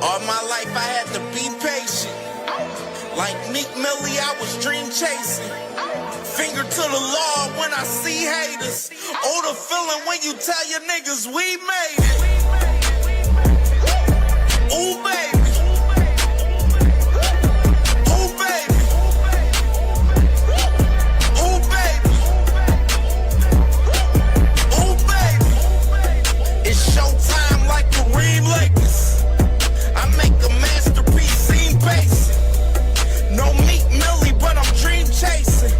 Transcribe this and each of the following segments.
All my life I had to be patient. Like Meek Millie, I was dream chasing. Finger to the law when I see haters. Oh, the feeling when you tell your niggas we made it. Ooh, baby. Ooh, baby. Ooh, baby. Ooh, baby. It's showtime like Kareem Lakers. I make a masterpiece, seem basic. No Meek Millie, but I'm dream chasing.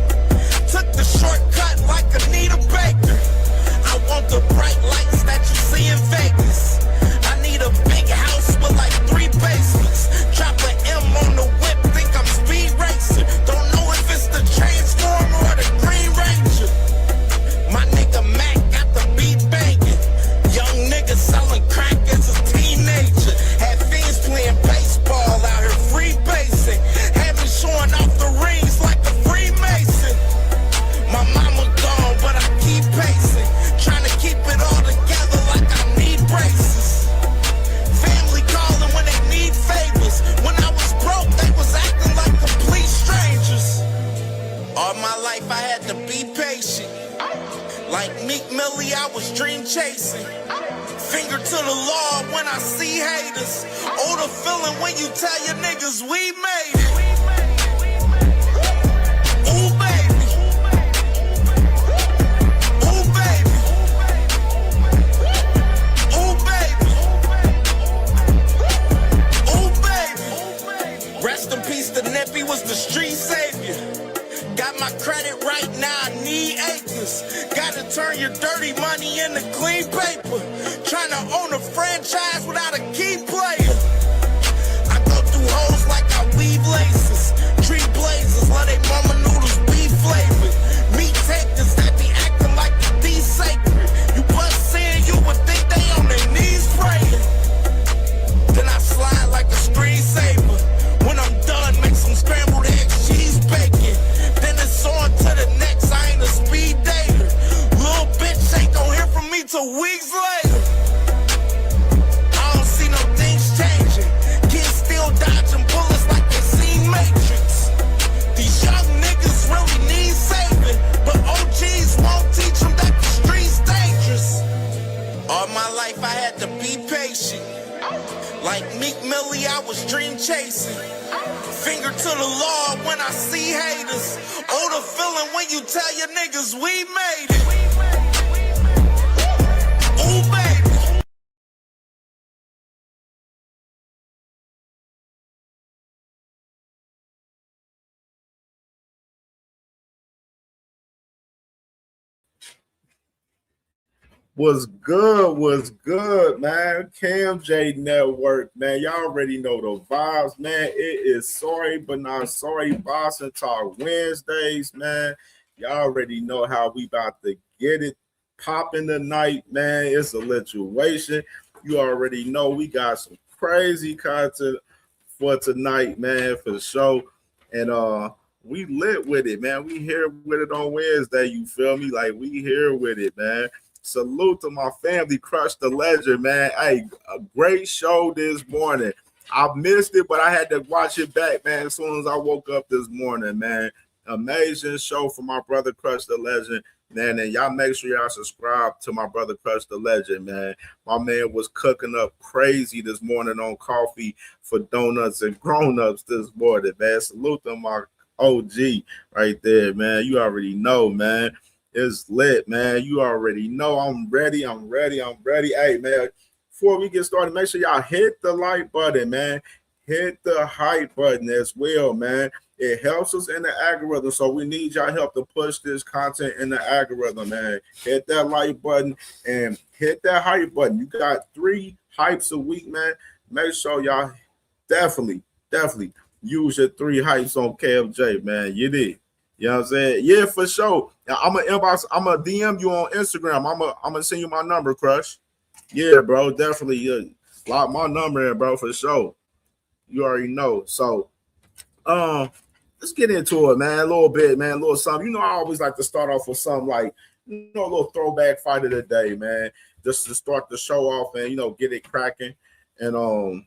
Took the shortcut like Anita Baker. I want the bright lights that you see in Vegas. I need a big house with like 3 basements. Drop an M on the whip, think I'm speed racing. Don't know if it's the Transformer or the Green Ranger. My nigga Mac got the beat banging. Young nigga selling crack as a teenager. Had fiends playing baseball out here free basing. Had me showing off the rings like a Freemason. My mama gone, but I keep pacing. Trying to keep it all together like I need braces. Family calling when they need favors. When I was broke, they was acting like complete strangers. All my life I had to be patient. Like Meek Millie, I was dream chasing. Finger to the law when I see haters. Oh, the feeling when you tell your niggas we made it. Ooh, baby. Ooh, baby. Ooh, baby. Ooh, baby. Rest in peace, the Nippy was the street savior. Got my credit right now, I need acres. Gotta turn your dirty money into clean paper. Trying to own a franchise without a key player. I go through hoes like I weave laces. Tree blazers, let they mama noodles be flavored. Meat takers that be acting like the sacred. You bust in, you would think they on their knees praying. Then I slide like a screensaver. When I'm done, make some scrambled eggs, cheese bacon. Then it's on to the next, I ain't a speed dater. Little bitch ain't gon' hear from me till weeks later. I don't see no things changing. Kids still dodging bullets like they seen Matrix. These young niggas really need saving, but OGs won't teach them that the street's dangerous. All my life I had to be patient. Like Meek Millie, I was dream chasing. Finger to the law when I see haters. Oh, the feeling when you tell your niggas we made it. Ooh, baby. Was good, man. CamJNetwork, man. Y'all already know the vibes, man. It is sorry, but not sorry. Boston Talk Wednesdays, man. Y'all already know how we about to get it popping tonight, man. It's a lituation. You already know we got some crazy content for tonight, man, for the show. And we lit with it, man. We here with it on Wednesday. You feel me? Like we here with it, man. Salute to my family, Crush the Legend, man. Hey, a great show this morning. I missed it, but I had to watch it back, man, as soon as I woke up this morning, man. Amazing show for my brother, Crush the Legend, man. And y'all make sure y'all subscribe to my brother, Crush the Legend, man. My man was cooking up crazy this morning on coffee for donuts and grown-ups this morning, man. Salute to my OG right there, man. You already know, man. It's lit, man. You already know I'm ready. Hey, man, before we get started, make sure y'all hit the like button, man. Hit the hype button as well, man. It helps us in the algorithm, so we need y'all help to push this content in the algorithm, man. Hit that like button and hit that hype button. You got 3 hypes a week, man. Make sure y'all definitely use your 3 hypes on KFJ, man. You did. You know what I'm saying? Yeah, for sure. Now, I'm gonna DM you on Instagram. I'm gonna send you my number, Crush. Yeah, bro, definitely. Lock my number in, bro, for sure. You already know. So, let's get into it, man. A little bit, man. A little something. You know, I always like to start off with something like, a little throwback fight of the day, man. Just to start the show off and get it cracking. And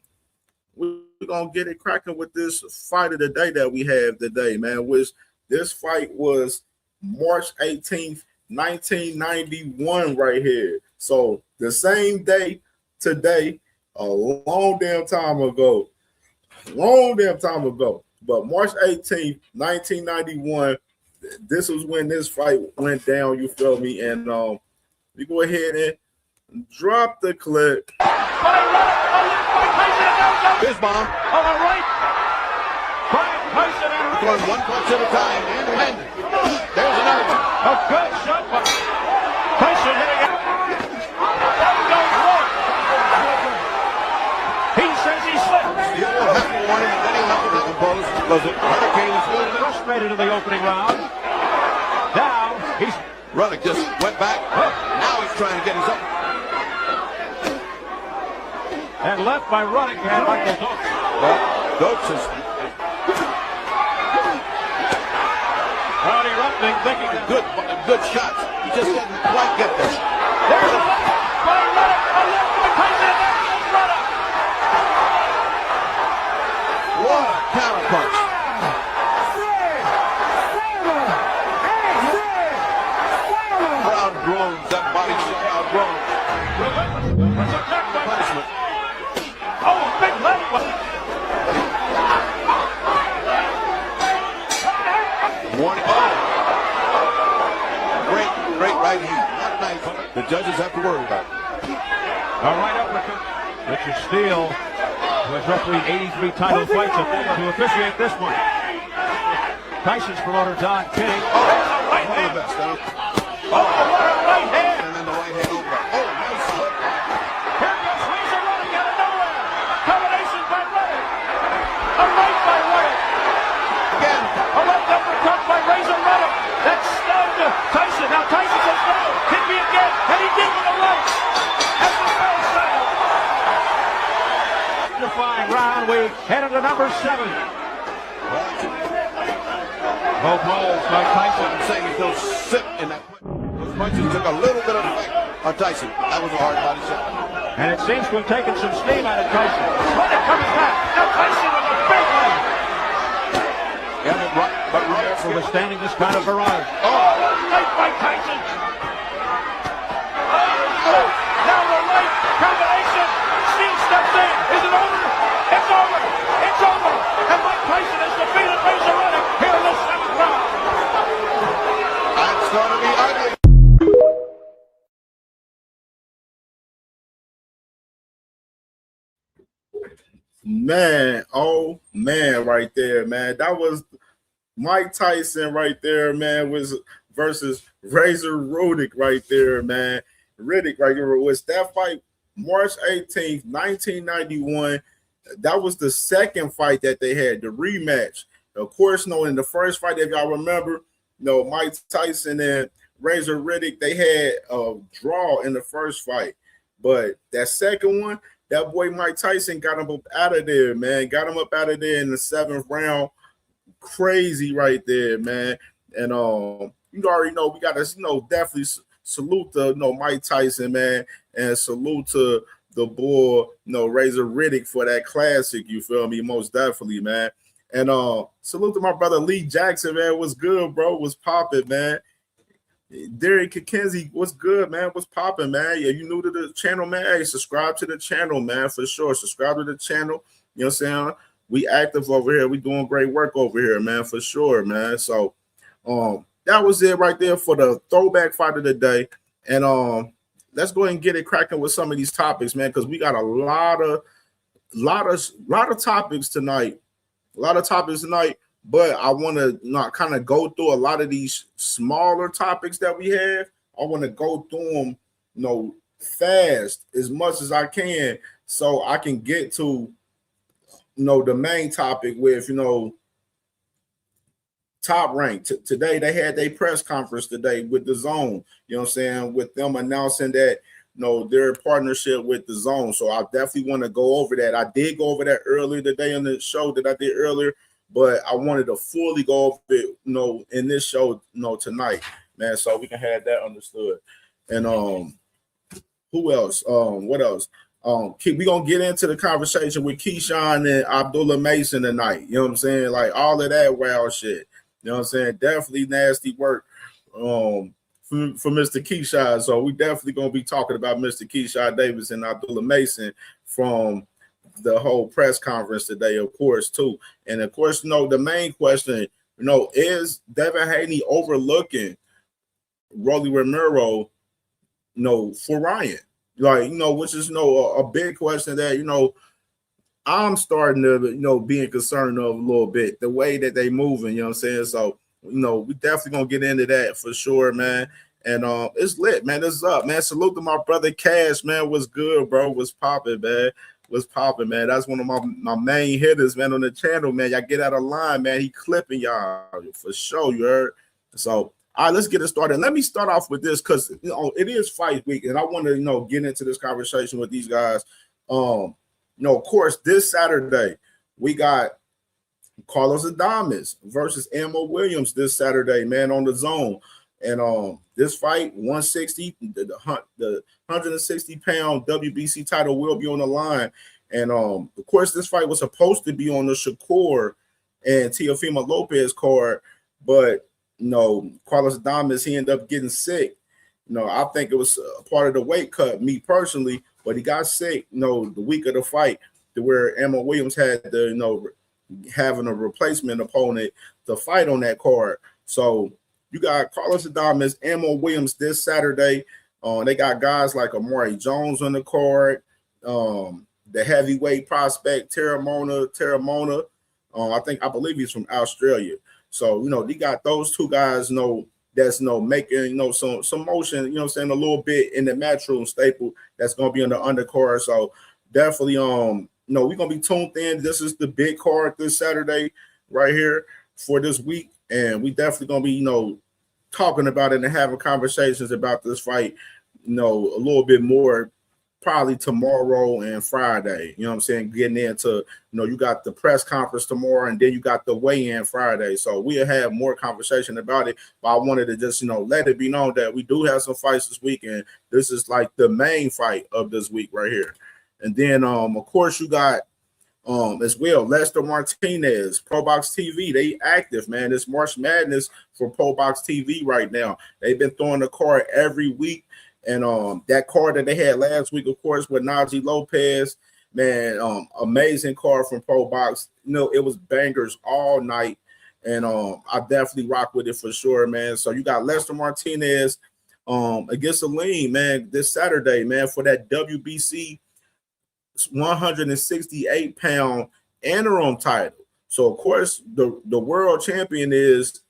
we're gonna get it cracking with this fight of the day that we have today, man. Which this fight was March 18th, 1991, right here. So the same day today, a long damn time ago. But March 18th, 1991, this was when this fight went down, you feel me? And we go ahead and drop the clip. His bomb. On the right. Brian Tyson going one punch at a time and landed. There's another one. A good shot by Tyson hitting it. That goes one. He says he slipped. Steele will have to warn him, and then he'll have to recompose because the Hurricane is feeling frustrated in the opening round. Now he's Ruddock just went back. Now he's trying to get his up. And left by Ruddock and Michael Dokes. Well, Dokes is erupting, thinking good shots. He just didn't quite get there. There's a left by Ruddock. A left by Tyson. There goes Ruddock. What a counter punch. Crowd groans. That body crowd groans. That's a check by punishment. Oh, big left. Warning. Oh. Great right hand. Not nice. The judges have to worry about it. All right, uppercut. Richard Steele, who has refereed 83 title fights, to officiate this one. Tyson's promoter, Don King. Oh, right hand. One of the best, huh? Oh, what a right hand. And then the right hand over. Oh, nice. Here goes Razor running out of nowhere. Combination by Ruddock. A right by Ruddock. Again, a left uppercut by Razor Ruddock. That's stunned Tyson. Now Tyson says no. Hit me again. And he did with a right. At the bell sound. Unifying round. We head into number 7. Both rolls by Tyson. I'm saying he'll sit in that. Those punches took a little bit of effect on Tyson. That was a hard body shot. And it seems to have taken some steam out of Tyson. Ruddock coming back. Now Tyson with a big leg. Yeah, but Ruddock for withstanding this kind of barrage. Oh, right by Tyson. Oh, now the right combination. Steele steps in. Is it over? It's over. It's over. And Mike Tyson has defeated Razor Ruddock here in the 7th round. That's going to be ugly. Man, oh man, right there, man. That was Mike Tyson right there, man, was versus Razor Ruddock right there, man. Riddick right there was that fight March 18th, 1991. That was the second fight that they had, the rematch. Of course, in the first fight, if y'all remember, Mike Tyson and Razor Riddick, they had a draw in the first fight. But that second one, that boy Mike Tyson got him up out of there, man. Got him up out of there in the 7th round. Crazy right there, man. And you already know we got to definitely salute to Mike Tyson, man, and salute to the boy Razor Riddick for that classic. You feel me? Most definitely, man. And salute to my brother Lee Jackson, man. What's good, bro? What's popping, man? Derek Kenzie, what's good, man? What's popping, man? Yeah, you new to the channel, man? Hey, subscribe to the channel, man, for sure. Subscribe to the channel. You know what I'm saying? We active over here. We doing great work over here, man, for sure, man. So that was it right there for the throwback fight of the day. And let's go ahead and get it cracking with some of these topics, man, because we got a lot of topics tonight. But I want to not kind of go through a lot of these smaller topics that we have. I want to go through them, fast as much as I can, so I can get to, the main topic with, Top Rank. Today they had their press conference today with the Zone. You know what I'm saying? With them announcing that, their partnership with the Zone. So I definitely want to go over that. I did go over that earlier today on the show that I did earlier. But I wanted to fully go over it, in this show, tonight, man, so we can have that understood. And who else? What else? we gonna get into the conversation with Keyshawn and Abdullah Mason tonight. You know what I'm saying? Like all of that wild shit. You know what I'm saying? Definitely nasty work for Mr. Keyshawn. So we definitely gonna be talking about Mr. Keyshawn Davis and Abdullah Mason from the whole press conference today, of course, too. And of course, the main question, is Devin Haney overlooking Rolly Romero, for Ryan? Like, which is, a big question that, I'm starting to, being concerned of a little bit, the way that they moving, you know what I'm saying? So, we definitely going to get into that for sure, man. And it's lit, man. It's up, man. Salute to my brother Cash, man. What's good, bro? What's popping, man? What's popping, man? That's one of my main hitters, man, on the channel, man. Y'all get out of line, man. He clipping y'all for sure, you heard? So, all right, let's get it started. Let me start off with this because it is fight week, and I want to get into this conversation with these guys. Of course, this Saturday we got Carlos Adames versus Ammo Williams this Saturday, man, on the Zone. And this fight, 160, the 160-pound WBC title will be on the line. And of course, this fight was supposed to be on the Shakur and Teofimo Lopez card, but Carlos Adames, he ended up getting sick. I think it was a part of the weight cut, me personally, but he got sick, the week of the fight, to where Ammo Williams had to, having a replacement opponent to fight on that card. So you got Carlos Adames, Ammo Williams this Saturday. They got guys like Amari Jones on the card, the heavyweight prospect Terramona. I believe he's from Australia. So, they got those two guys, that's making, some motion, a little bit in the matchroom staple that's going to be on the undercard. So definitely, we're going to be tuned in. This is the big card this Saturday right here for this week. And we definitely going to be, talking about it and having conversations about this fight, a little bit more probably tomorrow and Friday. You know what I'm saying? Getting into, you got the press conference tomorrow and then you got the weigh-in Friday. So we'll have more conversation about it. But I wanted to just, let it be known that we do have some fights this week, and this is like the main fight of this week right here. And then, of course, you got as well Lester Martinez, Pro Box TV. They active, man. It's March Madness for Pro Box TV right now. They've been throwing the card every week. And that card that they had last week, of course, with Najee Lopez, man, amazing card from Pro Box. It was bangers all night. And I definitely rock with it for sure, man. So you got Lester Martinez against Aleem, man, this Saturday, man, for that WBC 168-pound interim title. So, of course, the world champion is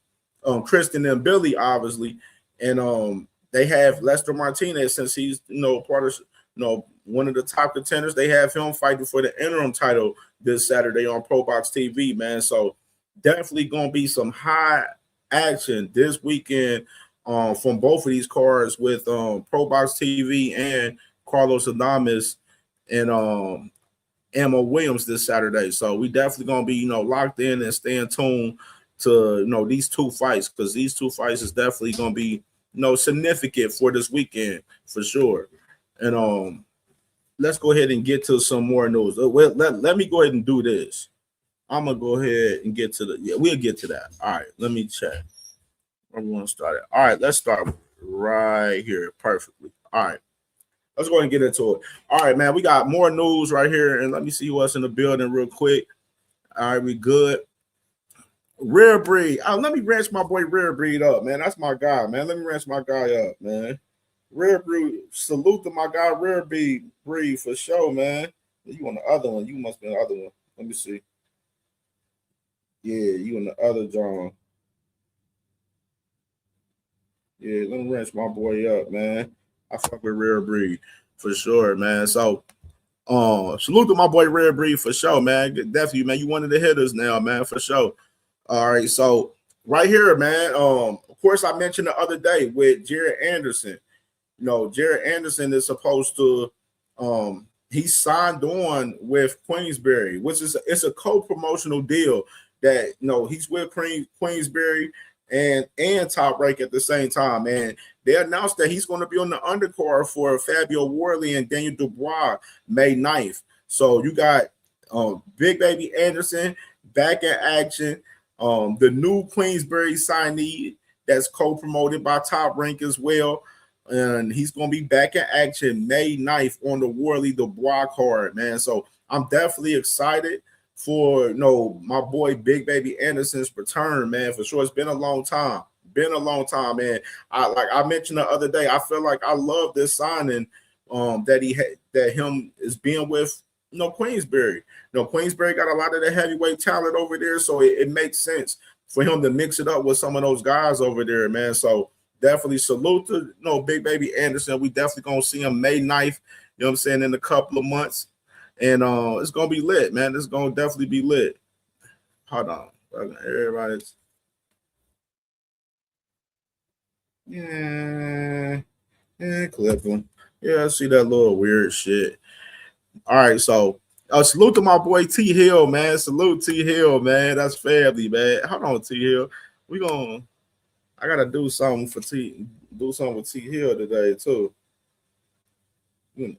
Kristen and Billy, obviously. And they have Lester Martinez, since he's, part of, one of the top contenders. They have him fighting for the interim title this Saturday on Pro Box TV, man. So definitely going to be some high action this weekend from both of these cards with Pro Box TV and Carlos Adames and Ammo Williams this Saturday. So we definitely going to be, locked in and staying tuned to, these two fights, because these two fights is definitely going to be, significant for this weekend for sure. And let's go ahead and get to some more news. Let me go ahead and do this. I'm gonna go ahead and get to we'll get to that. All right, let me check. Where we want to start at? All right, let's start right here perfectly. All right, let's go ahead and get into it. All right, man, we got more news right here, and let me see what's in the building real quick. All right, we good. Rare Breed. Let me ranch my boy Rare Breed up, man. That's my guy, man. Let me ranch my guy up, man. Rare Breed. Salute to my guy Rare Breed for sure, man. You on the other one. You must be on the other one. Let me see. Yeah, you on the other John. Yeah, let me ranch my boy up, man. I fuck with Rare Breed for sure, man. So salute to my boy Rare Breed for sure, man. Definitely, man. You one of the hitters now, man, for sure. All right, so right here, man. Of course, I mentioned the other day with Jared Anderson. Jared Anderson is supposed to he signed on with Queensberry, which is it's a co-promotional deal that he's with Queensberry, and Top Rank at the same time. And they announced that he's going to be on the undercard for Fabio Worley and Daniel Dubois May 9th. So you got Big Baby Anderson back in action. The new Queensberry signee that's co-promoted by Top Rank as well. And he's going to be back in action May 9th on the Worley Dubois card, man. So I'm definitely excited for my boy Big Baby Anderson's return, man. For sure, it's been a long time. Man. I mentioned the other day, I feel like I love this signing that him is being with Queensberry. Queensberry got a lot of the heavyweight talent over there, so it makes sense for him to mix it up with some of those guys over there, man. So definitely salute to Big Baby Anderson. We definitely gonna see him May 9th, in a couple of months. And it's gonna be lit, man. It's gonna definitely be lit. Hold on. Everybody's Clifton. Yeah, I see that little weird shit. All right, so salute to my boy T Hill, man. Salute T Hill, man. That's family, man. Hold on, T Hill. I gotta do something with T Hill today too. I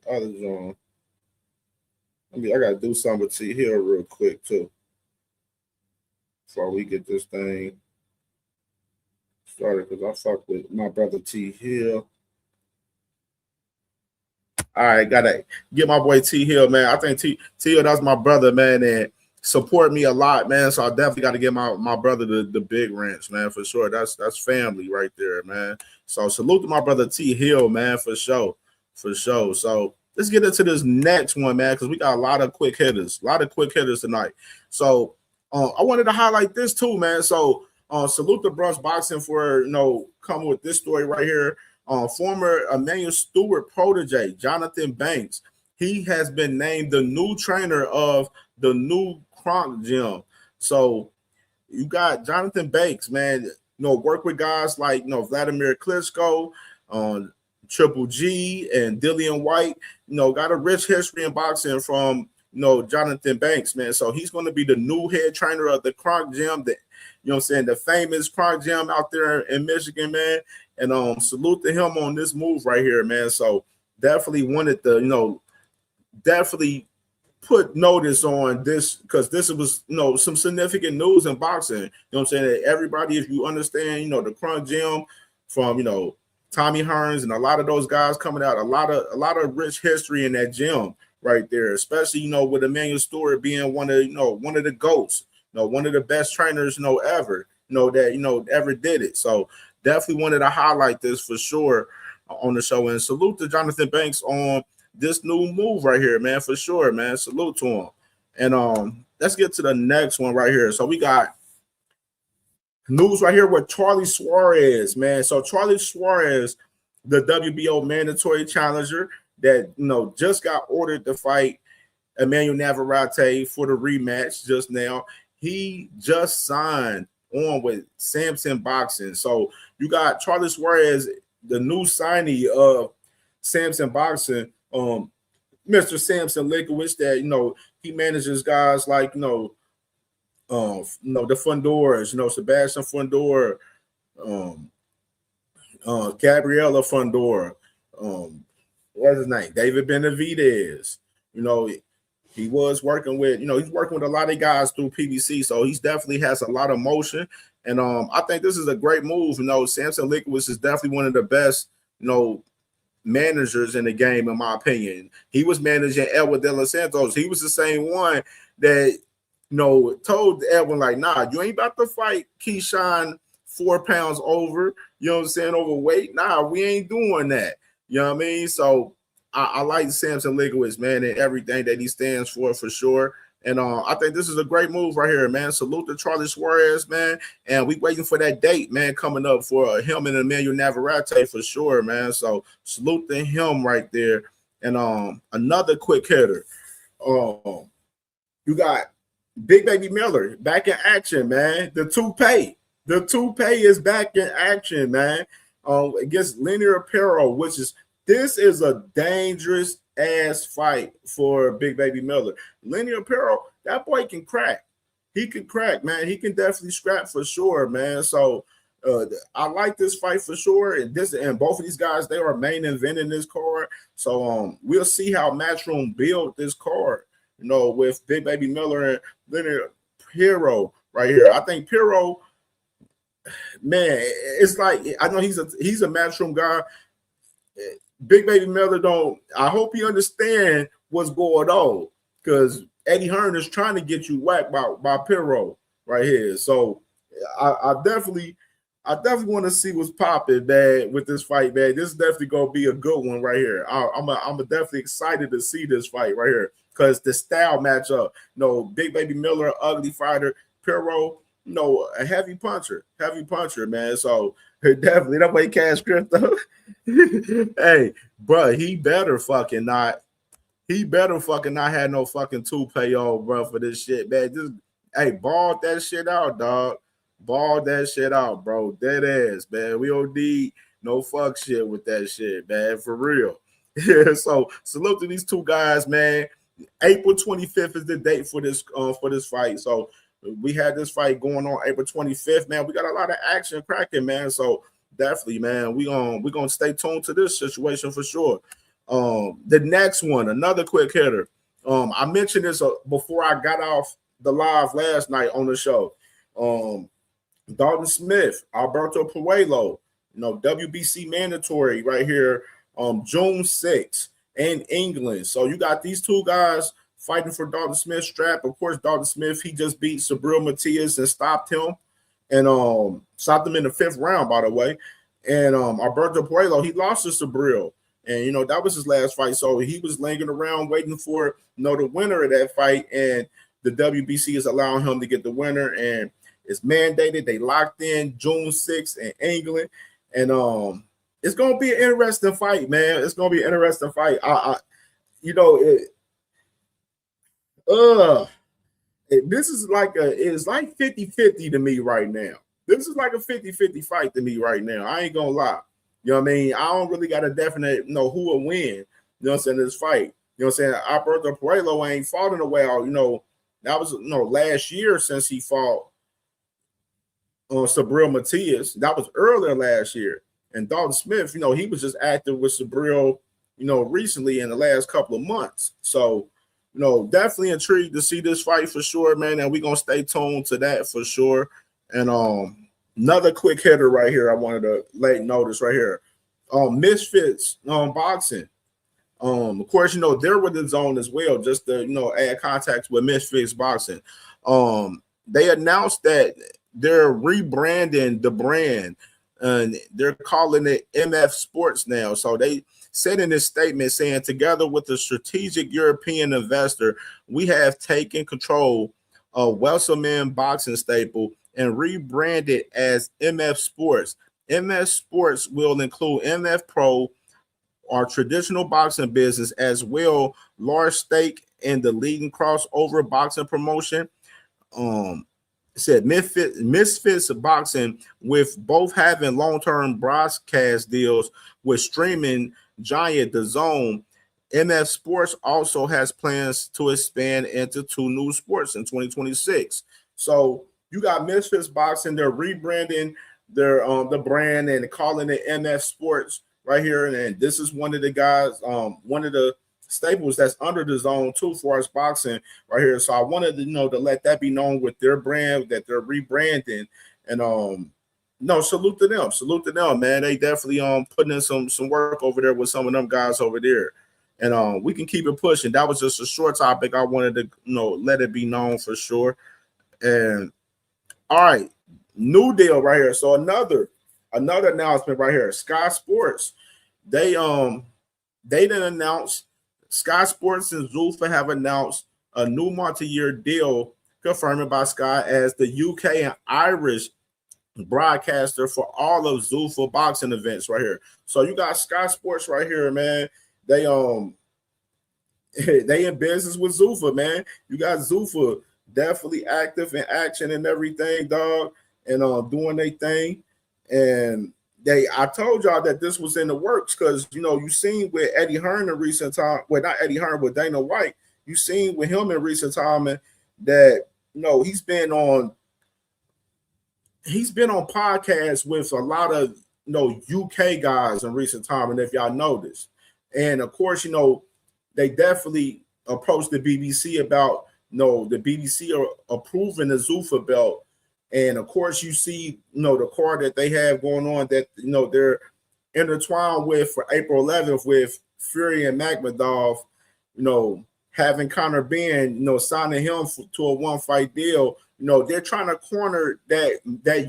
gotta do something with T Hill real quick too before we get this thing started, because I fuck with my brother T Hill. All right, gotta get my boy T Hill, man. I think T Hill, that's my brother, man, and support me a lot, man. So I definitely got to get my brother the big ranch, man, for sure. That's family right there, man. So salute to my brother T Hill, man, for sure. So let's get into this next one, man, because we got a lot of quick hitters tonight. So I wanted to highlight this too, man. So salute to Brush Boxing for coming with this story right here. Former Emmanuel Stewart protege Jonathan Banks, he has been named the new trainer of the new Kronk Gym. So you got Jonathan Banks, man, work with guys like Vladimir Klitschko, Triple G, and Dillian White. Got a rich history in boxing from Jonathan Banks, man. So he's going to be the new head trainer of the Kronk Gym, the famous Kronk Gym out there in Michigan, man. And salute to him on this move right here, man. So definitely wanted to definitely put notice on this, because this was some significant news in boxing. Everybody, if you understand the Kronk Gym from Tommy Hearns and a lot of those guys coming out, a lot of rich history in that gym right there, especially with Emmanuel Stewart being one of the GOATs, one of the best trainers ever that ever did it. So definitely wanted to highlight this for sure on the show, and salute to Jonathan Banks on this new move right here, man, for sure, man. Salute to him. And let's get to the next one right here. So we got news right here with Charlie Suarez, man. So Charlie Suarez, the WBO mandatory challenger that just got ordered to fight Emmanuel Navarrete for the rematch just now. He just signed on with Samson Boxing. So you got Charlie Suarez, the new signee of Samson Boxing, Mr. Samson Lickowitz, that he manages guys like the Fundoras, Sebastian Fundora, Gabriela Fundora, what's his name? David Benavidez. He was working with, he's working with a lot of guys through PBC, so he definitely has a lot of motion. And I think this is a great move. Samson Lickowitz is definitely one of the best, managers in the game, in my opinion. He was managing Edwin De Los Santos. He was the same one that, told Edwin, like, nah, you ain't about to fight Keyshawn 4 pounds over, overweight. Nah, we ain't doing that. You know what I mean? So I like Samson Lickowitz, man, and everything that he stands for sure. And I think this is a great move right here, man. Salute to Charlie Suarez, man. And we waiting for that date, man, coming up for him and Emmanuel Navarrete for sure, man. So salute to him right there. And another quick hitter. You got Big Baby Miller back in action, man. The toupee is back in action, man. Against Linear Apparel, this is a dangerous ass fight for Big Baby Miller. Linear Apparel, that boy can crack. He can crack, man. He can definitely scrap for sure, man. So I like this fight for sure. And both of these guys, they are main eventing this card. So we'll see how Matchroom build this card, with Big Baby Miller and Leonard Pirro right here. I think Pirro, man, it's like, I know he's a Matchroom guy. Big Baby Miller I hope he understand what's going on, because Eddie Hearn is trying to get you whacked by Pirro right here. So I definitely want to see what's popping, man, with this fight, man. This is definitely gonna be a good one right here. I'm definitely excited to see this fight right here, because the style matchup. Big Baby Miller, ugly fighter, Pirro, a heavy puncher, man. So definitely that way, Cash Crypto. Hey, bro, he better fucking not have no fucking toupee on, bro, for this shit, man. Just ball that shit out, dog. Ball that shit out, bro. Dead ass, man. We don't need no fuck shit with that shit, man. For real. Yeah. So salute to these two guys, man. April 25th is the date for this fight. So we had this fight going on April 25th, man. We got a lot of action cracking, man. So definitely, man, we're gonna stay tuned to this situation for sure. The next one, another quick hitter. I mentioned this before I got off the live last night on the show. Dalton Smith, Alberto Puello, WBC mandatory right here, June 6th in England. So you got these two guys fighting for Dalton Smith's strap. Of course, Dalton Smith, he just beat Subriel Matias and stopped him, and stopped him in the 5th round, by the way. And Alberto Puello, he lost to Subriel, and that was his last fight. So he was lingering around waiting for the winner of that fight, and the WBC is allowing him to get the winner, and it's mandated. They locked in June 6th in England, and it's gonna be an interesting fight, man. It's gonna be an interesting fight. This is it's like 50-50 to me right now. This is like a 50-50 fight to me right now. I ain't gonna lie. You know what I mean? I don't really got a definite who will win. You know what I'm saying? This fight. You know what I'm saying? Alberto Puello ain't fought in a while. That was last year since he fought Subriel Matias. That was earlier last year. And Dalton Smith, he was just active with Subriel, recently in the last couple of months. So, definitely intrigued to see this fight for sure, man. And we're gonna stay tuned to that for sure. And another quick hitter right here, I wanted to let notice right here. Misfits boxing. Of course, they're with the zone as well, just to add contacts with Misfits boxing. They announced that they're rebranding the brand, and they're calling it MF Sports now. So they said in this statement saying, together with a strategic European investor, we have taken control of Wesselman boxing staple and rebranded as MF Sports. MF Sports will include MF Pro, our traditional boxing business, as well large stake in the leading crossover boxing promotion. Said Misfits Boxing, with both having long-term broadcast deals with streaming giant Dazn. MF Sports also has plans to expand into 2 new sports in 2026. So you got Misfits Boxing, they're rebranding their the brand and calling it MF Sports right here. And this is one of the guys, one of the staples that's under the zone too for us boxing right here. So I wanted to to let that be known with their brand that they're rebranding. And salute to them, man. They definitely putting in some work over there with some of them guys over there. And we can keep it pushing. That was just a short topic. I wanted to let it be known for sure. And all right, new deal right here. So another announcement right here. Sky Sports, they didn't announce. Sky Sports and Zuffa have announced a new multi-year deal confirmed by Sky as the UK and Irish broadcaster for all of Zuffa boxing events right here. So you got Sky Sports right here, man. They in business with Zuffa, man. You got Zuffa definitely active in action and everything, dog, and doing their thing. And I told y'all that this was in the works because you seen with Eddie Hearn in recent time, well, not Eddie Hearn, with Dana White, you seen with him in recent time, and that he's been on he's been on podcasts with a lot of UK guys in recent time, and if y'all noticed, and of course, they definitely approached the BBC about the BBC are approving the Zuffa belt, and of course, you see the card that they have going on that they're intertwined with for April 11th with Fury and Magmadov, having Conor Benn, signing him to a one-fight deal. They're trying to corner that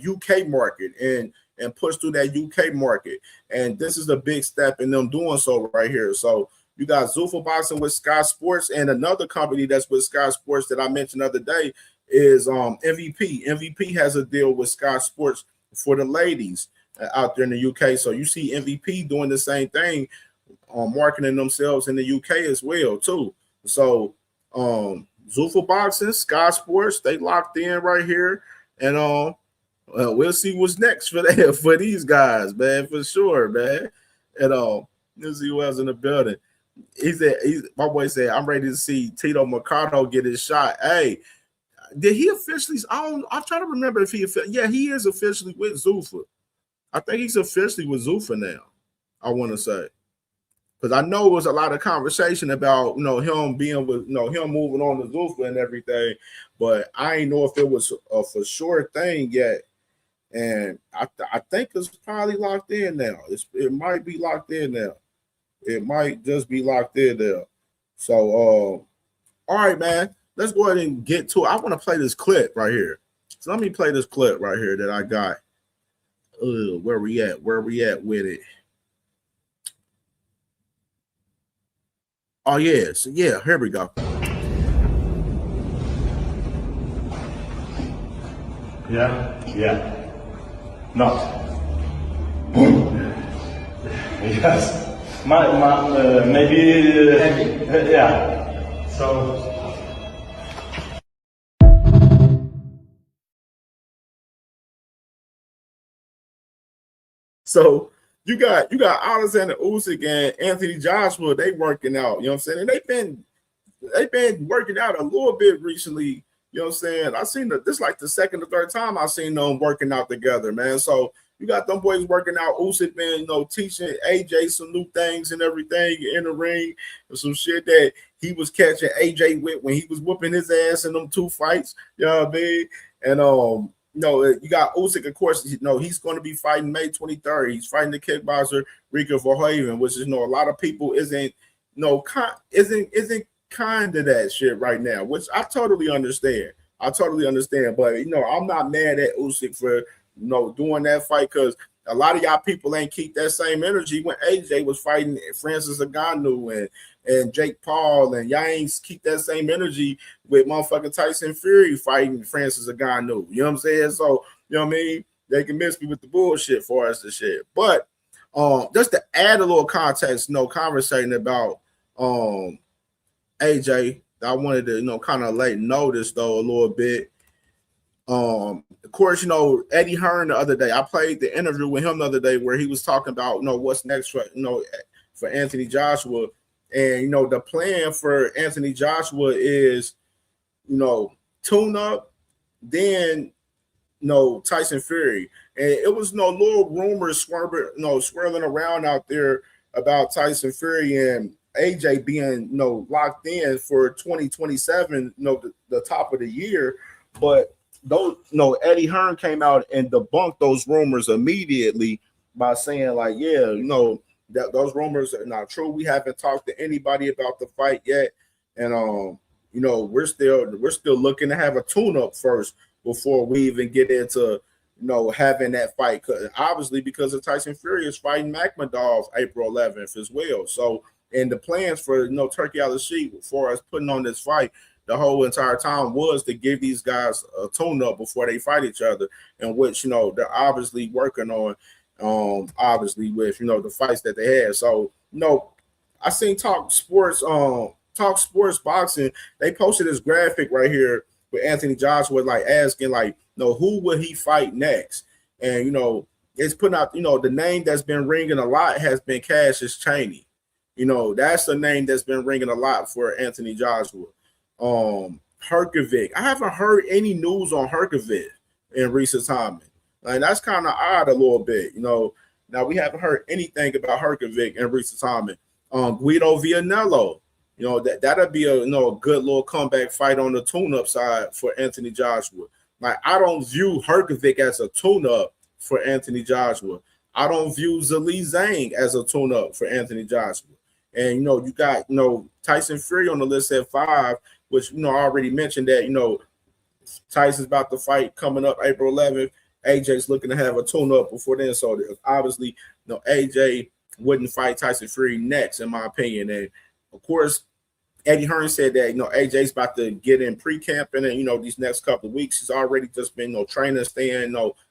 UK market and push through that UK market. And this is a big step in them doing so right here. So you got Zuffa Boxing with Sky Sports, and another company that's with Sky Sports that I mentioned the other day is MVP. MVP has a deal with Sky Sports for the ladies out there in the UK. So you see MVP doing the same thing, marketing themselves in the UK as well too. So Zuffa Boxing, Sky Sports, they locked in right here, and we'll see what's next for these guys, man, for sure, man. And let's see who else in the building. My boy said, I'm ready to see Tito Mercado get his shot. Hey, did he officially? I'm trying to remember if he is officially with Zuffa. I think he's officially with Zuffa now, I want to say. Because I know it was a lot of conversation about him being with him moving on to Zuffa and everything, but I ain't know if it was a for sure thing yet. And I think it's probably locked in now. It might be locked in now. It might just be locked in there. So all right, man. Let's go ahead and get to it. I want to play this clip right here. So let me play this clip right here that I got. Where we at? Where we at with it? Oh, yeah. So, yeah, here we go. Yeah. Not. Yes. Maybe. Yeah. So. So you got Alexander Usyk and Anthony Joshua. They working out. You know what I'm saying? And they've been working out a little bit recently. You know what I'm saying? I seen this like the second or third time I've seen them working out together, man. So you got them boys working out. Usyk been, teaching AJ some new things and everything in the ring, and some shit that he was catching AJ with when he was whooping his ass in them two fights. You know what I mean? And you got Usyk, of course. He's going to be fighting May 23rd. He's fighting the kickboxer Rika Verhoeven, which is a lot of people isn't kind of that shit right now, which I totally understand. But I'm not mad at Usyk for doing that fight, because a lot of y'all people ain't keep that same energy when AJ was fighting Francis Ngannou and Jake Paul, and y'all ain't keep that same energy with motherfucking Tyson Fury fighting Francis Ngannou. You know what I'm saying? So, you know what I mean? They can miss me with the bullshit for us to shit. But just to add a little context, conversating about AJ, I wanted to, kind of late notice though a little bit. Of course, Eddie Hearn the other day, I played the interview with him the other day where he was talking about, what's next for Anthony Joshua. And, the plan for Anthony Joshua is, tune up, then, Tyson Fury. And it was little rumors swirling around out there about Tyson Fury and AJ being, locked in for 2027, the top of the year. But those, Eddie Hearn came out and debunked those rumors immediately by saying, like, yeah, that those rumors are not true. We haven't talked to anybody about the fight yet, and we're still looking to have a tune-up first before we even get into having that fight. Because of Tyson Fury is fighting Magmadov April 11th as well. So, and the plans for Turkey Al-Sheikh for us putting on this fight the whole entire time was to give these guys a tune-up before they fight each other, in which they're obviously working on. Obviously with the fights that they had. So I seen Talk Sports Boxing. They posted this graphic right here with Anthony Joshua, like asking like who will he fight next, and it's putting out the name that's been ringing a lot has been Cassius Chaney. That's the name that's been ringing a lot for Anthony Joshua. Herkovic, I haven't heard any news on Herkovic in recent time. Like, that's kind of odd a little bit, you know. Now, we haven't heard anything about Herkovic in recent time. Guido Vianello, you know, that'll be a a good little comeback fight on the tune-up side for Anthony Joshua. Like, I don't view Herkovic as a tune-up for Anthony Joshua. I don't view Zhilei Zhang as a tune-up for Anthony Joshua. And, you know, you got, Tyson Fury on the list at 5, which, I already mentioned that, Tyson's about to fight coming up April 11th. AJ's looking to have a tune-up before then. So, obviously, AJ wouldn't fight Tyson Fury next, in my opinion. And, of course, Eddie Hearn said that, AJ's about to get in pre-camping and, these next couple of weeks. He's already just been, training,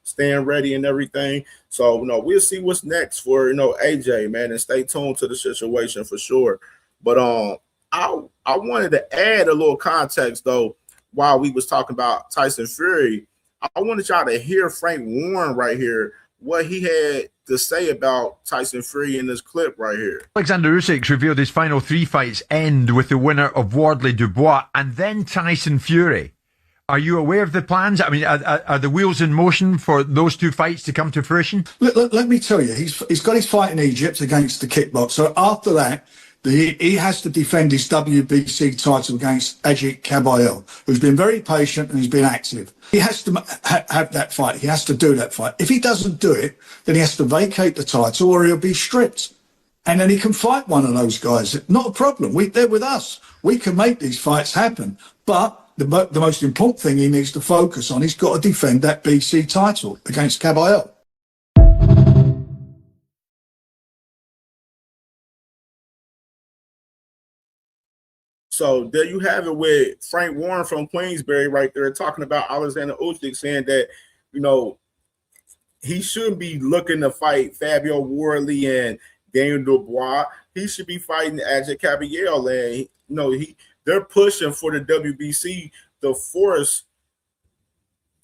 staying ready and everything. So, we'll see what's next for, AJ, man, and stay tuned to the situation for sure. But I wanted to add a little context, though, while we was talking about Tyson Fury. I wanted y'all to hear Frank Warren right here, what he had to say about Tyson Fury in this clip right here. Alexander Usyk's revealed his final 3 fights end with the winner of Wardley Dubois and then Tyson Fury. Are you aware of the plans? I mean, are the wheels in motion for those 2 fights to come to fruition? Let me tell you, he's got his fight in Egypt against the kickboxer. So after that, he has to defend his WBC title against Ajit Kabayel, who's been very patient and has been active. He has to have that fight. He has to do that fight. If he doesn't do it, then he has to vacate the title or he'll be stripped. And then he can fight one of those guys. Not a problem. They're with us. We can make these fights happen. But the most important thing he needs to focus on, he's got to defend that BC title against Kabayel. So there you have it with Frank Warren from Queensbury right there talking about Alexander Usyk, saying that, he shouldn't be looking to fight Fabio Wardley and Daniel Dubois. He should be fighting Ajit Kabayel. And, they're pushing for the WBC to force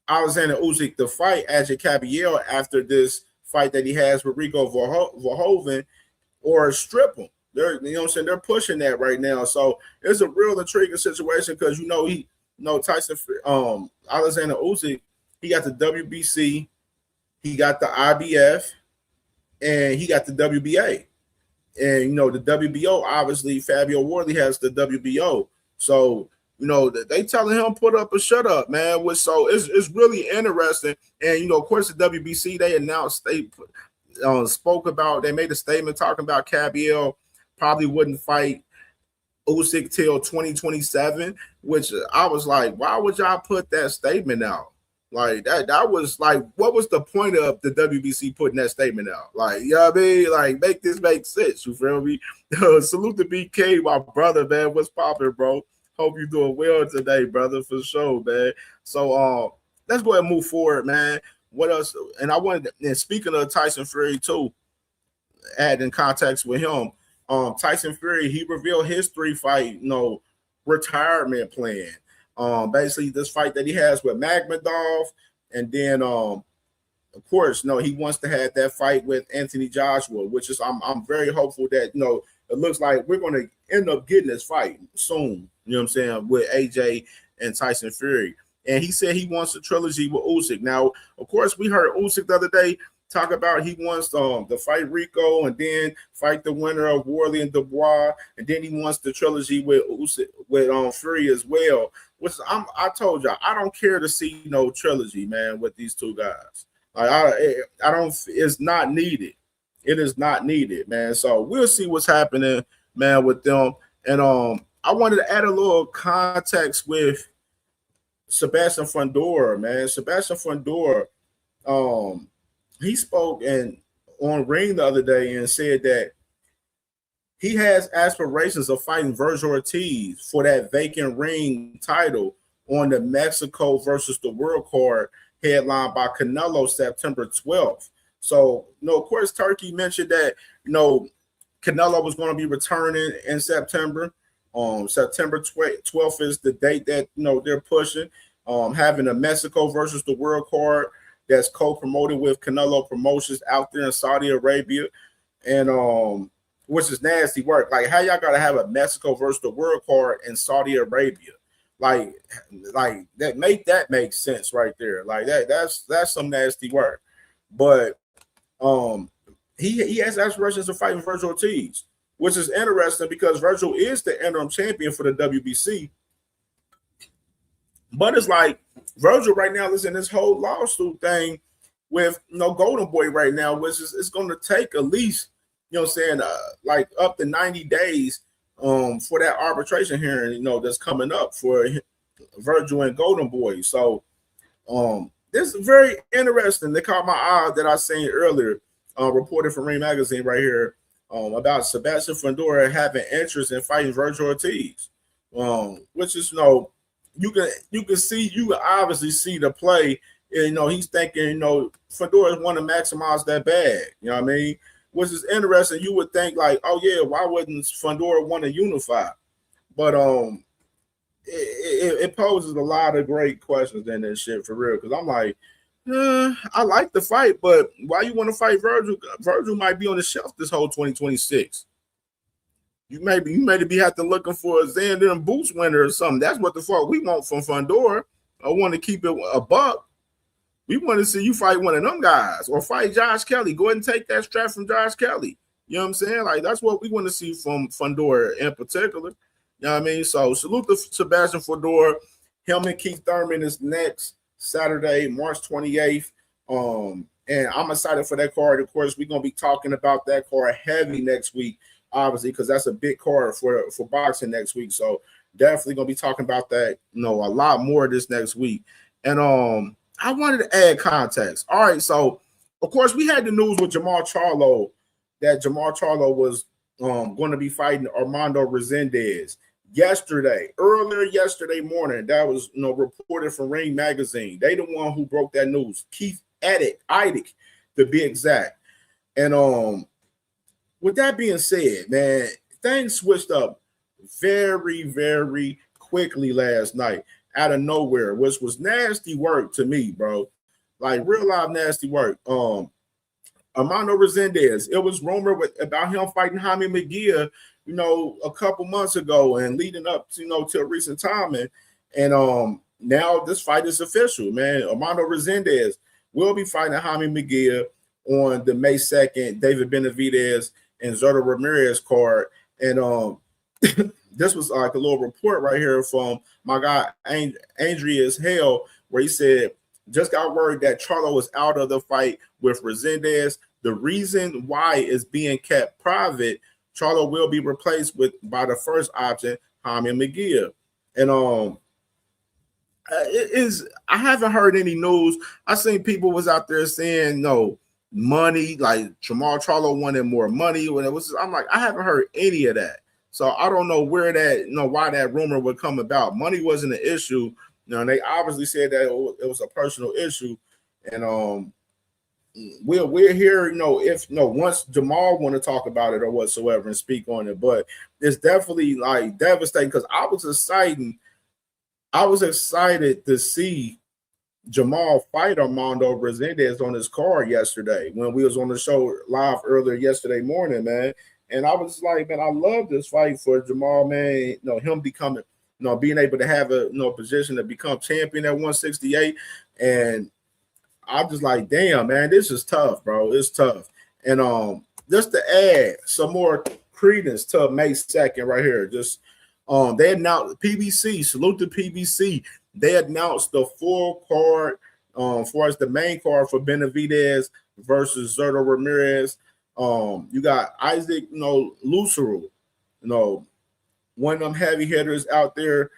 Alexander Usyk to fight Ajit Kabayel after this fight that he has with Rico Verhoeven, or strip him. They're pushing that right now. So it's a real intriguing situation because Tyson, Alexander Usyk, he got the WBC, he got the IBF, and he got the WBA. And the WBO, obviously, Fabio Wardley has the WBO. So they telling him put up or shut up, man. So it's really interesting. And of course, the WBC, they announced, they made a statement talking about Kabayel probably wouldn't fight Usyk till 2027, which I was like, why would y'all put that statement out? Like, that was like, what was the point of the WBC putting that statement out? Like, you know what I mean? Like, make this make sense, you feel me? Salute to BK, my brother, man. What's poppin', bro? Hope you're doing well today, brother, for sure, man. So let's go ahead and move forward, man. What else? And and speaking of Tyson Fury too, adding context with him, Tyson Fury, he revealed his 3-fight, retirement plan. Basically this fight that he has with Magmadov, and then of course, he wants to have that fight with Anthony Joshua, which is I'm very hopeful that it looks like we're going to end up getting this fight soon. You know what I'm saying, with AJ and Tyson Fury. And he said he wants a trilogy with Usyk. Now, of course, we heard Usyk the other day talk about he wants to fight Rico and then fight the winner of Wardley and Dubois, and then he wants the trilogy with Usyk, with Fury as well. Which I told y'all, I don't care to see no trilogy, man, with these 2 guys. Like, I don't. It's not needed. It is not needed, man. So we'll see what's happening, man, with them. And I wanted to add a little context with Sebastian Fundora, man. Sebastian Fundora, he spoke on Ring the other day and said that he has aspirations of fighting Virgil Ortiz for that vacant ring title on the Mexico versus the World card, headlined by Canelo September 12th. So, of course, Turkey mentioned that, Canelo was going to be returning in September. September 12th is the date that, they're pushing, having a Mexico versus the World card that's co-promoted with Canelo Promotions out there in Saudi Arabia, and which is nasty work. Like, how y'all gotta have a Mexico versus the World card in Saudi Arabia? Like that make sense right there. Like that's some nasty work. But he has aspirations of fighting Virgil Ortiz, which is interesting because Virgil is the interim champion for the WBC. But it's like Virgil right now is in this whole lawsuit thing with Golden Boy right now, which is it's going to take at least, like up to 90 days for that arbitration hearing, that's coming up for Virgil and Golden Boy. So this is very interesting. They caught my eye that I seen earlier, reported from Ring Magazine right here about Sebastian Fundora having interest in fighting Virgil Ortiz, which is you can obviously see the play. He's thinking, Fundora want to maximize that bag. You know what I mean? Which is interesting. You would think like, oh yeah, why wouldn't Fundora want to unify? But it poses a lot of great questions in this shit for real. Because I'm like, I like the fight, but why you want to fight Virgil? Virgil might be on the shelf this whole 2026. You maybe have to looking for a Xander and Boots winner or something. That's what the fuck we want from Fundora. I want to keep it a buck. We want to see you fight one of them guys or fight Josh Kelly. Go ahead and take that strap from Josh Kelly. You know what I'm saying? Like, that's what we want to see from Fundora in particular. You know what I mean? So salute to Sebastian Fundora. Him and Keith Thurman is next Saturday, March 28th. And I'm excited for that card. Of course, we're going to be talking about that card heavy next week, obviously, because that's a big card for boxing next week. So definitely going to be talking about that, a lot more this next week. And I wanted to add context. All right, so of course we had the news with Jamal Charlo that Jamal Charlo was going to be fighting Armando Resendez earlier yesterday morning. That was reported from Ring Magazine. They the one who broke that news. Keith Iddick, to be exact. And with that being said, man, things switched up very, very quickly last night out of nowhere, which was nasty work to me, bro. Like real live nasty work. Armando Resendez, it was rumored about him fighting Jaime Mejia, a couple months ago and leading up to, to a recent time. And now this fight is official, man. Armando Resendez will be fighting Jaime Mejia on the May 2nd, David Benavidez and Zurdo Ramirez card. And this was like a little report right here from my guy Andreas Hale, where he said, just got word that Charlo is out of the fight with Resendez. The reason why is being kept private. Charlo will be replaced by the first option, Jaime Mejia. And I haven't heard any news. I seen people was out there saying money, like Jamal Charlo wanted more money when it was. I'm like, I haven't heard any of that. So I don't know where that, why that rumor would come about. Money wasn't an issue. They obviously said that it was a personal issue. And we're here, if once Jamal want to talk about it or whatsoever and speak on it. But it's definitely like devastating because I was excited to see Jamal fight Armando Resendez on his card yesterday when we was on the show live earlier yesterday morning, man. And I was like, man, I love this fight for Jamal, man. Him becoming, being able to have a position to become champion at 168. And I'm just like, damn, man, this is tough, bro. It's tough. And just to add some more credence to May 2nd right here, just they announced PBC, salute to PBC. They announced the full card for us, the main card for Benavidez versus Zurdo Ramirez. You got Isaac, Lucero, one of them heavy hitters out there,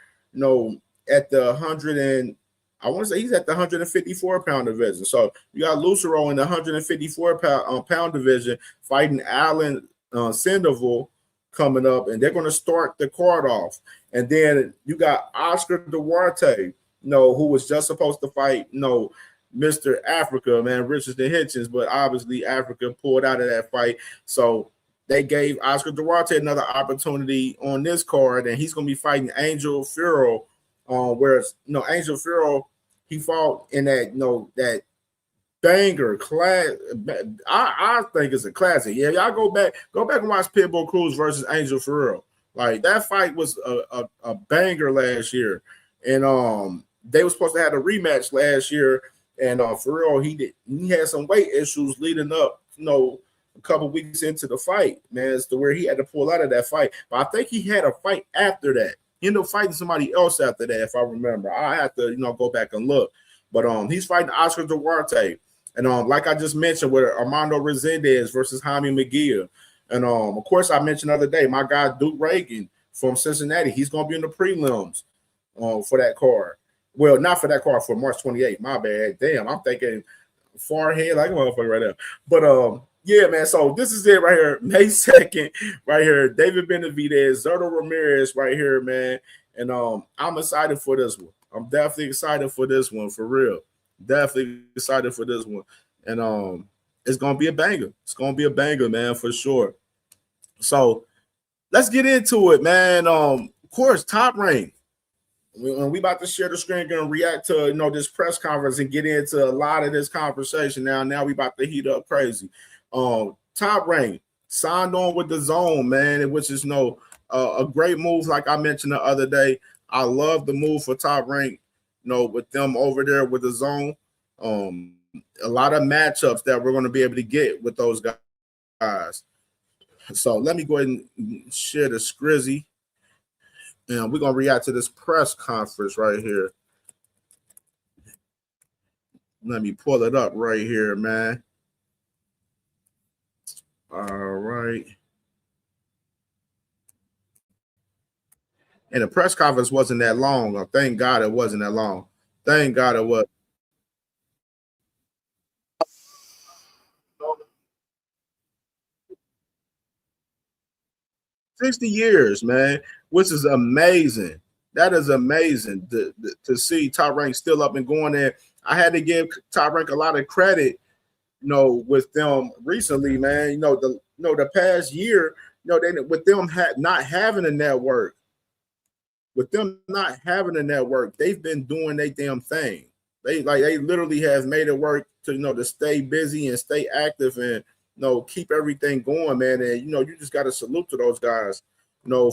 at the 100 and I want to say he's at the 154 pound division. So you got Lucero in the 154 pound division fighting Alan Sandoval coming up, and they're going to start the card off. And then you got Oscar Duarte, who was just supposed to fight, Mr. Africa, man, Richardson Hitchens, but obviously Africa pulled out of that fight. So they gave Oscar Duarte another opportunity on this card, and he's going to be fighting Angel Furrow, whereas, Angel Furrow, he fought in that, that banger class. I think it's a classic. Yeah, y'all go back and watch Pitbull Cruz versus Angel Furrow. Like, that fight was a banger last year. and they were supposed to have a rematch last year, and for real, he had some weight issues leading up, a couple weeks into the fight, man, as to where he had to pull out of that fight. But I think he had a fight after that. He ended up fighting somebody else after that, if I remember. I have to, go back and look. But he's fighting Oscar Duarte. And like I just mentioned, with Armando Resendez versus Jaime Munguia. And of course, I mentioned the other day, my guy Duke Reagan from Cincinnati, he's going to be in the prelims for that card. Well, not for that card, for March 28th. My bad. Damn, I'm thinking far ahead like a motherfucker right now. But yeah, man. So this is it right here, May 2nd, right here. David Benavidez, Zerto Ramirez, right here, man. And I'm excited for this one. I'm definitely excited for this one, for real. Definitely excited for this one. And it's gonna be a banger. It's gonna be a banger, man, for sure. So let's get into it, man. Of course, Top Rank. We about to share the screen, gonna react to this press conference and get into a lot of this conversation. Now we about to heat up crazy. Top Rank signed on with Dazn, man, which is a great move. Like I mentioned the other day, I love the move for Top Rank, with them over there with Dazn. A lot of matchups that we're going to be able to get with those guys. So let me go ahead and share the scrizzy. And we're going to react to this press conference right here. Let me pull it up right here, man. All right. And the press conference wasn't that long. Thank God it wasn't that long. Thank God it was. 60 years, man, which is amazing. That is amazing to see Top Rank still up and going there. I had to give Top Rank a lot of credit, with them recently, man. The past year, with them not having a network, they've been doing their damn thing. They literally have made it work to stay busy and stay active and keep everything going, man. And you just got to salute to those guys,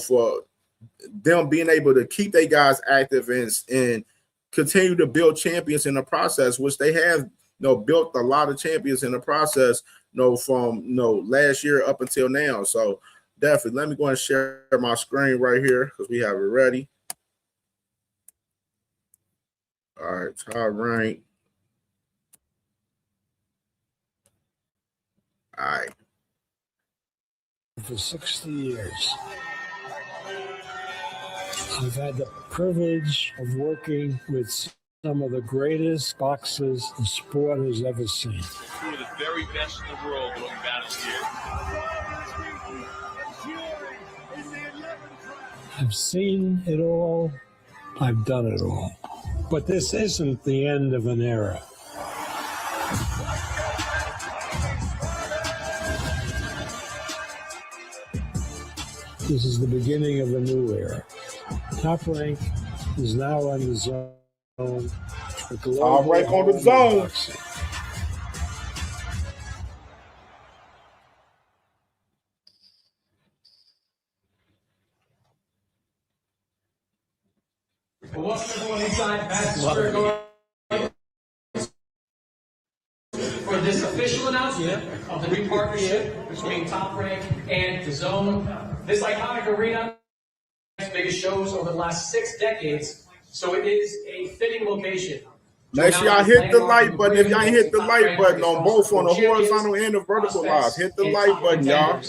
for them being able to keep their guys active and continue to build champions in the process, which they have built a lot of champions in the process, from last year up until now. So definitely let me go and share my screen right here because we have it ready. All right, Top Rank. All right. For 60 years, I've had the privilege of working with some of the greatest boxers the sport has ever seen. Two of the very best in the world doing battles here. I've seen it all. I've done it all. But this isn't the end of an era. This is the beginning of a new era. Top Rank is now on the zone. Top Rank on the zone. Boxing. Welcome everyone inside Madison Square Garden for this official announcement of the new partnership between Top Rank and Dazn. This iconic arena, biggest shows over the last 6 decades, so it is a fitting location. Make sure y'all hit the like button. If y'all ain't hit the like button on both on the horizontal and the vertical live, hit the like button, y'all.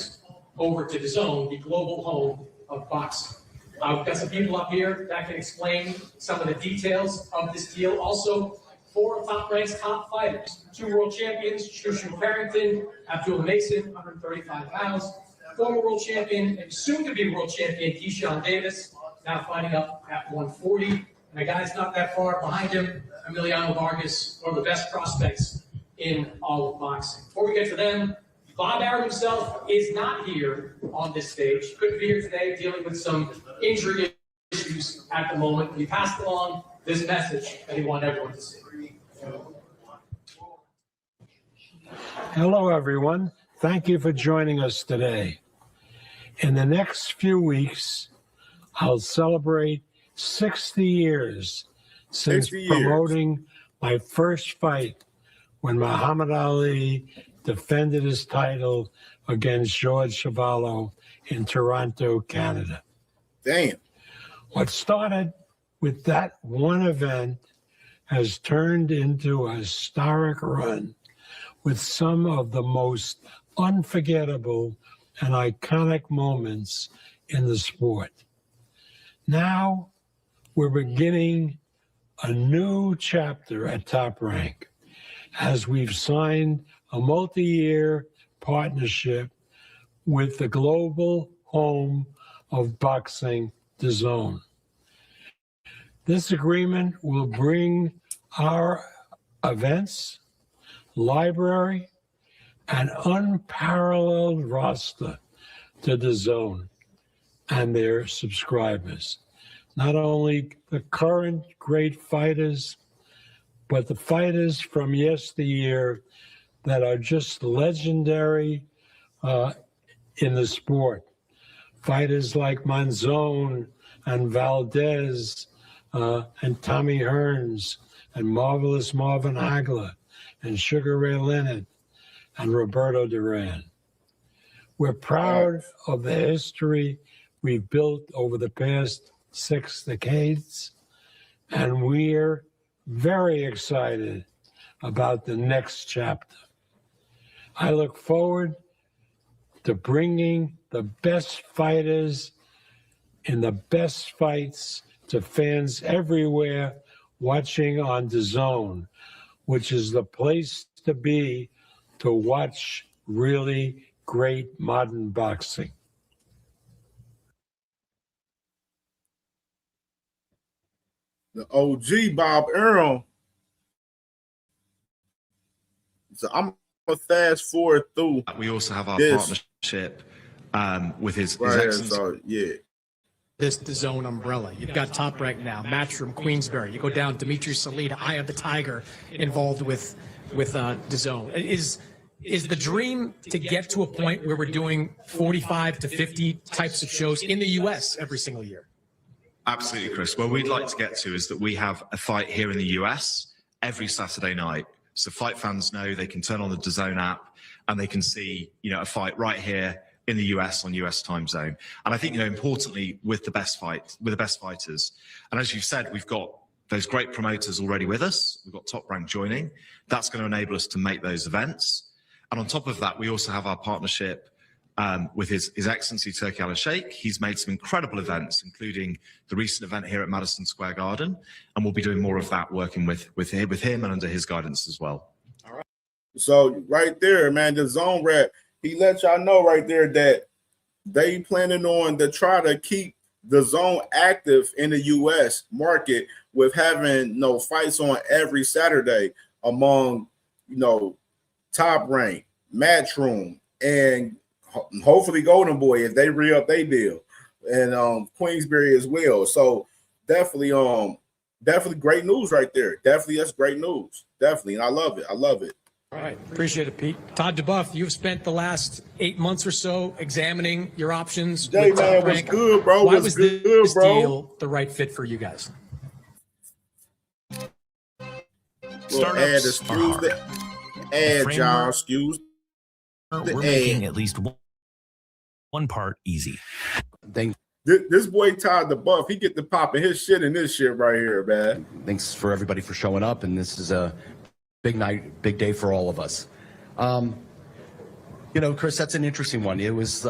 Over to Dazn, the global home of boxing. I've got some people up here that can explain some of the details of this deal. Also, 4 of Top Rank's top fighters, 2 world champions, Shushu Parrington, Abdullah Mason, 135 pounds, former world champion and soon-to-be world champion Keyshawn Davis, now fighting up at 140. And a guy that's not that far behind him, Emiliano Vargas, one of the best prospects in all of boxing. Before we get to them, Bob Arum himself is not here on this stage. Couldn't be here today, dealing with some injury issues at the moment. He passed along this message that he wanted everyone to see. Hello, everyone. Thank you for joining us today. In the next few weeks, I'll celebrate 60 years since 60 years. promoting my first fight when Muhammad Ali defended his title against George Chuvalo in Toronto, Canada. Damn. What started with that one event has turned into a historic run with some of the most unforgettable and iconic moments in the sport. Now we're beginning a new chapter at Top Rank as we've signed a multi-year partnership with the global home of boxing, Dazn. This agreement will bring our events, library, and unparalleled roster to Dazn and their subscribers. Not only the current great fighters, but the fighters from yesteryear that are just legendary in the sport. Fighters like Monzon and Valdez and Tommy Hearns and Marvelous Marvin Hagler and Sugar Ray Leonard and Roberto Duran. We're proud of the history we've built over the past 6 decades, and we're very excited about the next chapter. I look forward to bringing the best fighters in the best fights to fans everywhere watching on Dazn, which is the place to be to watch really great modern boxing. The OG Bob Earl. So I'm gonna fast forward through. We also have our this partnership with his right here. excellence. So yeah. This DAZN umbrella. You've got Top Rank now, Matchroom, Queensberry. You go down, Dimitri Salita, Eye of the Tiger, involved with DAZN. Is the dream to get to a point where we're doing 45 to 50 types of shows in the U.S. every single year? Absolutely, Chris. Where we'd like to get to is that we have a fight here in the US every Saturday night. So fight fans know they can turn on the DAZN app and they can see, a fight right here in the US on US time zone. And I think, importantly, with the best fighters. And as you've said, we've got those great promoters already with us. We've got Top Rank joining. That's going to enable us to make those events. And on top of that, we also have our partnership with His Excellency Turki Al-Sheikh. He's made some incredible events, including the recent event here at Madison Square Garden. And we'll be doing more of that, working with him and under his guidance as well. All right. So right there, man, the Zone Rep, he let y'all know right there that they planning on to try to keep the Zone active in the U.S. market with having fights on every Saturday among, Top Rank, Matchroom, and hopefully Golden Boy if they re-up their deal, and Queensberry as well. So definitely great news right there. Definitely, that's great news. Definitely, and I love it. All right, appreciate it, Pete. Todd DeBuff, you've spent the last 8 months or so examining your options. Jay, with man, Top was Rank. good, bro. Why was was good, this bro. deal the right fit for you guys? Startups excuse the ad, y'all. Excuse the we're ad. making at least one part easy. This boy Todd DeBuff, he get to popping his shit in this shit right here, man. Thanks for everybody for showing up, and this is a big night, big day for all of us. Chris, that's an interesting one. It was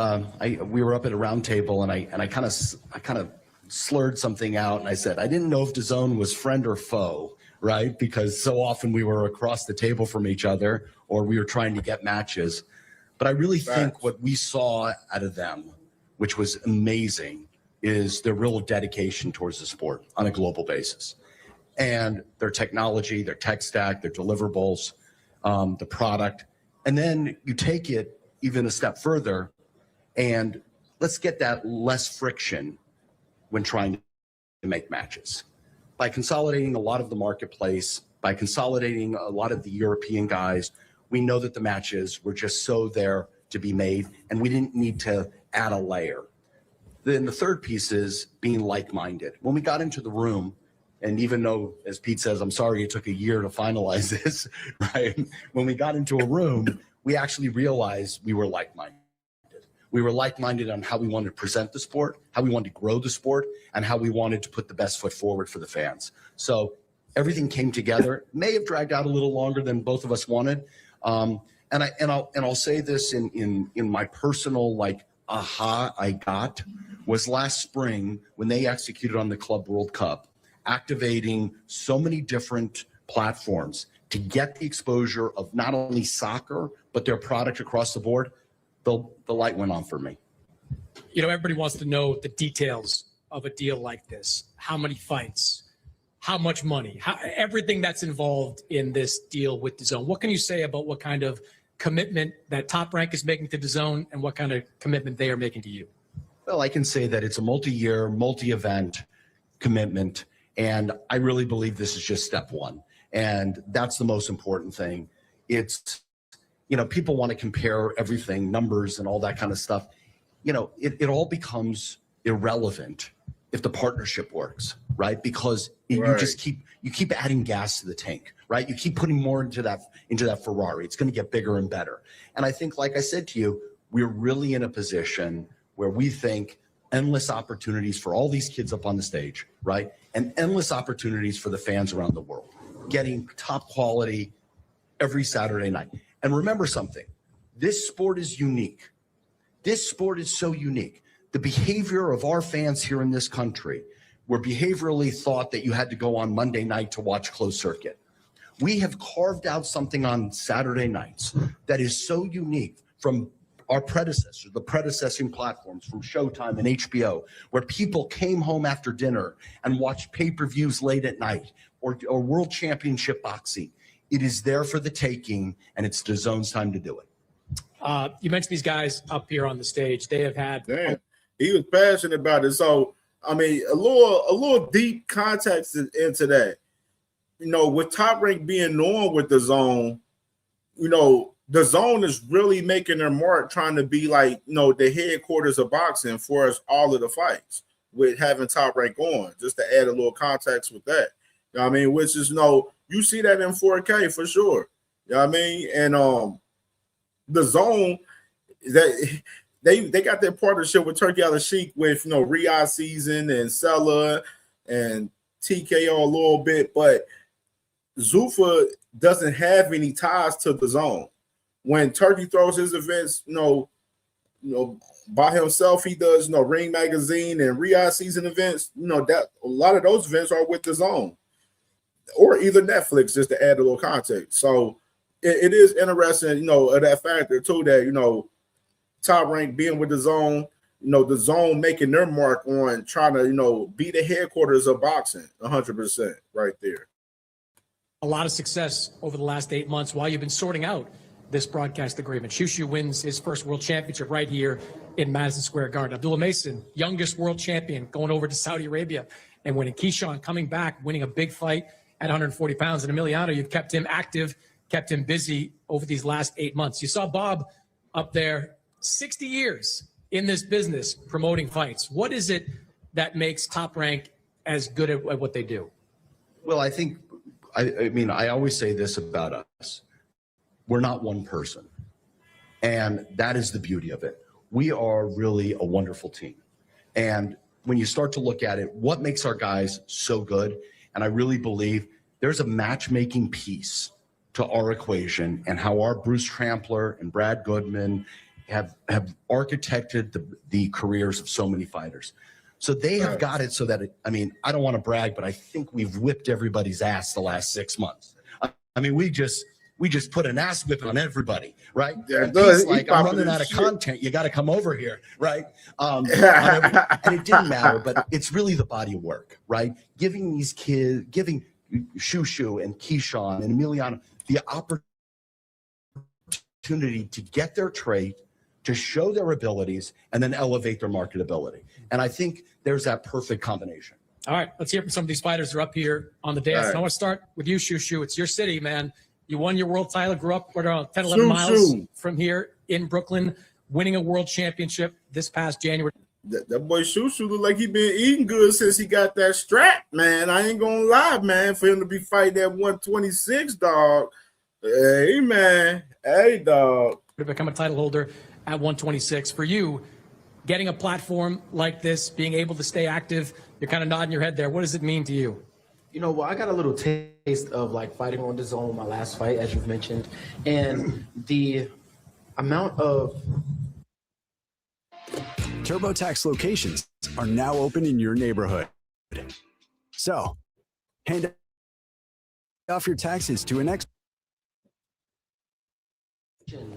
we were up at a round table, and I kind of slurred something out, and I said I didn't know if DAZN was friend or foe, right? Because so often we were across the table from each other, or we were trying to get matches. But I really think what we saw out of them, which was amazing, is their real dedication towards the sport on a global basis. And their technology, their tech stack, their deliverables, the product. And then you take it even a step further, and let's get that less friction when trying to make matches. By consolidating a lot of the marketplace, by consolidating a lot of the European guys, we know that the matches were just so there to be made, and we didn't need to add a layer. Then the third piece is being like-minded. When we got into the room, and even though, as Pete says, I'm sorry it took a year to finalize this, right? When we got into a room, we actually realized we were like-minded. We were like-minded on how we wanted to present the sport, how we wanted to grow the sport, and how we wanted to put the best foot forward for the fans. So everything came together. May have dragged out a little longer than both of us wanted. And I'll say this in my personal like aha I got was last spring when they executed on the Club World Cup, activating so many different platforms to get the exposure of not only soccer but their product across the board. The light went on for me. You know, everybody wants to know the details of a deal like this. How many fights? How much money? Everything that's involved in this deal with DAZN. What can you say about what kind of commitment that Top Rank is making to DAZN and what kind of commitment they are making to you? Well, I can say that it's a multi-year, multi-event commitment, and I really believe this is just step one. And that's the most important thing. It's, you know, people want to compare everything, numbers and all that kind of stuff. You know, it all becomes irrelevant if the partnership works, right? Because you just keep adding gas to the tank, right? You keep putting more into that Ferrari. It's going to get bigger and better. And I think, like I said to you, we're really in a position where we think endless opportunities for all these kids up on the stage, right? And endless opportunities for the fans around the world, getting top quality every Saturday night. And remember something, this sport is unique. This sport is so unique. The behavior of our fans here in this country were behaviorally thought that you had to go on Monday night to watch closed circuit. We have carved out something on Saturday nights that is so unique from our predecessors, the predecessing platforms from Showtime and HBO, where people came home after dinner and watched pay-per-views late at night or World Championship boxing. It is there for the taking, and it's DAZN's time to do it. You mentioned these guys up here on the stage. They have had. Damn, he was passionate about it. So, I mean, a little deep context into that. You know, with Top Rank being known with DAZN, you know, DAZN is really making their mark, trying to be like, you know, the headquarters of boxing for us all of the fights with having Top Rank on. Just to add a little context with that. You know what I mean? Which is, you see that in 4K for sure. You know what I mean? And DAZN, that they got their partnership with Turkey Al-Sheikh with, you know, Riyadh Season and Sella and TKO a little bit, but Zuffa doesn't have any ties to DAZN. When Turkey throws his events, you know, by himself, he does, Ring Magazine and Riyadh Season events. You know, that a lot of those events are with DAZN or either Netflix, just to add a little context. So it is interesting, that factor too, that, Top Rank being with DAZN, DAZN making their mark on trying to, be the headquarters of boxing 100% right there. A lot of success over the last 8 months while you've been sorting out this broadcast agreement. Shushu wins his first world championship right here in Madison Square Garden. Abdullah Mason, youngest world champion, going over to Saudi Arabia and winning. Keyshawn coming back, winning a big fight at 140 pounds. And Emiliano, you've kept him active, kept him busy over these last 8 months. You saw Bob up there, 60 years in this business promoting fights. What is it that makes Top Rank as good at what they do? Well, I think, I always say this about us. We're not one person. And that is the beauty of it. We are really a wonderful team. And when you start to look at it, what makes our guys so good? And I really believe there's a matchmaking piece to our equation and how our Bruce Trampler and Brad Goodman have architected the careers of so many fighters. So they have got it so that, I don't want to brag, but I think we've whipped everybody's ass the last 6 months. We just put an ass whip on everybody, right? Yeah, like, I'm running out of content. You got to come over here, right? And it didn't matter, but it's really the body of work, right? Giving these kids, giving Shushu and Keyshawn and Emiliano the opportunity to get their trade, to show their abilities, and then elevate their marketability. And I think there's that perfect combination. All right, let's hear from some of these fighters who are up here on the dais. Right. I want to start with you, Shushu. It's your city, man. You won your world title, grew up around 10, 11 miles from here in Brooklyn, winning a world championship this past January. That boy Shushu look like he been eating good since he got that strap, man. I ain't gonna lie, man. For him to be fighting at 126, dog. Hey, man. Hey, dog. To become a title holder at 126. For you, getting a platform like this, being able to stay active, you're kind of nodding your head there. What does it mean to you? You know, well, I got a little taste of like fighting on DAZN, my last fight, as you've mentioned, and the amount of TurboTax locations are now open in your neighborhood. So, hand off your taxes to an expert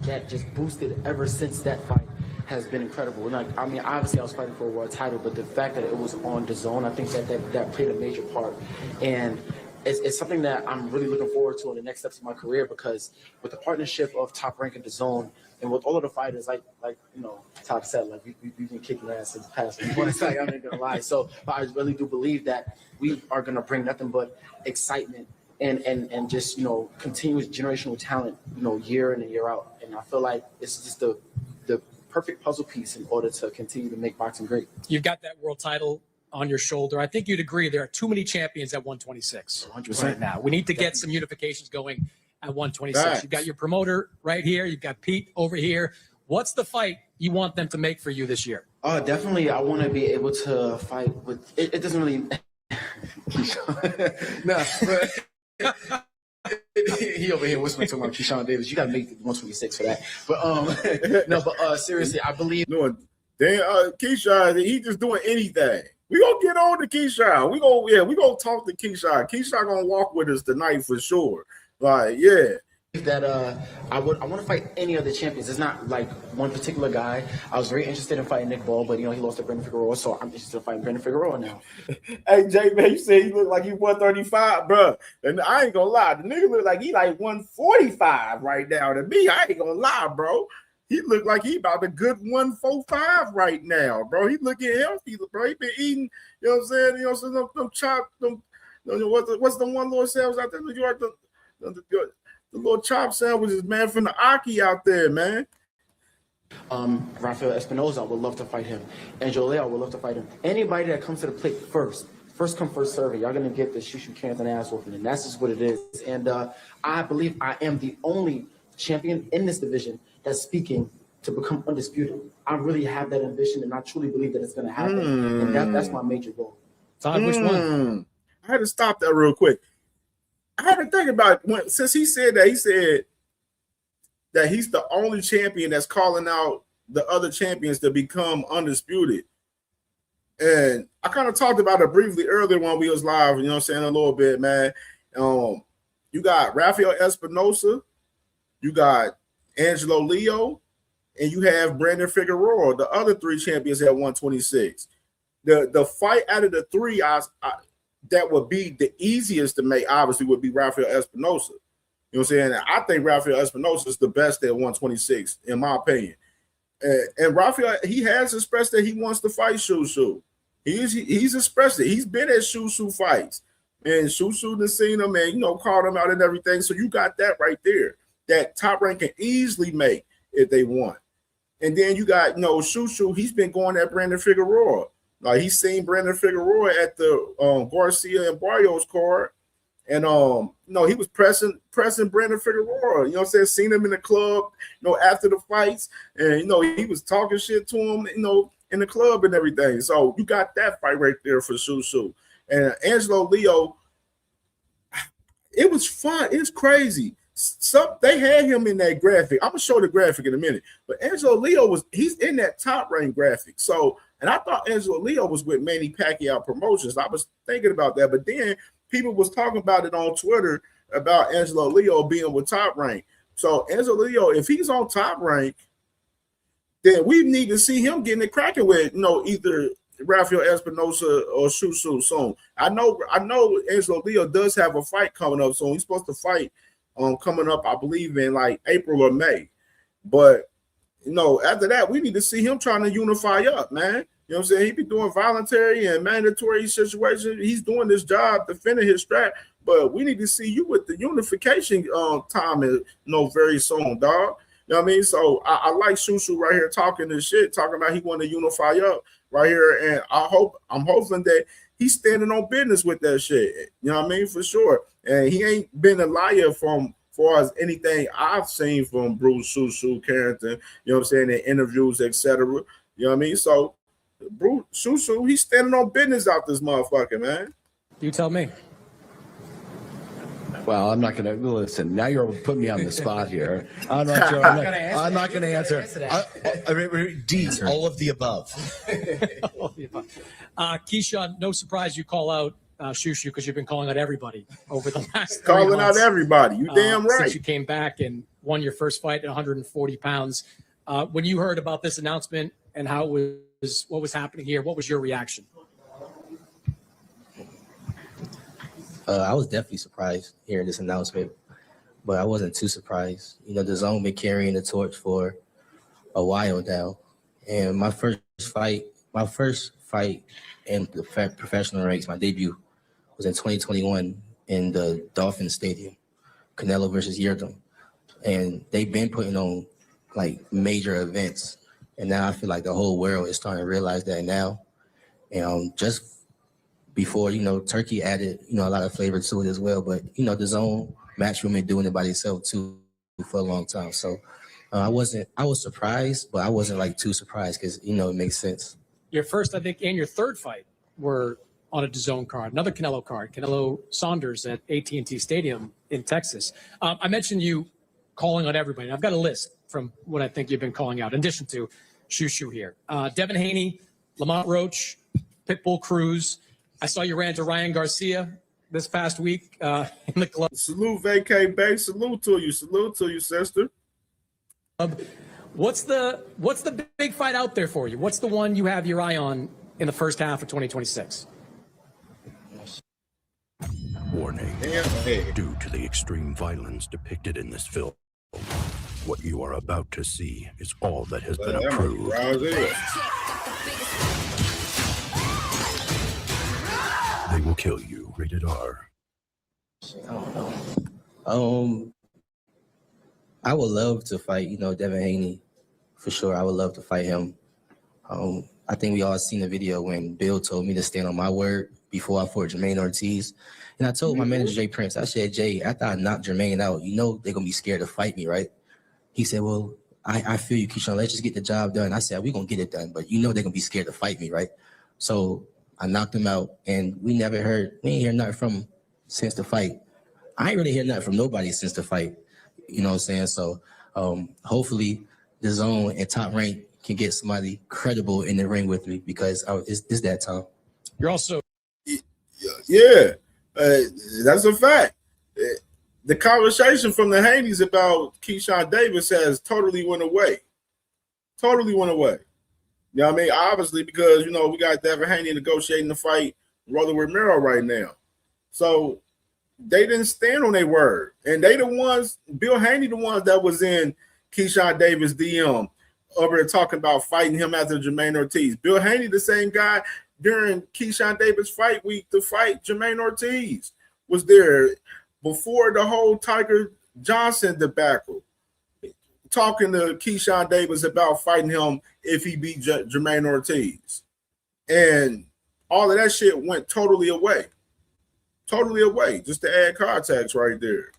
that just boosted ever since that fight has been incredible. And like, I mean, obviously I was fighting for a world title, but the fact that it was on DAZN, I think that played a major part. And it's something that I'm really looking forward to in the next steps of my career, because with the partnership of Top Rank and DAZN, and with all of the fighters, like you know, Top said, like we've been kicking ass since past. Like, I'm not gonna lie. So, but I really do believe that we are gonna bring nothing but excitement and just, you know, continuous generational talent, you know, year in and year out. And I feel like it's just the perfect puzzle piece in order to continue to make boxing great. You've got that world title on your shoulder. I think you'd agree there are too many champions at 126 100%. right now. We need to get some unifications going at 126. Facts. You've got your promoter right here. You've got Pete over here. What's the fight you want them to make for you this year? Definitely, I want to be able to fight with. It doesn't really. No, but he over here whispering to my Keyshawn Davis. You got to make 126 for that. But no, but seriously, I believe. No, damn, Keyshawn, he just doing anything. We gonna get on to Keyshawn. We gonna talk to Keyshawn. Keyshawn gonna walk with us tonight for sure. Like, yeah. That I want to fight any of the champions. It's not like one particular guy. I was very interested in fighting Nick Ball, but you know he lost to Brandon Figueroa, so I'm interested in fighting Brandon Figueroa now. Hey, Jay, man, you said he looked like he 135, bro. And I ain't gonna lie, the nigga look like he like 145 right now. To me, I ain't gonna lie, bro. He look like he about a good 145 right now, bro. He looking healthy, bro. He been eating, you know what I'm saying? You know, so them chop, what's the one little sandwich out there? New York, the little chop sandwiches, man, from the Aki out there, man. Rafael Espinoza, I would love to fight him. Angel Leo, I would love to fight him. Anybody that comes to the plate first come, first serve. Y'all gonna get the Shushu Canton ass whooping, and that's just what it is. And I believe I am the only champion in this division that's speaking to become undisputed. I really have that ambition, and I truly believe that it's gonna happen. And that's my major goal. Todd, which one? I had to stop that real quick. I had to think about it. Since he said that he's the only champion that's calling out the other champions to become undisputed. And I kind of talked about it briefly earlier when we was live, you know what I'm saying, a little bit, man. You got Rafael Espinosa, you got Angelo Leo, and you have Brandon Figueroa, the other three champions at 126. The fight out of the three, that would be the easiest to make, obviously, would be Rafael Espinosa. You know what I'm saying? I think Rafael Espinosa is the best at 126, in my opinion. And Rafael, he has expressed that he wants to fight Shushu. He's expressed it. He's been at Shushu fights. And Shushu done seen him and, you know, called him out and everything. So you got that right there. That Top Rank can easily make if they want. And then you got, you know, Shushu, he's been going at Brandon Figueroa. Like, he's seen Brandon Figueroa at the Garcia and Barrios card. And, no, he was pressing Brandon Figueroa. You know what I'm saying? Seen him in the club, you know, after the fights. And, you know, he was talking shit to him, you know, in the club and everything. So you got that fight right there for Shushu. And Angelo Leo, it was fun. It was crazy. They had him in that graphic. I'm going to show the graphic in a minute. But Angelo Leo he's in that Top Rank graphic. So, and I thought Angelo Leo was with Manny Pacquiao Promotions. I was thinking about that. But then people was talking about it on Twitter about Angelo Leo being with Top Rank. So Angelo Leo, if he's on Top Rank, then we need to see him getting it cracking with, you know, either Rafael Espinosa or Shushu soon. I know Angelo Leo does have a fight coming up soon. He's supposed to fight coming up, I believe, in like April or May. But, you know, after that, we need to see him trying to unify up, man. You know what I'm saying? He be doing voluntary and mandatory situations. He's doing this job, defending his strap. But we need to see you with the unification time, you know, very soon, dog. You know You know what I mean? So I like Shushu right here talking this shit, talking about he want to unify up right here. And I'm hoping that he's standing on business with that shit. You know what I mean? For sure. And he ain't been a liar from far as anything I've seen from Bruce Shushu Carrington, you know what I'm saying, in interviews, etc. You know what I mean? So Bruce Shushu, he's standing on business out this motherfucker, man. You tell me. Well, I'm not going to listen. Now you're putting me on the spot here. I'm not sure. I'm not going to answer. D, all of the above. Keyshawn, no surprise you call out Shushu because you've been calling out everybody over the last 3 Calling months. out everybody. You damn right. Since you came back and won your first fight at 140 pounds. When you heard about this announcement and how it was, what was happening here, what was your reaction? I was definitely surprised hearing this announcement, but I wasn't too surprised. You know, Dazn been carrying the torch for a while now, and my first fight in the professional ranks, my debut, was in 2021 in the Dolphin Stadium, Canelo versus Yildirim, and they've been putting on like major events, and now I feel like the whole world is starting to realize that now, and just before, you know, Turkey added, you know, a lot of flavor to it as well. But, you know, Dazn Matchroom been doing it by themselves too for a long time. So I was surprised, but I wasn't like too surprised because, you know, it makes sense. Your first, I think, and your third fight were on a Dazn card, another Canelo card, Canelo Saunders at AT&T Stadium in Texas. I mentioned you calling on everybody. And I've got a list from what I think you've been calling out, in addition to Shushu here. Devin Haney, Lamont Roach, Pitbull Cruz. I saw you ran into Ryan Garcia this past week in the club. Salute, Vacay Bay. Salute to you, sister. What's the big fight out there for you? What's the one you have your eye on in the first half of 2026? Warning. Due to the extreme violence depicted in this film, what you are about to see is all that has been approved. They will kill you. Rated R. I don't know. I would love to fight, you know, Devin Haney, for sure. I would love to fight him. I think we all seen the video when Bill told me to stand on my word before I fought Jermaine Ortiz. And I told my manager, Jay Prince, I said, Jay, after I knocked Jermaine out, you know they're going to be scared to fight me, right? He said, well, I feel you, Keyshawn. Let's just get the job done. I said, we're going to get it done, but you know they're going to be scared to fight me, right? So I knocked him out, and we ain't hear nothing from him since the fight. I ain't really hear nothing from nobody since the fight. You know what I'm saying? So hopefully Dazn and Top Rank can get somebody credible in the ring with me because it's that time. You're also... Yeah, that's a fact. The conversation from the Haneys about Keyshawn Davis has totally went away. Totally went away. You know what I mean? Obviously, because, you know, we got Devin Haney negotiating the fight Rolling with Miro right now. So they didn't stand on their word. And they the ones, Bill Haney, the ones that was in Keyshawn Davis DM over there talking about fighting him after Jermaine Ortiz. Bill Haney, the same guy during Keyshawn Davis fight week to fight Jermaine Ortiz, was there before the whole Tiger Johnson debacle, talking to Keyshawn Davis about fighting him if he beat Jermaine Ortiz. And all of that shit went totally away. Totally away, just to add context right there.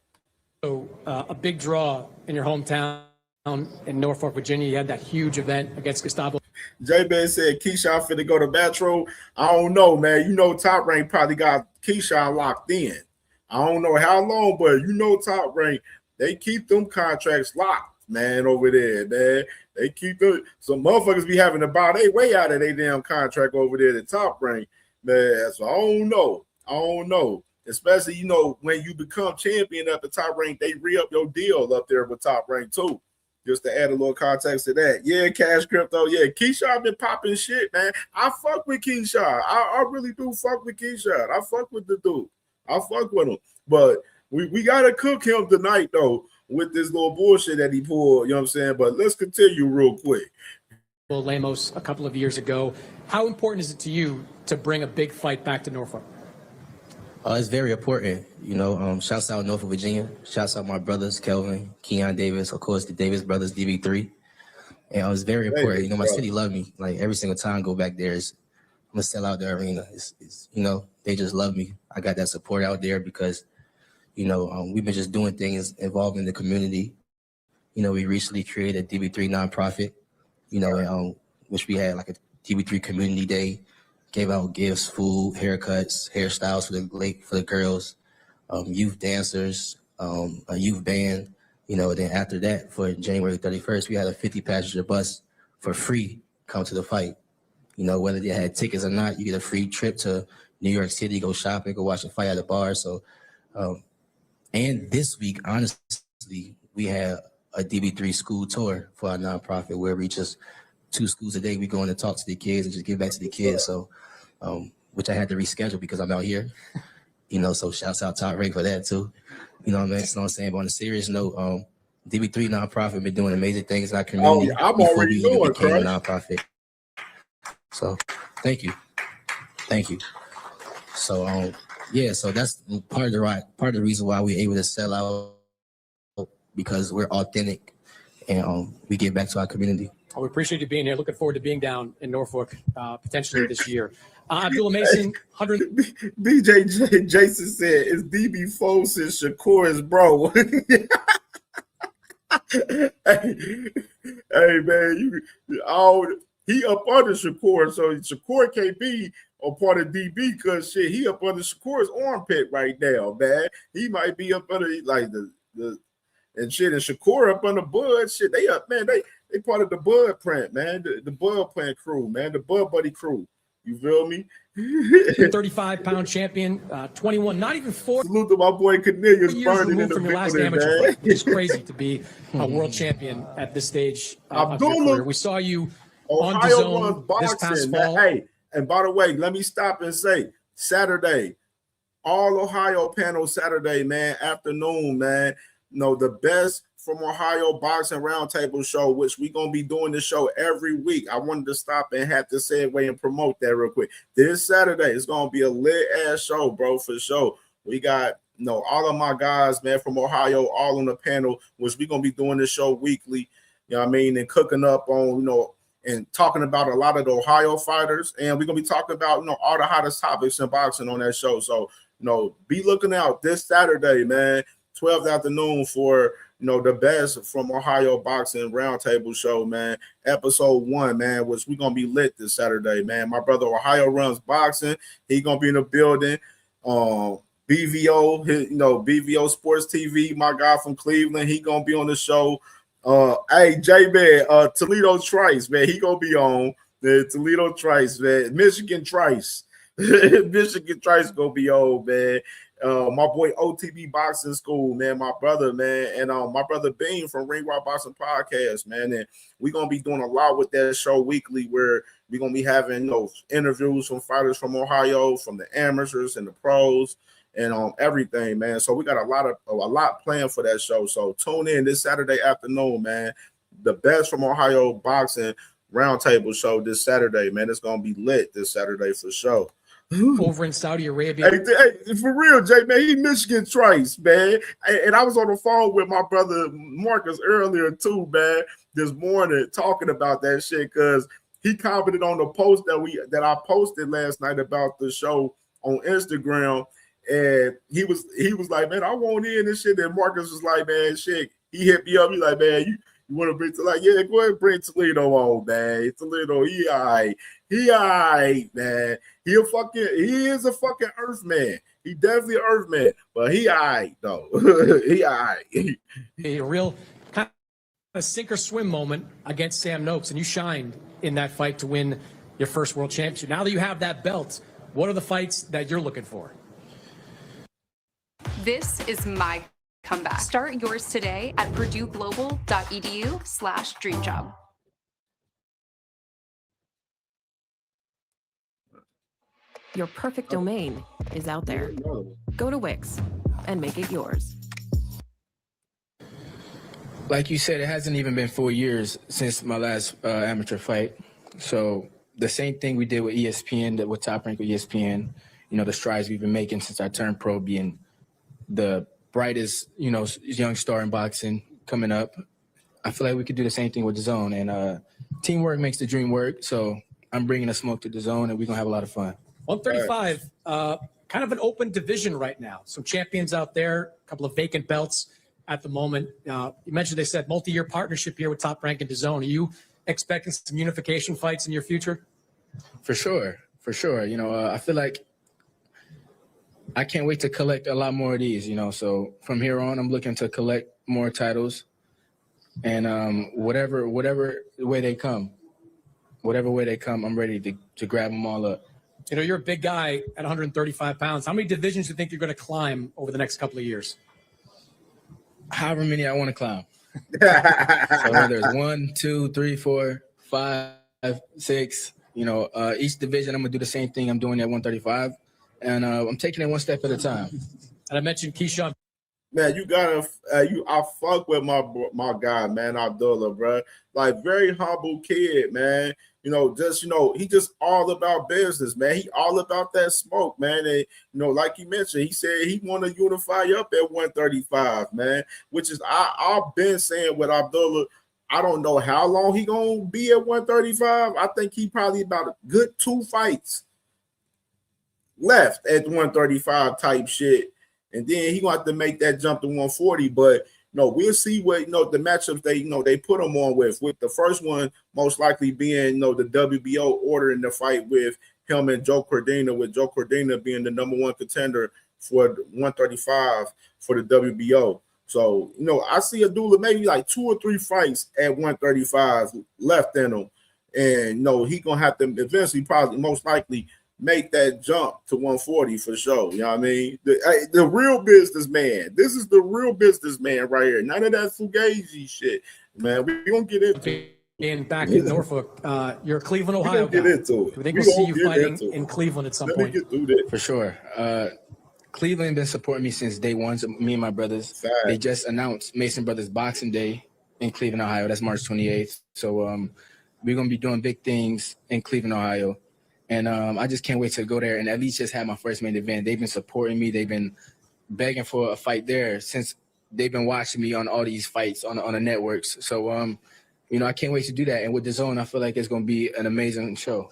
So a big draw in your hometown in Norfolk, Virginia. You had that huge event against Gustavo. J-Ben said Keyshawn finna go to Metro. I don't know, man. You know Top Rank probably got Keyshawn locked in. I don't know how long, but you know Top Rank, they keep them contracts locked, man, over there, man. They keep them. Some motherfuckers be having to buy their way out of their damn contract over there at Top Rank, man. So I don't know. I don't know. Especially, you know, when you become champion up at Top Rank, they re-up your deal up there with Top Rank too. Just to add a little context to that. Yeah, Cash Crypto. Yeah, Keyshawn been popping shit, man. I fuck with Keyshawn. I really do fuck with Keyshawn. I fuck with the dude. I fuck with him. But we got to cook him tonight, though, with this little bullshit that he pulled. You know what I'm saying? But let's continue real quick. Well, Lemos a couple of years ago. How important is it to you to bring a big fight back to Norfolk? It's very important, you know. Shouts out Norfolk, Virginia. Shouts out my brothers, Kelvin, Keon Davis, of course, the Davis brothers, DB3. And it's very important. You know, my city love me. Like every single time I go back there, I'm gonna sell out the arena. It's you know, they just love me. I got that support out there because, you know, we've been just doing things involving the community. You know, we recently created a DB3 nonprofit, you know, which we had like a DB3 community day, gave out gifts, food, haircuts, hairstyles for the girls, youth dancers, a youth band. You know, then after that, for January 31st, we had a 50-passenger bus for free come to the fight. You know, whether they had tickets or not, you get a free trip to New York City, go shopping, go watch a fight at the bar. So, and this week, honestly, we had a DB3 school tour for our nonprofit where we just 2 schools a day. We go in and talk to the kids and just give back to the kids. So, which I had to reschedule because I'm out here. You know, so shouts out Top Rank for that too. You know what I mean? You know what I'm saying? But on a serious note, DB3 nonprofit been doing amazing things in our community. I'm already knowing, became a nonprofit. So thank you. So yeah, so that's part of the reason why we're able to sell out, because we're authentic and we give back to our community. We appreciate you being here. Looking forward to being down in Norfolk potentially this year. Abdullah Mason, 100. DJ Jason said, "It's DB4 since Shakur is bro." hey man, he up under Shakur, so Shakur can't be a part of DB because shit, he up under Shakur's armpit right now, man. He might be up under like the and shit, and Shakur up under Bud. Shit, they up, man. They part of the Bud print, man. The Bud Plant crew, man. The Bud Buddy crew. You feel me? 35-pound champion, 21, not even 4. Salute to my boy Cornelius years burning in removed the from your last building, amateur man. fight. It's crazy to be a world champion at this stage of your Abdullah, career. We saw you on Ohio runs DAZN this past boxing, fall. man. Hey, and by the way, let me stop and say, Saturday, all Ohio panel Saturday, man, afternoon, man. No, the best from Ohio Boxing Roundtable show, which we're going to be doing the show every week. I wanted to stop and have to segue and promote that real quick. This Saturday, it's going to be a lit-ass show, bro, for sure. We got, all of my guys, man, from Ohio, all on the panel, which we're going to be doing this show weekly, you know what I mean, and cooking up on, and talking about a lot of the Ohio fighters. And we're going to be talking about, all the hottest topics in boxing on that show. So, be looking out this Saturday, man, 12th afternoon for, the best from Ohio Boxing Roundtable show, man. Episode 1, man, which we're going to be lit this Saturday, man. My brother Ohio Runs Boxing. He going to be in the building. BVO, BVO Sports TV, my guy from Cleveland. He going to be on the show. Hey, J-Man, Toledo Trice, man. He going to be on. The Toledo Trice, man. Michigan Trice. Michigan Trice going to be on, man. My boy OTB Boxing School, man, my brother, man, and my brother Bean from Ring Rock Boxing Podcast, man, and we're gonna be doing a lot with that show weekly, where we're gonna be having interviews from fighters from Ohio, from the amateurs and the pros, and everything, man. So we got a lot planned for that show. So tune in this Saturday afternoon, man. The best from Ohio Boxing Roundtable show this Saturday, man. It's gonna be lit this Saturday for sure. Over in Saudi Arabia. Hey, for real, Jay, man, he Michigan Trice, man. And I was on the phone with my brother Marcus earlier too, man, this morning talking about that shit, because he commented on the post that I posted last night about the show on Instagram, and he was like, man, I want in this shit. And Marcus was like, man, shit. He hit me up. He like, man, you want to bring Toledo? Yeah, go ahead and bring Toledo on, man. Toledo, he all right, man. He is a fucking Earthman. He definitely an Earthman, but he all right, though. He all right. A real kind of sink or swim moment against Sam Noakes, and you shined in that fight to win your first world championship. Now that you have that belt, what are the fights that you're looking for? This is my comeback. Start yours today at purdueglobal.edu/dreamjob. Your perfect domain is out there. Go to Wix and make it yours. Like you said, it hasn't even been 4 years since my last amateur fight. So the same thing we did with ESPN, with Top Rank with ESPN, the strides we've been making since I turned pro, being the brightest, young star in boxing coming up. I feel like we could do the same thing with DAZN, and teamwork makes the dream work. So I'm bringing a smoke to DAZN, and we're going to have a lot of fun. 135, kind of an open division right now. Some champions out there, a couple of vacant belts at the moment. You mentioned they said multi-year partnership here with Top Rank and DAZN. Are you expecting some unification fights in your future? For sure. I feel like I can't wait to collect a lot more of these, So from here on, I'm looking to collect more titles, and whatever way they come, I'm ready to grab them all up. You're a big guy at 135 pounds. How many divisions do you think you're going to climb over the next couple of years? However many I want to climb. So whether it's 1, 2, 3, 4, 5, 6, each division, I'm going to do the same thing I'm doing at 135. And I'm taking it one step at a time. And I mentioned Keyshawn. Man, you gotta, I fuck with my guy, man, Abdullah, bro. Like, very humble kid, man. He just all about business, man. He all about that smoke, man. And, like you mentioned, he said he want to unify up at 135, man, which is, I've been saying with Abdullah, I don't know how long he going to be at 135. I think he probably about a good 2 fights left at 135 type shit. And then he going to have to make that jump to 140. But, we'll see what, the matchups they put him on with the first one most likely being, the WBO ordering the fight with him and Joe Cordina, with Joe Cordina being the number 1 contender for 135 for the WBO. So, I see Abdullah maybe like 2 or 3 fights at 135 left in him. And, he going to have to eventually probably most likely make that jump to 140 for sure. You know what I mean? The real businessman. This is the real businessman right here. None of that fugazi shit, man. We're going to get into it. Back in Norfolk, you're a Cleveland, Ohio guy. Get into it. I think we'll see you fighting in Cleveland at some point. Get through that. For sure. Cleveland been supporting me since day one. So me and my brothers. Fact. They just announced Mason Brothers Boxing Day in Cleveland, Ohio. That's March 28th. So we're going to be doing big things in Cleveland, Ohio. And I just can't wait to go there and at least just have my first main event. They've been supporting me. They've been begging for a fight there since they've been watching me on all these fights on the networks. So, I can't wait to do that. And with DAZN, I feel like it's going to be an amazing show.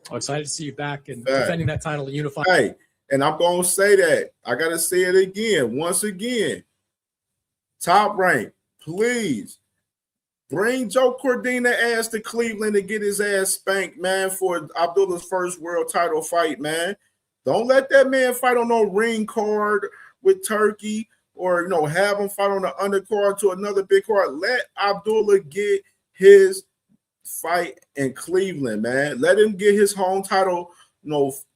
I'm excited to see you back and defending that title and unifying. Hey, and I'm going to say that. I got to say it again. Once again, Top Rank, please. Bring Joe Cordina ass to Cleveland and get his ass spanked, man, for Abdullah's first world title fight, man. Don't let that man fight on no ring card with Turkey or, have him fight on the undercard to another big card. Let Abdullah get his fight in Cleveland, man. Let him get his home title,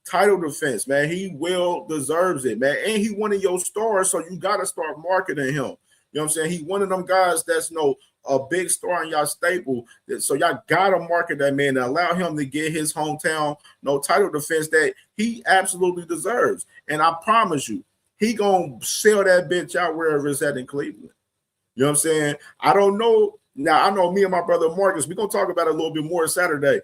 title defense, man. He well deserves it, man. And he one of your stars, so you got to start marketing him. You know what I'm saying? He one of them guys that's a big star in y'all staple. So y'all gotta market that man and allow him to get his hometown title defense that he absolutely deserves. And I promise you, he gonna sell that bitch out wherever it's at in Cleveland. You know what I'm saying? I don't know. Now I know me and my brother Marcus, we're gonna talk about it a little bit more Saturday.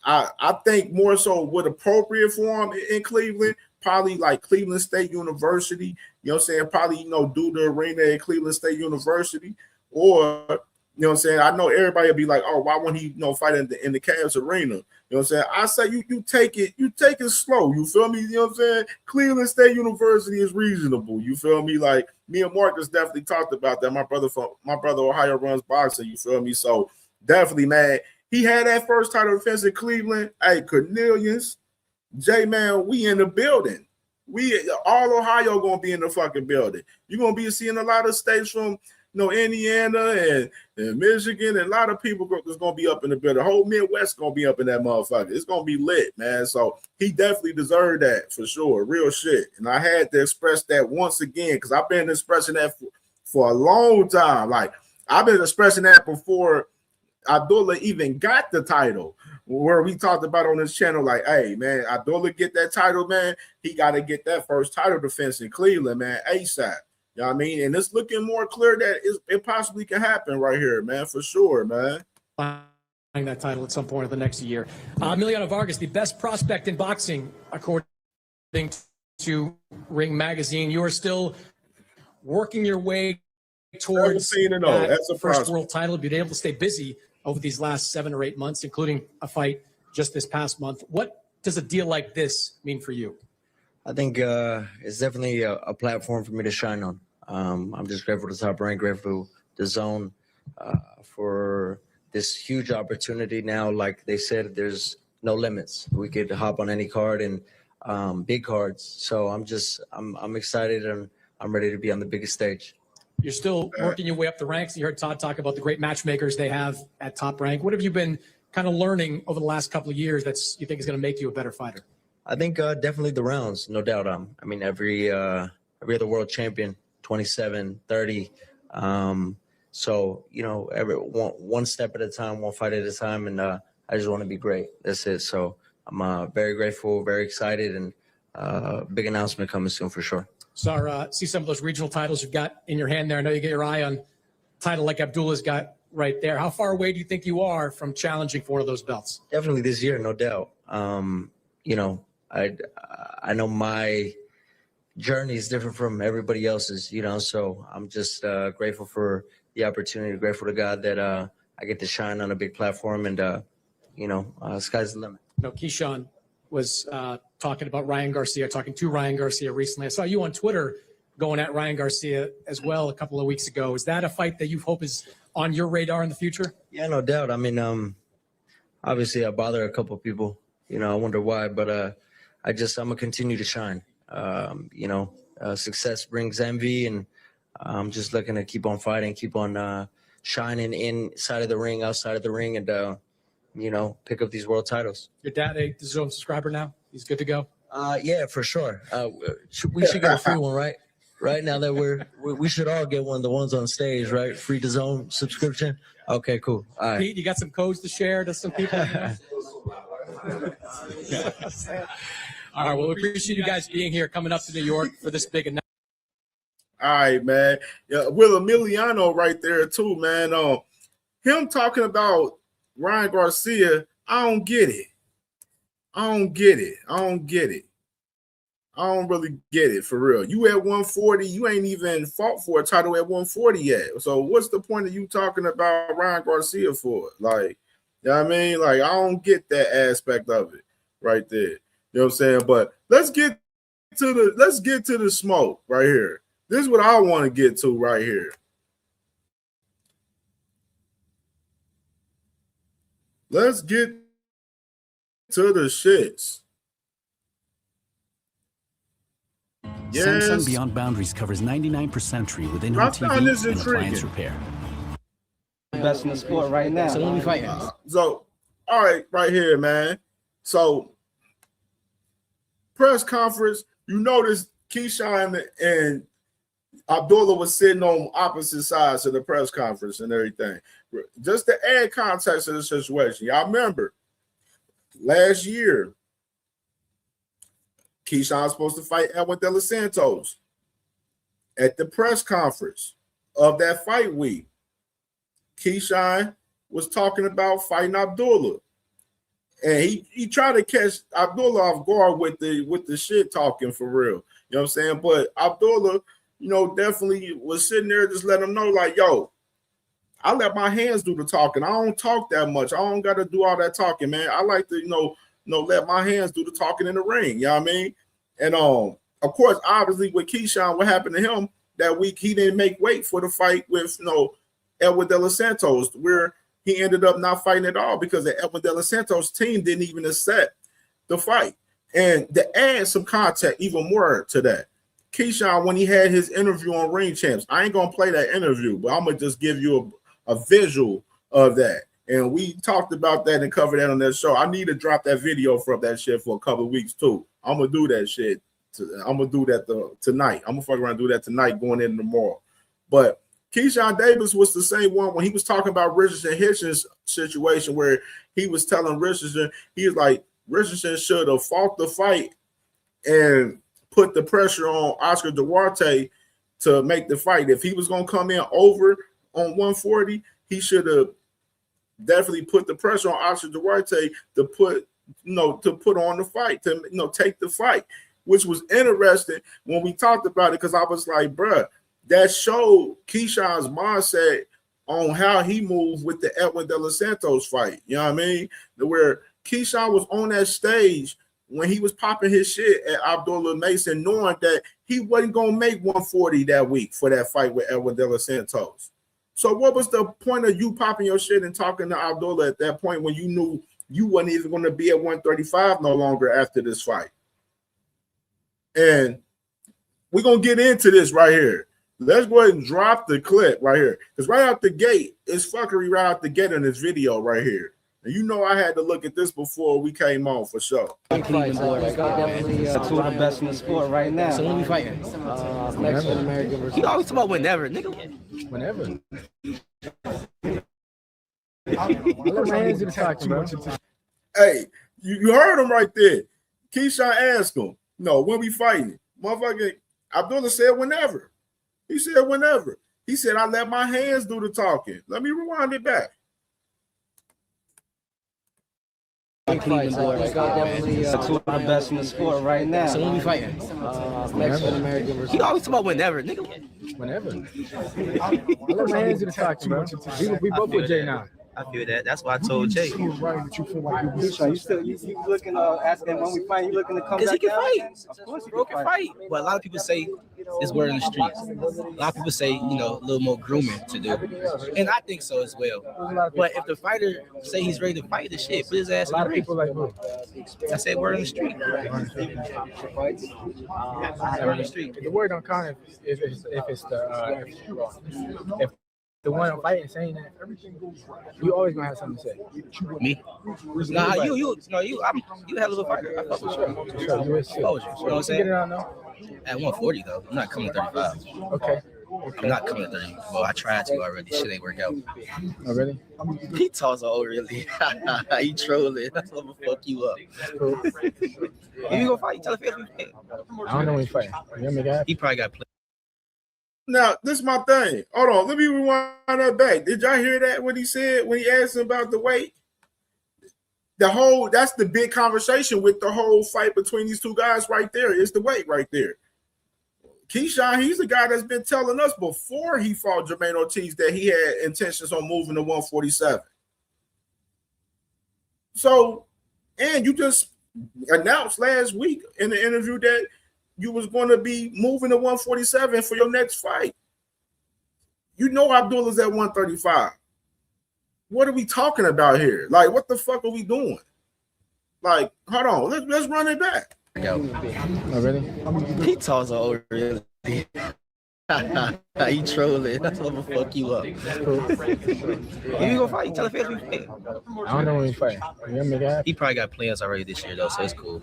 I think more so what appropriate for him in Cleveland, probably like Cleveland State University. You know what I'm saying? Probably, do the arena at Cleveland State University. Or, you know what I'm saying? I know everybody will be like, oh, why won't he, fight in the Cavs arena? You know what I'm saying? I say you take it slow. You feel me? You know what I'm saying? Cleveland State University is reasonable. You feel me? Like me and Marcus definitely talked about that. My brother Ohio runs boxing. You feel me? So definitely, man. He had that first title defense in Cleveland. Hey, Cornelius, J-Man, we in the building. We all Ohio gonna be in the fucking building. You're gonna be seeing a lot of states from Indiana and Michigan, and a lot of people is going to be up in the building. The whole Midwest going to be up in that motherfucker. It's going to be lit, man. So he definitely deserved that for sure. Real shit. And I had to express that once again because I've been expressing that for a long time. Like, I've been expressing that before Abdullah even got the title, where we talked about on this channel, like, hey, man, Abdullah get that title, man. He got to get that first title defense in Cleveland, man, ASAP. You know what I mean? And it's looking more clear that it possibly can happen right here, man, for sure, man. That title at some point of the next year. Emiliano Vargas, the best prospect in boxing, according to Ring Magazine. You are still working your way towards that first world title. You've been able to stay busy over these last 7 or 8 months, including a fight just this past month. What does a deal like this mean for you? I think it's definitely a platform for me to shine on. I'm just grateful to Top Rank, grateful to Dazn for this huge opportunity. Now, like they said, there's no limits. We could hop on any card and big cards. So I'm excited and I'm ready to be on the biggest stage. You're still working your way up the ranks. You heard Todd talk about the great matchmakers they have at Top Rank. What have you been kind of learning over the last couple of years that you think is going to make you a better fighter? I think definitely the rounds, no doubt. I mean, every other world champion, 27, 30. So, you know, one step at a time, one fight at a time. And I just want to be great. That's it. So I'm very grateful, very excited, and big announcement coming soon for sure. See some of those regional titles you've got in your hand there. I know you get your eye on a title like Abdullah's got right there. How far away do you think you are from challenging for one of those belts? Definitely this year, no doubt. You know, I know my journey is different from everybody else's, you know, so I'm just grateful for the opportunity, grateful to God that I get to shine on a big platform, and, you know, sky's the limit. You know, Keyshawn was talking to Ryan Garcia recently. I saw you on Twitter going at Ryan Garcia as well a couple of weeks ago. Is that a fight that you hope is on your radar in the future? Yeah, no doubt. I mean, obviously I bother a couple of people, you know, I wonder why, but I'm gonna continue to shine. You know, success brings envy, and I'm just looking to keep on fighting, keep on shining inside of the ring, outside of the ring, and you know, pick up these world titles. Your dad a DAZN subscriber now? He's good to go? Yeah, for sure. We should get a free one, right? Right now that we should all get one, the ones on stage, right? Free DAZN subscription. Okay, cool. All right. Pete, you got some codes to share to some people? All right, well, we appreciate you guys being here, coming up to New York for this big announcement. All right, man. Yeah, Will Emiliano right there too, man. Him talking about Ryan Garcia, I don't get it. I don't really get it, for real. You at 140, you ain't even fought for a title at 140 yet. So what's the point of you talking about Ryan Garcia for? Like, you know what I mean? Like, I don't get that aspect of it right there. You know what I'm saying? But let's get to the smoke right here. This is what I want to get to right here. Let's get to the shits. Yes. Samsung Beyond Boundaries covers 99% tree with in-home TV and appliance repair. Best in the sport right now. So let me fight. So, all right, right here, man. So, press conference. You notice Keyshawn and Abdullah was sitting on opposite sides of the press conference and everything. Just to add context to the situation, y'all remember last year, Keyshawn was supposed to fight Edwin De Los Santos. At the press conference of that fight week, Keyshawn was talking about fighting Abdullah. And he tried to catch Abdullah off guard with the shit talking, for real. You know what I'm saying? But Abdullah, you know, definitely was sitting there just letting him know, like, yo, I let my hands do the talking. I don't talk that much. I don't got to do all that talking, man. I like to, you know, let my hands do the talking in the ring. You know what I mean? And of course, obviously with Keyshawn, what happened to him that week, he didn't make weight for the fight with, you know, Edwin De Los Santos, where he ended up not fighting at all because the Edwin De Los Santos team didn't even accept the fight. And to add some context even more to that, Keyshawn, when he had his interview on Ring Champs, I ain't going to play that interview, but I'm going to just give you a visual of that. And we talked about that and covered that on that show. I need to drop that video from that shit for a couple of weeks too. I'm going to do that shit. I'm going to do that tonight. I'm going to fuck around and do that tonight going in tomorrow. But Keyshawn Davis was the same one when he was talking about Richardson Hitchens' situation where he was telling Richardson, he was like, Richardson should have fought the fight and put the pressure on Oscar Duarte to make the fight. If he was going to come in over on 140, he should have definitely put the pressure on Oscar Duarte to put on the fight, to take the fight. which was interesting when we talked about it, because I was like, bruh, that showed Keyshawn's mindset on how he moved with the Edwin De Los Santos fight. You know what I mean? Where Keyshawn was on that stage when he was popping his shit at Abdullah Mason, knowing that he wasn't going to make 140 that week for that fight with Edwin De Los Santos. So what was the point of you popping your shit and talking to Abdullah at that point when you knew you wasn't even going to be at 135 no longer after this fight? And we're going to get into this right here. Let's go ahead and drop the clip right here. Because right out the gate, it's fuckery right out the gate in this video right here. And you know I had to look at this before we came on for sure. Two of the best in the sport right now. So when we fighting? Mexican American versus. You always talk about whenever, nigga. Whenever. Hey, you heard him right there. Keyshawn asked him, no, when we fighting? Motherfucker, Abdullah said whenever. He said whenever. He said, I let my hands do the talking. Let me rewind it back. Two of the best in the sport right now. So when we fighting? Mexican American versus. You always talk about whenever, nigga. Whenever. I let my hands do the talking, bro. We both with Jay now. I feel that. That's why I told Jay. You still looking asking when we fight, you looking to come back? Because he can fight. Of course he can fight. But a lot of people say it's word in the streets. A lot of people say, a little more grooming to do. And I think so as well. But if the fighter say he's ready to fight the shit, put his ass in the ring. A lot of people like who? I said word in the street. Word in the street. The word don't count if it's the one I'm fighting saying that you always gonna have something to say. Me? Nah, you had a little fighter. I fuck with you. Sure. You know what I'm saying? At 140 though, I'm not coming to 35. Okay. I'm not coming to 30. Well, I tried to already. Shit ain't work out. Oh really? He talks all really. He trolling. I'm gonna fuck you up. Cool. If you gonna fight, tell the family. I don't know when he's fighting. He probably got played. Now, this is my thing. Hold on. Let me rewind that back. Did y'all hear that, what he said when he asked him about the weight? That's the big conversation with the whole fight between these two guys right there. Is the weight right there. Keyshawn, he's the guy that's been telling us before he fought Jermaine Ortiz that he had intentions on moving to 147. So, and you just announced last week in the interview that you was going to be moving to 147 for your next fight. You know Abdullah's at 135. What are we talking about here? Like, what the fuck are we doing? Like, hold on, let's run it back. Oh, really? He talks all really. He trolling. That's gonna fuck you up. Cool. If you gonna fight, tell the family. I don't know when he's fighting. He probably got plans already this year though, so it's cool.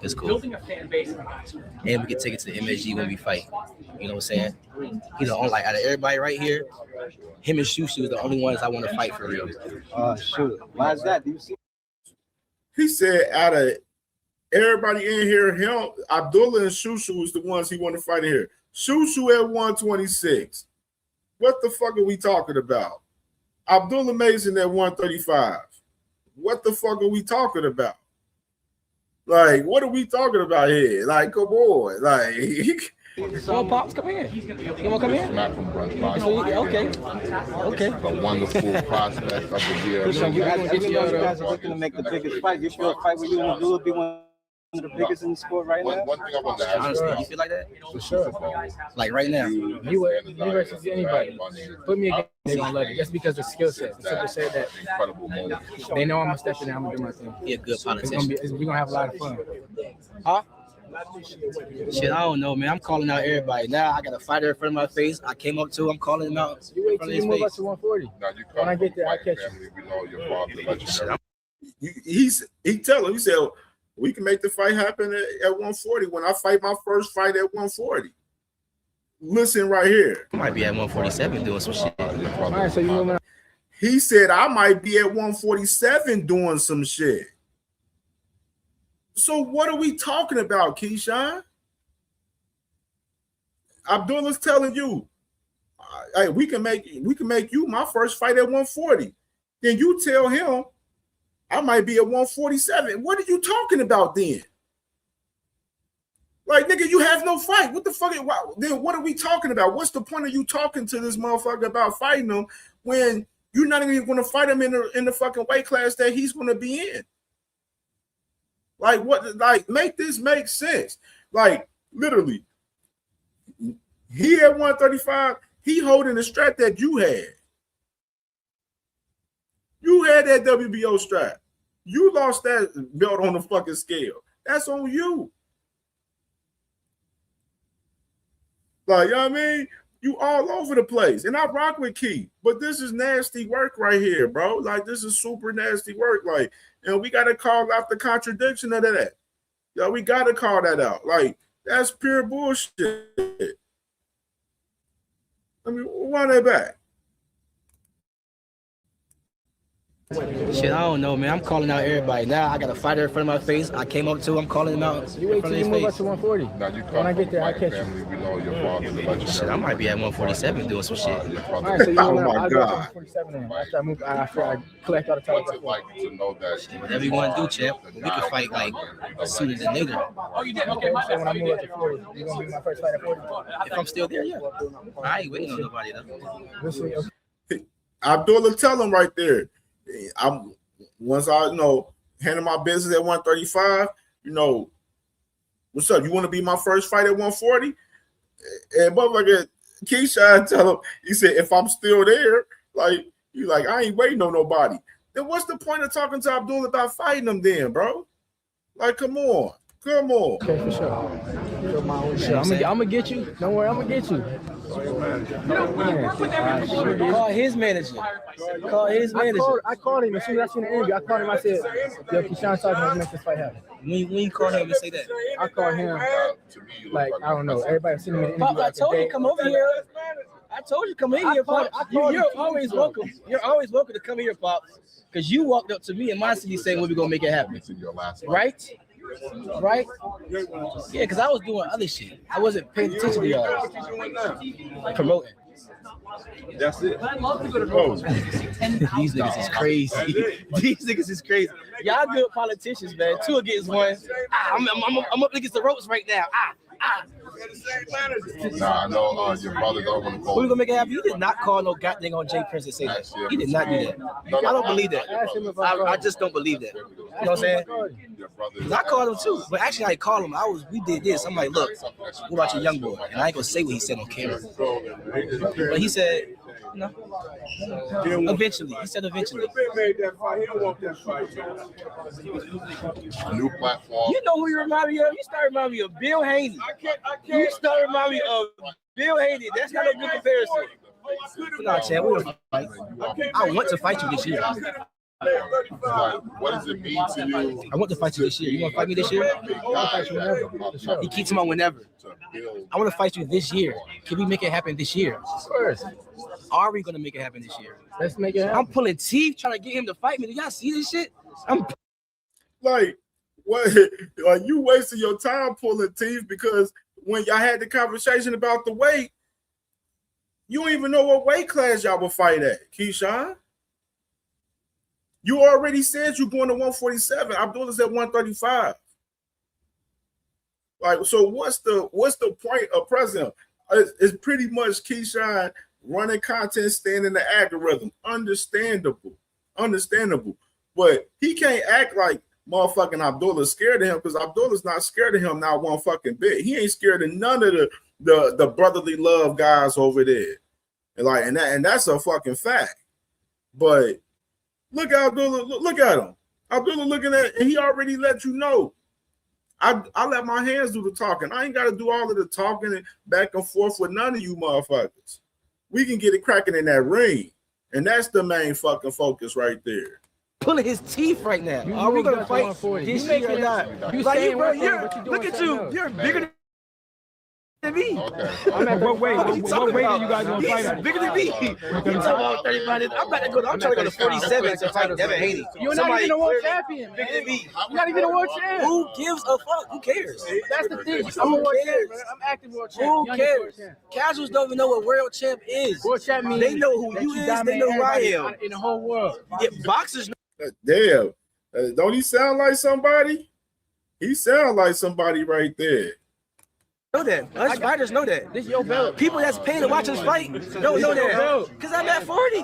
It's cool. And we can take it to the MSG when we fight. You know what I'm saying? He's the only, like, out of everybody right here, him and Shushu is the only ones I want to fight for real. Shoot. Why is that? Do you see? He said out of everybody in here, him, Abdullah and Shushu is the ones he want to fight in here. Shushu at 126. What the fuck are we talking about? Abdullah Mason at 135. What the fuck are we talking about? Like, what are we talking about here? Like, come on. Like, Come on, Pops, come here. You want to come here? Not from Brunch Box. Okay. A wonderful prospect of the year. So you guys are looking to make the biggest fight. You feel a fight with you and Abdullah be one of the biggest in the sport right now? One thing I want to ask honestly, you feel like that? For sure. Like right now? You versus anybody. Put me against, they're going to love it. Just because the skill set. The simple say that incredible moment. They know I'm going to step in and I'm going to do my thing. He a good politician. We're going to have a lot of fun. Huh? Shit, I don't know, man. I'm calling out everybody. Now I got a fighter in front of my face. I came up to him, calling him out. You wait till you move up to 140. When I get there, I catch you. We know your father legendary. He tell him, he said, we can make the fight happen at 140 when I fight my first fight at 140. Listen right here. I might be at 147 doing some shit. All right, so you moving up. He said, I might be at 147 doing some shit. So what are we talking about, Keyshawn? Abdullah's telling you, hey, we can make you my first fight at 140. Then you tell him I might be at 147. What are you talking about then? Like, nigga, you have no fight. What the fuck? Then what are we talking about? What's the point of you talking to this motherfucker about fighting him when you're not even going to fight him in the fucking weight class that he's going to be in? Like, what? Like, make this make sense. Like, literally, he at 135, he holding the strap that you had. You had that WBO strap. You lost that belt on the fucking scale. That's on you. Like, you know what I mean? You all over the place. And I rock with Key, but this is nasty work right here, bro. Like, this is super nasty work. Like, and we got to call out the contradiction of that. Yo, we got to call that out. Like, that's pure bullshit. I mean, run that back. Shit, I don't know, man. I'm calling out everybody. Now I got a fighter in front of my face. I came up to him, calling him out. You wait till you move up to 140. Now you when I get there, I catch family, you. we know your father, the legendary. Shit, I might be at 147 doing some shit. All right, so you oh know, my I'll go to God. 147 then. After I collect all the titles. What's it like to know that? Whatever you want to do, champ. We can fight like sooner than later. Oh, you did? Okay, so when I move up to 40, you're going to be my first fight at 40? If I'm still there, yeah. I ain't waiting on nobody, though. Abdullah, tell him right there. Once I, handle my business at 135, what's up? You want to be my first fight at 140? And motherfucker, Keyshawn tell him, he said, if I'm still there, like, you like, I ain't waiting on nobody. Then what's the point of talking to Abdullah about fighting him then, bro? Like, come on. Come on. Okay, for sure. I'm gonna get you. Don't worry, I'm gonna get you. Call his manager. Call his manager. I called him as soon as I seen the interview. I called him. I said, "Yo, Keyshawn talking to make this fight happen." When you call him and say that? I called him. Like, I don't know. Everybody seen him in the interview. Pop, I told you come over here. I told you come in here, Pop. You're always welcome. You're always welcome to come here, Pop. Because you walked up to me in my city saying we're gonna make it happen. Right? Right? Yeah, because I was doing other shit. I wasn't paying attention to y'all. Promoting. That's it. These niggas is crazy. These niggas is crazy. Y'all good politicians, man. 2 against 1. I'm up against the ropes right now. Nah, I know your brother don't want to call. We're gonna make it happen. You did not call no goddamn on Jay Prince and say that. He did not do that. I don't believe that. I just don't believe that. You know what I'm saying? Because I called him too. But actually, I called him. We did this. I'm like, look, what about your young boy? And I ain't gonna say what he said on camera. But he said, no. Eventually. He said eventually. New platform. You know who you remind me of? You start reminding me of Bill Haney. You start reminding me of Bill Haney. That's not a good comparison. Nah, Chad, we'll fight. I want to fight you this year. What does it mean to you? I want to fight you this year. You want to fight me this year? He keeps him on whenever. I want to fight you this year. Can we make it happen this year? Of course. Are we going to make it happen this year? Let's make it happen. I'm pulling teeth trying to get him to fight me. Do y'all see this shit? I'm like, what? Are you wasting your time pulling teeth? Because when y'all had the conversation about the weight, you don't even know what weight class y'all will fight at, Keyshawn. You already said you're going to 147. Abdullah's at 135. Like, so what's the point of pressing him? It's pretty much Keyshawn running content, staying in the algorithm. Understandable. But he can't act like motherfucking Abdullah's scared of him, because Abdullah's not scared of him not one fucking bit. He ain't scared of none of the brotherly love guys over there. And that's a fucking fact. But look at Abdullah, look at him. Abdullah looking at, and he already let you know. I let my hands do the talking. I ain't got to do all of the talking and back and forth with none of you motherfuckers. We can get it cracking in that ring. And that's the main fucking focus right there. Pulling his teeth right now. Are we going to fight this year or not? Look at you. You're bigger than me. I'm at what weight? What weight are you guys going to fight at? Bigger than me. You talking about 35? I'm trying to go to 47 to fight Devin Haney. You're not even a world champion. Bigger than me. You're not even a world champion. Who gives a fuck? Who cares? That's the thing. I'm a world champ, man. I'm active world champ. Who cares? Casuals don't even know what world champ is. World champ means they know who you is. They know who I am. In the whole world. Yeah, boxers. Damn. Don't he sound like somebody? He sound like somebody right there. know that. Us fighters know that. This your belt. People that's paying to watch us fight don't know that. Because I'm at 40.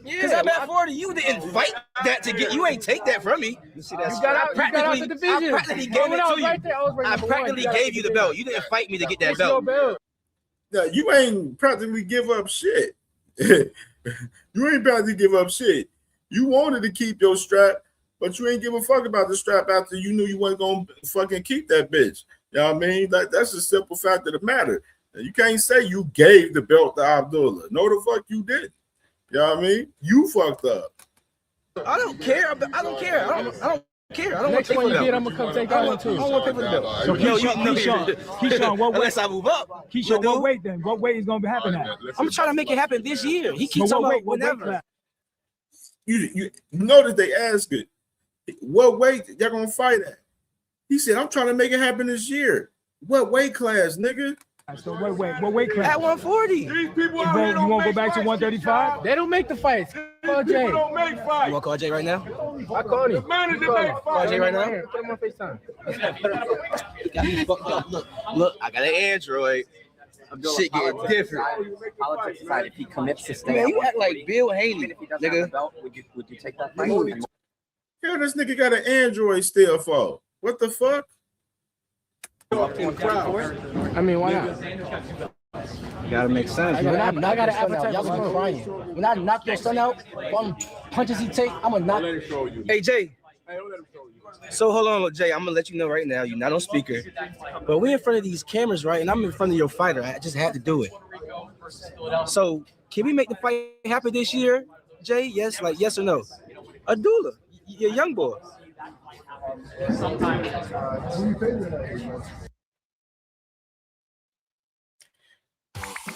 Because I'm at 40. You didn't fight that to get. You ain't take that from me. You see that? I practically gave it to you. I practically gave you the belt. You didn't fight me to get that belt. Yeah, you ain't practically give up shit. You ain't practically give up shit. You wanted to keep your strap, but you ain't give a fuck about the strap after you knew you wasn't gonna fucking keep that bitch. You know what I mean? That's a simple fact of the matter. You can't say you gave the belt to Abdullah. No, the fuck you didn't. You know what I mean? You fucked up. I don't care. I don't care. I don't care. I don't want Next to pay one for you the get, belt. I'm gonna come take that one too. I don't want to pay for the belt. So Keyshawn, what weight? Unless I move up. Keyshawn, what weight then? What weight is gonna happen at? I'm trying to make it happen this year. He keeps talking about whenever. You notice they asked it, what weight y'all gonna fight at? He said, I'm trying to make it happen this year. What weight class, nigga? So what weight class? At 140. You won't go back to 135? They don't make the fights. Call Jay. You want to call Jay right now? I called him. Call Jay right now? Put him on FaceTime. He got me fucked up. Look, I got an Android. Shit getting different. Politics aside, if he commits to stay, Man, you act like Bill Haley, nigga. Would you take that fight? Hell, this nigga got an Android still for. What the fuck? I mean, why not? You gotta make sense. I got an appetite. Y'all gonna be crying. When I knock your son out, from punches he take, I'm gonna knock. Hey Jay. So hold on, Jay. I'm gonna let you know right now. You're not on speaker, but we're in front of these cameras, right? And I'm in front of your fighter. I just had to do it. So can we make the fight happen this year, Jay? Yes, like yes or no? Abdullah, you're a young boy.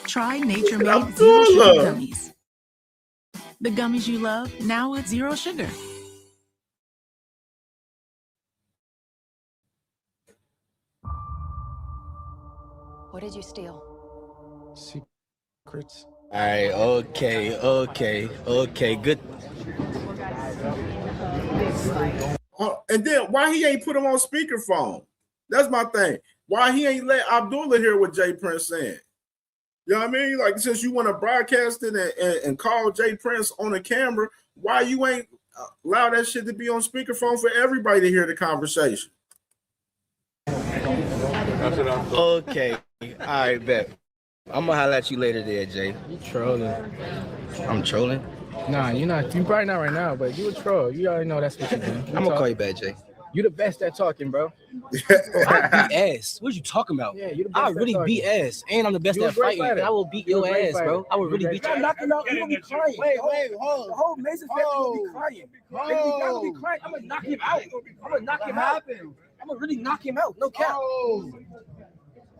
Try Nature Made Zero Sugar Gummies. The gummies you love, now with zero sugar. What did you steal? Secrets. All right, okay, good. And then why he ain't put him on speakerphone? That's my thing. Why he ain't let Abdullah hear what Jay Prince saying? You know what I mean? Like, since you want to broadcast it and call Jay Prince on the camera, why you ain't allow that shit to be on speakerphone for everybody to hear the conversation? Okay, all right, bet. I'm gonna holler at you later there, Jay. You trolling. I'm trolling? Nah, you're not. You probably not right now, but you a troll. You already know that's what you're doing. I'm gonna call you back, Jay. You the best at talking, bro. I beat ass. What you talking about? Yeah, you the best. I really beat ass, and I'm the best at fighting. And I will beat your ass, bro. I will really beat you. I'm knocking out. You gonna be crying. Wait, hold. The whole Mason family gonna be crying. You're gonna be crying. I'm gonna knock him out. I'm gonna knock him out. I'm gonna really knock him out. No cap.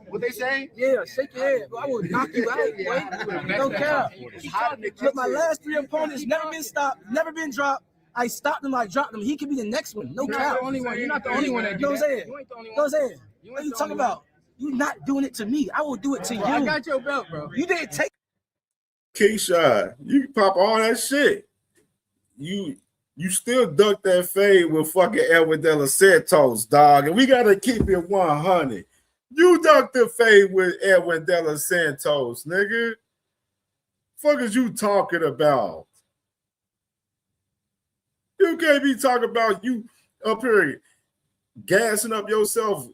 What they say? Yeah, shake your head. I will knock you out, boy. No cap. Look, my last 3 opponents never been stopped, never been dropped. I stopped him, I dropped him. He could be the next one. No cap. You're not the only one that You know did what I'm that. saying? You ain't the only one. You know what I'm saying? What are you talking about? You're not doing it to me. I will do it to you. I got your belt, bro. You didn't take. Keyshawn, you can pop all that shit. You still duck that fade with fucking Edwin De Los Santos, dog. And we gotta keep it 100. You ducked the fade with Edwin De Los Santos, nigga. Fuck is you talking about? You can't be talking about you up here gassing up yourself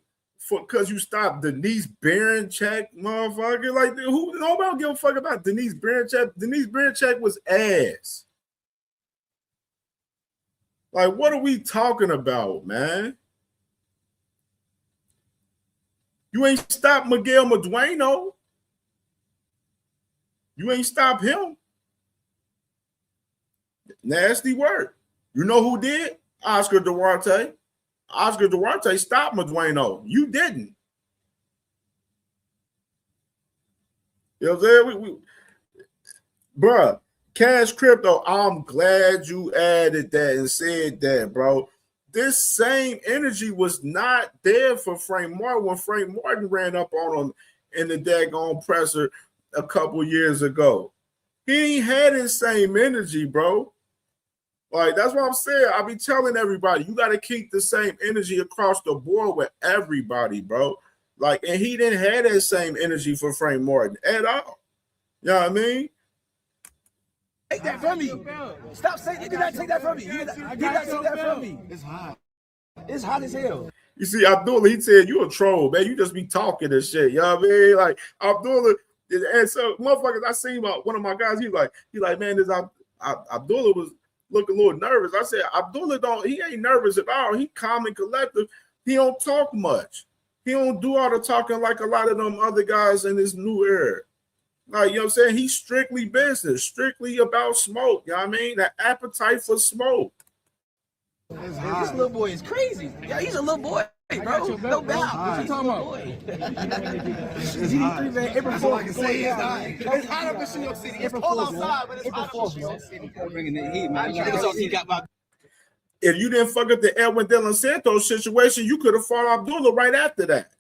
because you stopped Denise Baranchak, motherfucker. Like, who? Nobody give a fuck about Denise Baranchak. Denise Baranchak was ass. Like, what are we talking about, man? You ain't stopped Miguel Madueno. You ain't stopped him. Nasty work. You know who did? Oscar Duarte. Oscar Duarte stopped Madueno. You didn't. You know what I'm saying? Bruh, Cash Crypto, I'm glad you added that and said that, bro. This same energy was not there for Frank Martin when Frank Martin ran up on him in the daggone presser a couple years ago. He ain't had his same energy, bro. Like, that's what I'm saying. I be telling everybody, you got to keep the same energy across the board with everybody, bro. Like, and he didn't have that same energy for Frank Martin at all. You know what I mean? Take that from me. Stop saying you did not take that from me. You did not take that from me. It's hot. It's hot as hell. You see, Abdullah, he said, you a troll, man. You just be talking and shit. You know what I mean? Like, Abdullah, and so, motherfuckers, I seen one of my guys, he like, man, this Abdullah was looking a little nervous. I said, Abdullah he ain't nervous at all. He calm and collective. He don't talk much. He don't do all the talking like a lot of them other guys in this new era. Like, you know what I'm saying? He's strictly business, strictly about smoke. You know what I mean? The appetite for smoke. This little boy is crazy. Yeah, he's a little boy, bro. No doubt. What you talking about? GD3, man. April 4th. It's hot up in New York City. It's cold outside, but it's hot up in New York City. Bringing the heat, man. If you didn't fuck up the Edwin De Los Santos situation, you could have fought Abdullah right after that.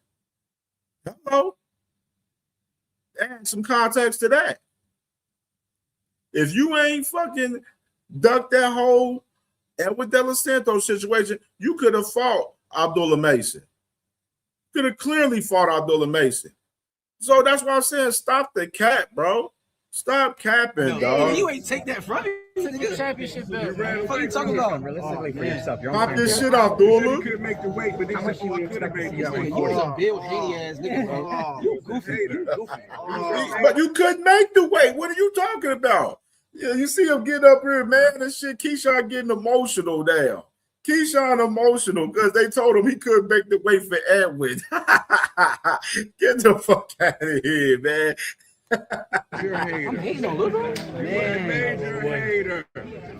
Hello? Add some context to that. If you ain't fucking ducked that whole Edwin De Los Santos situation, you could have fought Abdullah Mason. Could have clearly fought Abdullah Mason. So that's why I'm saying stop the cap, bro. Stop capping, dog. You ain't take that from me. Championship belt. What are you talking about? Realistically for yourself, pop this shit off, Abdullah. Couldn't make the weight, but they said, "Oh, I could have made the weight." You was a Bill Haney ass nigga, bro. You goofy. But you couldn't make the weight. What are you talking about? Yeah, you see him get up here, man, and shit. Keyshawn getting emotional now. Keyshawn emotional because they told him he couldn't make the weight for Edwin. Get the fuck out of here, man. You're a hater. I'm hating on Little Major hater.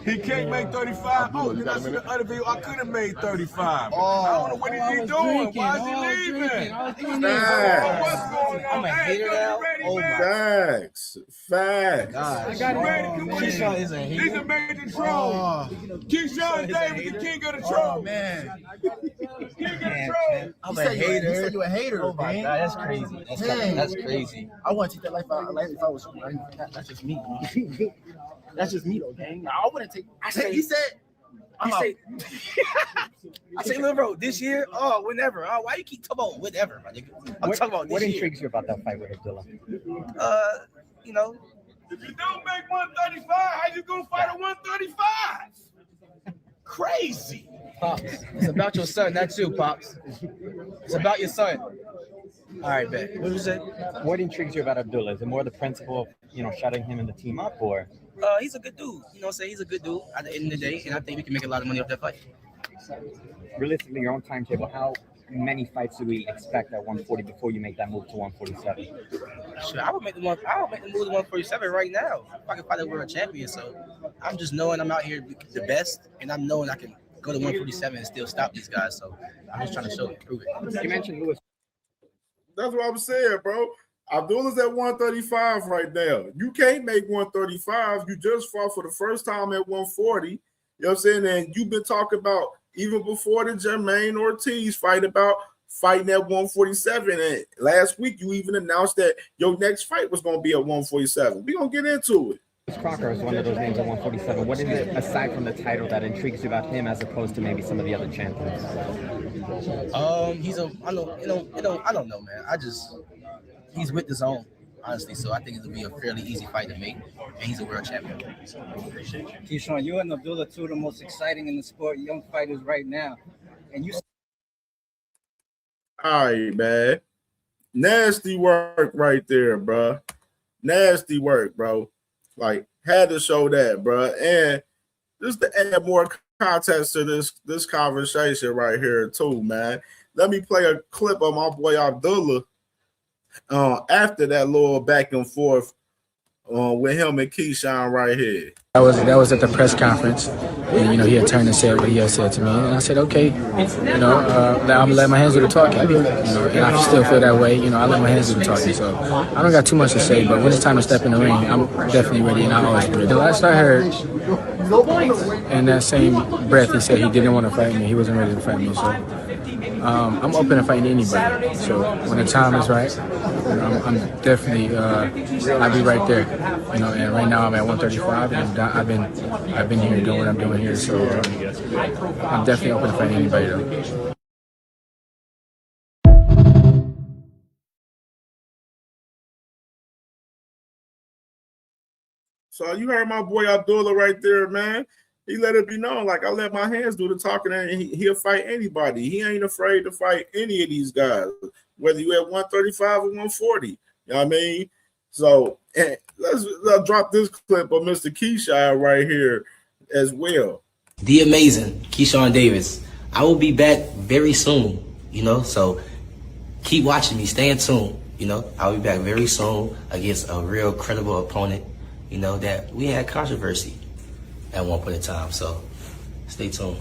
He can't make 35. Oh, did I see the other video? I could have made 35. I don't know what is he doing. Why is he leaving? What's going on? I'm a hater now. Oh, Facts. Facts. I got it. Keyshawn is a hater. He's a major troll. Keyshawn Davis, the king of the troll. Man. King of the troll. I'm a hater. You said you a hater. Oh my God, that's crazy. That's crazy. I want to take that life out if I was. That's just me. That's just me, though, gang. I wouldn't take. He said. I say, little bro, this year, whenever. Why you keep talking about whatever, my nigga? I'm talking about this What year. intrigues you about that fight with Abdullah? You know. If you don't make 135, how you gonna fight at 135? Crazy. Pops, it's about your son, not you, Pops. It's about your son. All right, bet. What did you say? What intrigues you about Abdullah? Is it more the principle of, shutting him and the team up, or? He's a good dude. You know what I'm saying? He's a good dude at the end of the day, and I think we can make a lot of money off that fight. Realistically, your own timetable, how many fights do we expect at 140 before you make that move to 147? Sure, I would make the move to 147 right now. If I can fight a world champion, so I'm just knowing I'm out here the best, and I'm knowing I can go to 147 and still stop these guys. So I'm just trying to show it, prove it. You mentioned Lewis. That's what I'm saying, bro. Abdullah's at 135 right now. You can't make 135. You just fought for the first time at 140. You know what I'm saying? And you've been talking about, even before the Jermaine Ortiz fight, about fighting at 147. And last week, you even announced that your next fight was going to be at 147. We're going to get into it. Crocker is one of those names at 147. What is it, aside from the title, that intrigues you about him as opposed to maybe some of the other champions? I don't know, man. He's with the zone, honestly. So I think it'll be a fairly easy fight to make, and he's a world champion. Keyshawn, you and Abdullah, two of the most exciting in the sport young fighters right now, and you. All right, man. Nasty work right there, bro. Nasty work, bro. Like, had to show that, bro. And just to add more context to this conversation right here, too, man. Let me play a clip of my boy Abdullah after that little back and forth with him and Keyshawn right here. That was at the press conference, and he had turned and said what he had said to me, and I said, okay, I'm gonna let my hands do the talking, and I still feel that way, I let my hands do the talking, so I don't got too much to say, but when it's time to step in the ring, I'm definitely ready, and I always ready. The last I heard, in that same breath, he said he didn't want to fight me, he wasn't ready to fight me, so I'm open to fighting anybody. So when the time is right, I'm definitely I'll be right there. And right now I'm at 135, and I've been here doing what I'm doing here. So I'm definitely open to fighting anybody though. So you heard my boy Abdullah right there, man. He let it be known, like I let my hands do the talking, and he'll fight anybody. He ain't afraid to fight any of these guys, whether you at 135 or 140. You know what I mean? So let's drop this clip of Mr. Keyshawn right here as well. The amazing Keyshawn Davis. I will be back very soon, so keep watching me, stay in tune, I'll be back very soon against a real credible opponent, that we had controversy at one point in time, so stay tuned.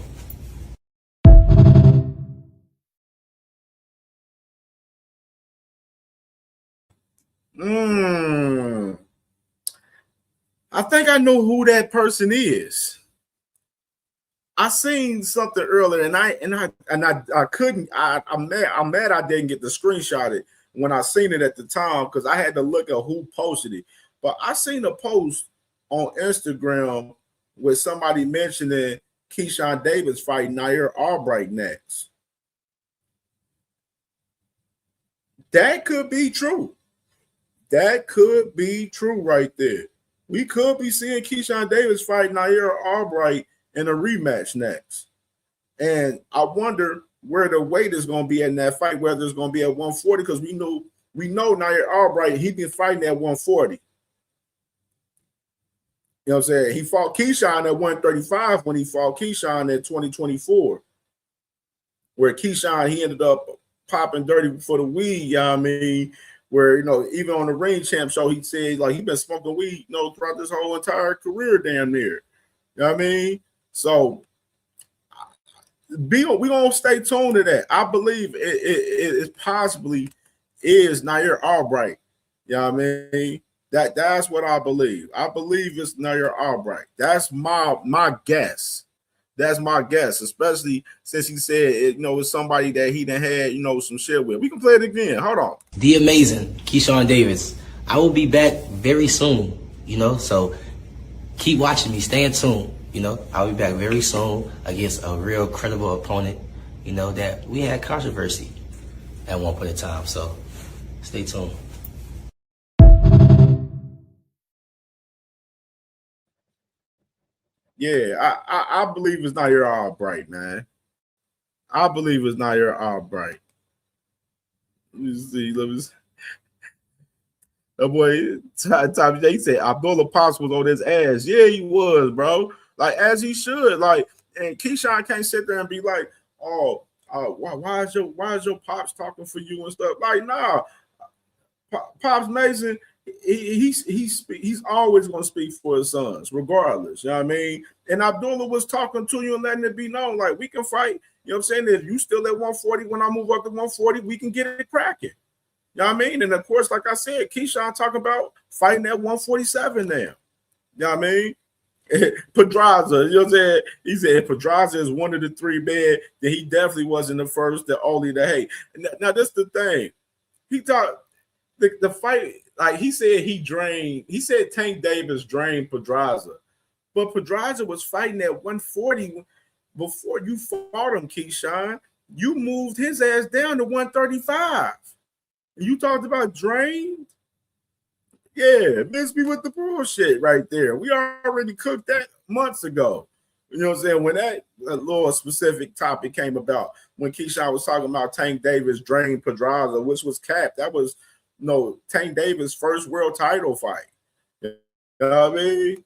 I think I know who that person is. I seen something earlier, and I couldn't. I'm mad I didn't get the screenshot it when I seen it at the time because I had to look at who posted it. But I seen a post on Instagram with somebody mentioning Keyshawn Davis fighting Nair Albright next. That could be true. That could be true right there. We could be seeing Keyshawn Davis fight Nair Albright in a rematch next. And I wonder where the weight is going to be in that fight, whether it's going to be at 140, because we know Nair Albright, he been fighting at 140. You know what I'm saying? He fought Keyshawn at 135 when he fought Keyshawn in 2024, where Keyshawn, he ended up popping dirty for the weed, you know what I mean? Where, even on the Ring Champ show, he said, like, he been smoking weed, throughout this whole entire career damn near. You know what I mean? So we're going to stay tuned to that. I believe it possibly is Nair Albright. You know what I mean? That's what I believe. I believe it's Nair Albright. That's my guess. That's my guess, especially since he said it's somebody that he done had some shit with. We can play it again. Hold on. The amazing Keyshawn Davis. I will be back very soon, so keep watching me, stay in tune. I'll be back very soon against a real credible opponent, that we had controversy at one point in time. So stay tuned. Yeah, I believe it's Nair Albright, man. I believe it's Nair Albright. Let me see. That boy, Tommy J said Abdullah Pops was on his ass. Yeah, he was, bro. Like, as he should. Like, and Keyshawn can't sit there and be like, why is your Pops talking for you and stuff? Like, nah. Pops Mason, he's always going to speak for his sons, regardless. You know what I mean? And Abdullah was talking to you and letting it be known, like, we can fight. You know what I'm saying? If you still at 140, when I move up to 140, we can get it cracking. You know what I mean? And of course, like I said, Keyshawn talking about fighting at 147 now. You know what I mean? Pedraza, you know what I'm saying? He said if Pedraza is one of the three men, then he definitely wasn't the first, the only, the hate. Now, this is the thing. He thought the fight, like he said Tank Davis drained Pedraza. But Pedraza was fighting at 140 before you fought him, Keyshawn. You moved his ass down to 135. You talked about drained? Yeah, miss me with the bullshit right there. We already cooked that months ago. You know what I'm saying? When that little specific topic came about, when Keyshawn was talking about Tank Davis drained Pedraza, which was capped, that was Tank Davis' first world title fight. You know what I mean?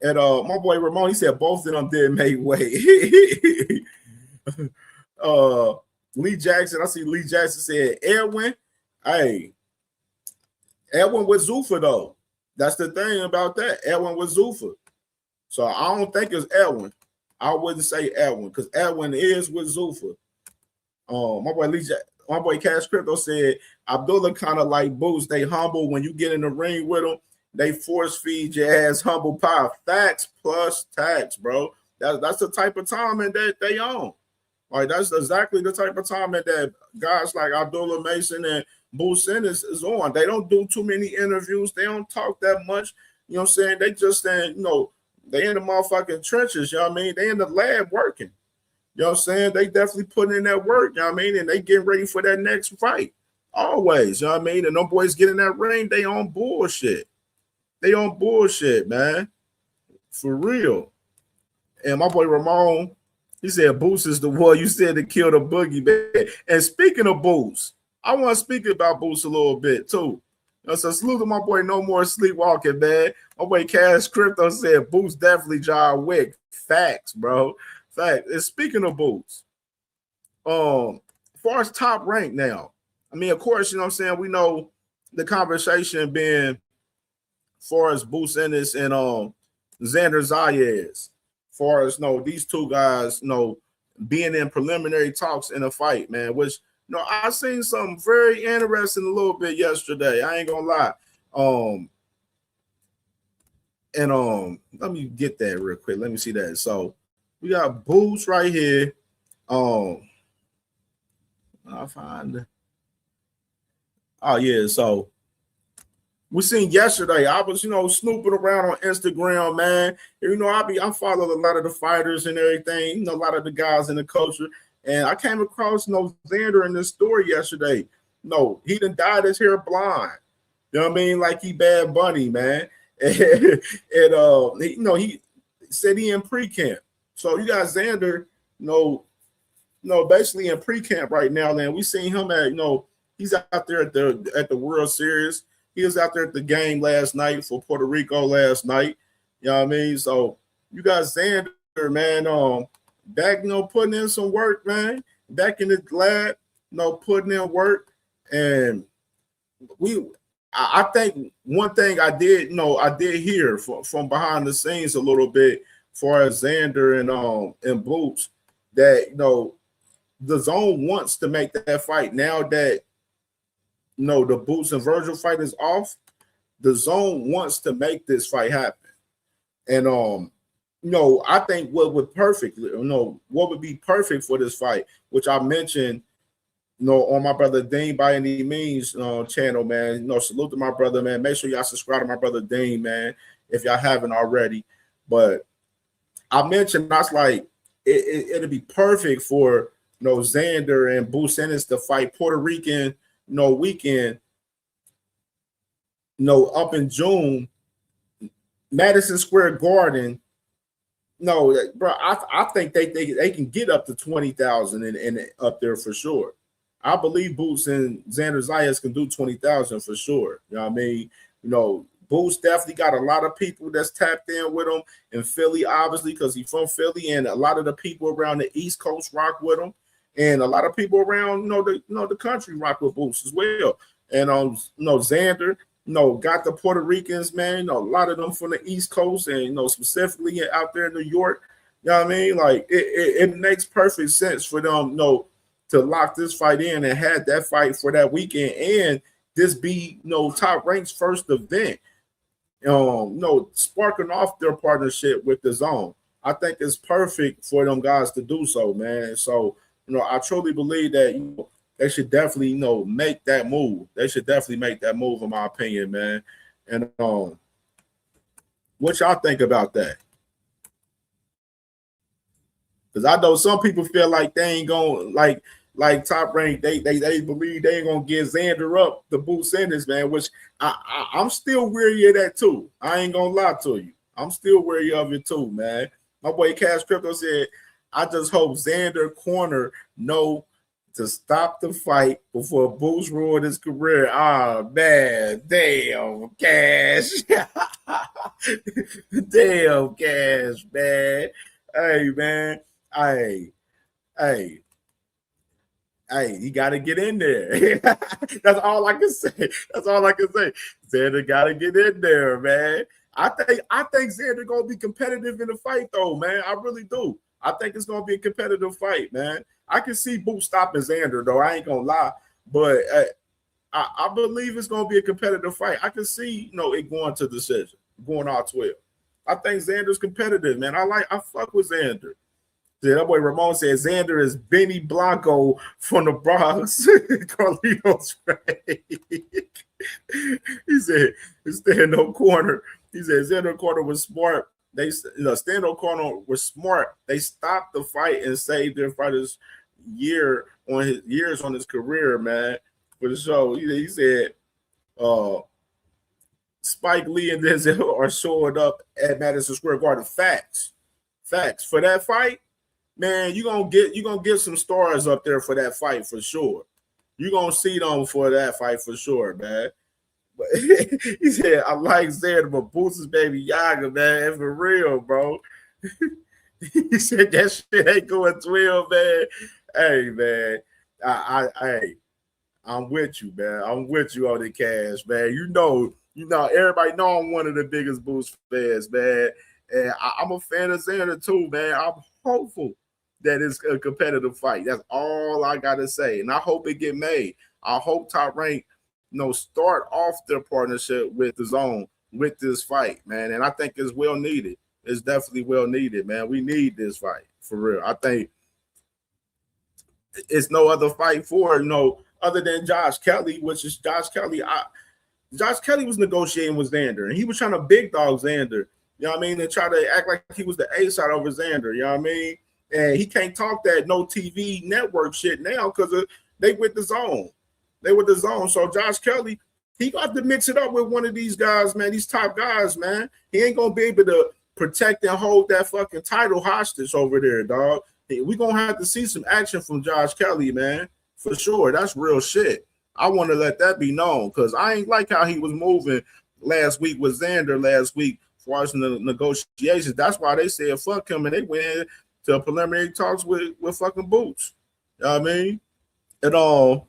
And my boy Ramon, he said both of them did make weight. Lee Jackson, I see Lee Jackson said Edwin. Hey, Edwin with Zuffa though. That's the thing about that. Edwin with Zuffa. So I don't think it's Edwin. I wouldn't say Edwin because Edwin is with Zuffa. My boy Cash Crypto said Abdullah kind of like Boots. They humble when you get in the ring with them. They force feed your ass humble pie. Facts plus tax, bro. That's the type of timing that they own. Like that's exactly the type of timing that guys like Abdullah Mason and Boosin is on. They don't do too many interviews. They don't talk that much. You know what I'm saying? They just saying, they in the motherfucking trenches. You know what I mean? They in the lab working. You know what I'm saying? They definitely putting in that work. You know what I mean? And they getting ready for that next fight. Always. You know what I mean? And them boys get in that ring, they on bullshit. They on bullshit, man. For real. And my boy Ramon, he said Boots is the one you said to kill the boogie, man. And speaking of Boots, I want to speak about Boots a little bit too. So salute to my boy No More Sleepwalking, man. My boy Cash Crypto said Boots definitely John Wick. Facts, bro. Facts. And speaking of Boots, as far as top rank now, I mean, of course, you know what I'm saying, we know the conversation being as far as Boots Ennis and Xander Zayas, far as these two guys, being in preliminary talks in a fight, man, which I seen something very interesting a little bit yesterday. I ain't gonna lie. Let me get that real quick. Let me see that. So we got Boots right here. I'll find. Oh yeah, so we seen yesterday. I was, snooping around on Instagram, man. I follow a lot of the fighters and everything, a lot of the guys in the culture. And I came across Xander in this story yesterday. No, he done dyed his hair blonde. You know what I mean? Like he Bad Bunny, man. And he said he in pre-camp. So you got Xander, basically in pre-camp right now. And we seen him at, he's out there at the World Series. He was out there at the game last night for Puerto Rico last night. You know what I mean? So you got Xander, man, back, putting in some work, man. Back in the lab, putting in work. And I think one thing I did hear from behind the scenes a little bit far as Xander and Boots that, the zone wants to make that fight now that, the Boots and Virgil fight is off. The zone wants to make this fight happen. And, I think what would be perfect for this fight, which I mentioned, on my brother Dean by any means channel, man. Salute to my brother, man. Make sure y'all subscribe to my brother Dean, man, if y'all haven't already. But I mentioned, I was like, it'll be perfect for Xander and Boots Ennis to fight Puerto Rican weekend, up in June, Madison Square Garden. Bro, I think they can get up to 20,000 and up there for sure. I believe Boots and Xander Zayas can do 20,000 for sure. You know what I mean? Boots definitely got a lot of people that's tapped in with him in Philly, obviously, because he's from Philly, and a lot of the people around the East Coast rock with him, and a lot of people around the country rock with Boots as well. And Xander, got the Puerto Ricans, man. A lot of them from the East Coast, and specifically out there in New York. You know what I mean? Like it makes perfect sense for them, to lock this fight in and have that fight for that weekend, and this be Top Rank's first event. Sparking off their partnership with the zone. I think it's perfect for them guys to do so, man. So I truly believe that they should definitely make that move. They should definitely make that move, in my opinion, man. And what y'all think about that? Because I know some people feel like they ain't going like Top Rank. They believe they ain't gonna get Xander up the Boots Ennis, man. Which I'm still weary of that too. I ain't gonna lie to you. I'm still weary of it too, man. My boy Cash Crypto said, "I just hope Xander corner know to stop the fight before Boots ruined his career." Ah, man, damn, Cash. Damn, Cash, man. Hey, man. Hey, you got to get in there. That's all I can say. Xander got to get in there, man. I think Xander going to be competitive in the fight, though, man. I really do. I think it's going to be a competitive fight, man. I can see Boots stopping Xander, though. I ain't going to lie. But I believe it's going to be a competitive fight. I can see, it going to decision, going all 12. I think Xander's competitive, man. I fuck with Xander. Yeah, that boy Ramon said Xander is Benny Blanco from the Bronx. Carlito's right. He said, stand no corner. He said Xander corner was smart. They stand no corner was smart. They stopped the fight and saved their fighters years on his career, man. For the show. He said Spike Lee and Denzel are showing up at Madison Square Garden. Facts for that fight, man. You're gonna get some stars up there for that fight for sure. You're gonna see them for that fight for sure, man. But he said, I like Xander, but Boots is baby Yaga, man. For real, bro. He said that shit ain't going 12, man. Hey, man. I'm with you, man. I'm with you on the cash, man. You know, everybody know I'm one of the biggest Boots fans, man. And I'm a fan of Xander too, man. I'm hopeful that it's a competitive fight. That's all I gotta say. And I hope it get made. I hope Top Rank, start off their partnership with Dazn with this fight, man. And I think it's well needed. It's definitely well needed, man. We need this fight for real. I think it's no other fight for other than Josh Kelly, which is Josh Kelly. Josh Kelly was negotiating with Xander, and he was trying to big dog Xander. You know what I mean? And try to act like he was the A side over Xander. You know what I mean? And he can't talk that no TV network shit now because they with the zone. They with the zone. So Josh Kelly, he got to mix it up with one of these guys, man. These top guys, man. He ain't gonna be able to protect and hold that fucking title hostage over there, dog. We're gonna have to see some action from Josh Kelly, man, for sure. That's real shit. I want to let that be known because I ain't like how he was moving last week with Xander last week for the negotiations. That's why they said fuck him and they went to preliminary talks with fucking Boots. You know what I mean? And all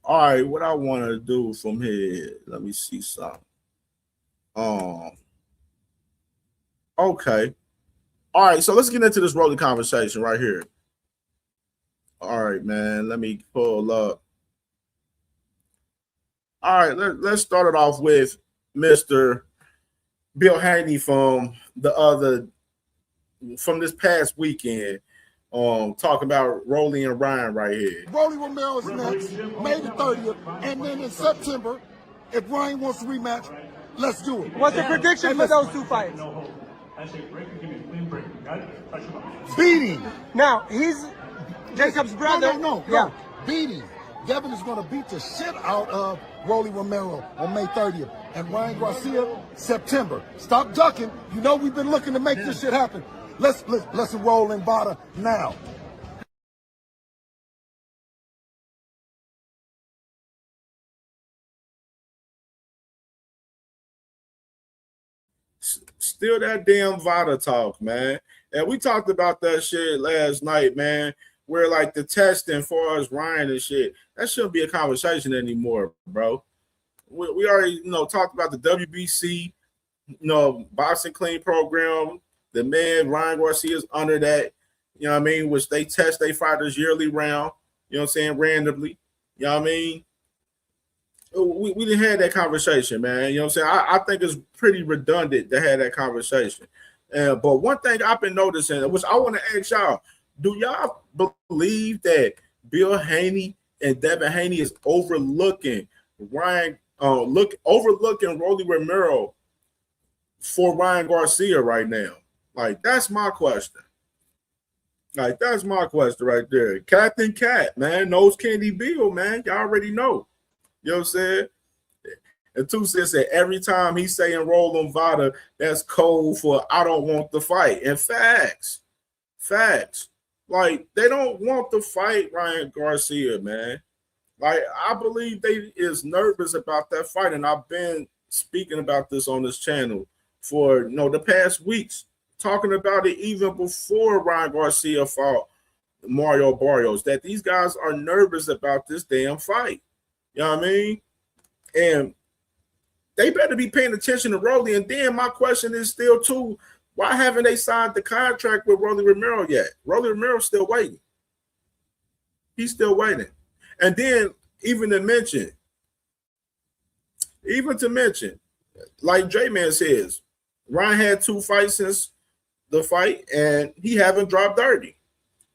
right, what I want to do from here, let me see something. Okay. All right, so let's get into this rolling conversation right here. All right, man, let me pull up. All right, let's start it off with Mr. Bill Haney from this past weekend. Talking about Rolly and Ryan right here. Rolly Romero's next, May the 30th, and then in September, if Ryan wants to rematch, let's do it. What's the prediction for those two fights? Beating. Now, he's Jacob's brother. No. Beating. Devin is going to beat the shit out of Rolly Romero on May 30th. And Ryan Garcia, September. Stop ducking. You know we've been looking to make this shit happen. Let's roll in Vada now. Still that damn Vada talk, man. And we talked about that shit last night, man, where like the testing as far as Ryan and shit, that shouldn't be a conversation anymore, bro. We already, talked about the WBC, boxing clean program. The man, Ryan Garcia, is under that, which they test their fighters yearly round, randomly. You know what I mean? We didn't have that conversation, man. I think it's pretty redundant to have that conversation. But one thing I've been noticing, which I want to ask y'all, do y'all believe that Bill Haney and Devin Haney is overlooking overlooking Rolly Romero for Ryan Garcia right now? Like, that's my question. Like, that's my question right there. Captain Cat, man. Nose Candy Bill, man. Y'all already know. You know what I'm saying? And Two says that every time he's saying roll on Vada, that's code for I don't want the fight. And facts. Like, they don't want to fight Ryan Garcia, man. Like, I believe they is nervous about that fight. And I've been speaking about this on this channel for the past weeks, talking about it even before Ryan Garcia fought Mario Barrios, that these guys are nervous about this damn fight. You know what I mean? And they better be paying attention to Rolly. And then my question is still, too, why haven't they signed the contract with Rolly Romero yet? Rolly Romero's still waiting. He's still waiting. And then even to mention, like J-Man says, Ryan had 2 fights since the fight, and he haven't dropped 30.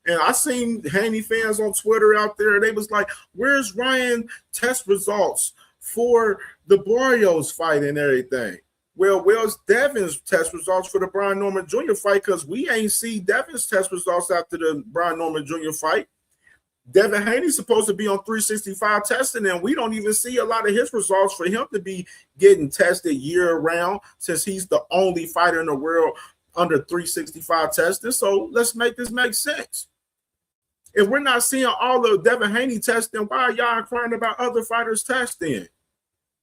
And I seen Haney fans on Twitter out there. They was like, where's Ryan test results for the Barrios fight and everything? Well, where's Devin's test results for the Brian Norman Jr. fight? Because we ain't see Devin's test results after the Brian Norman Jr. fight. Devin Haney's supposed to be on 365 testing, and we don't even see a lot of his results for him to be getting tested year round, since he's the only fighter in the world under 365 testing. So let's make this make sense. If we're not seeing all of Devin Haney testing, why are y'all crying about other fighters testing?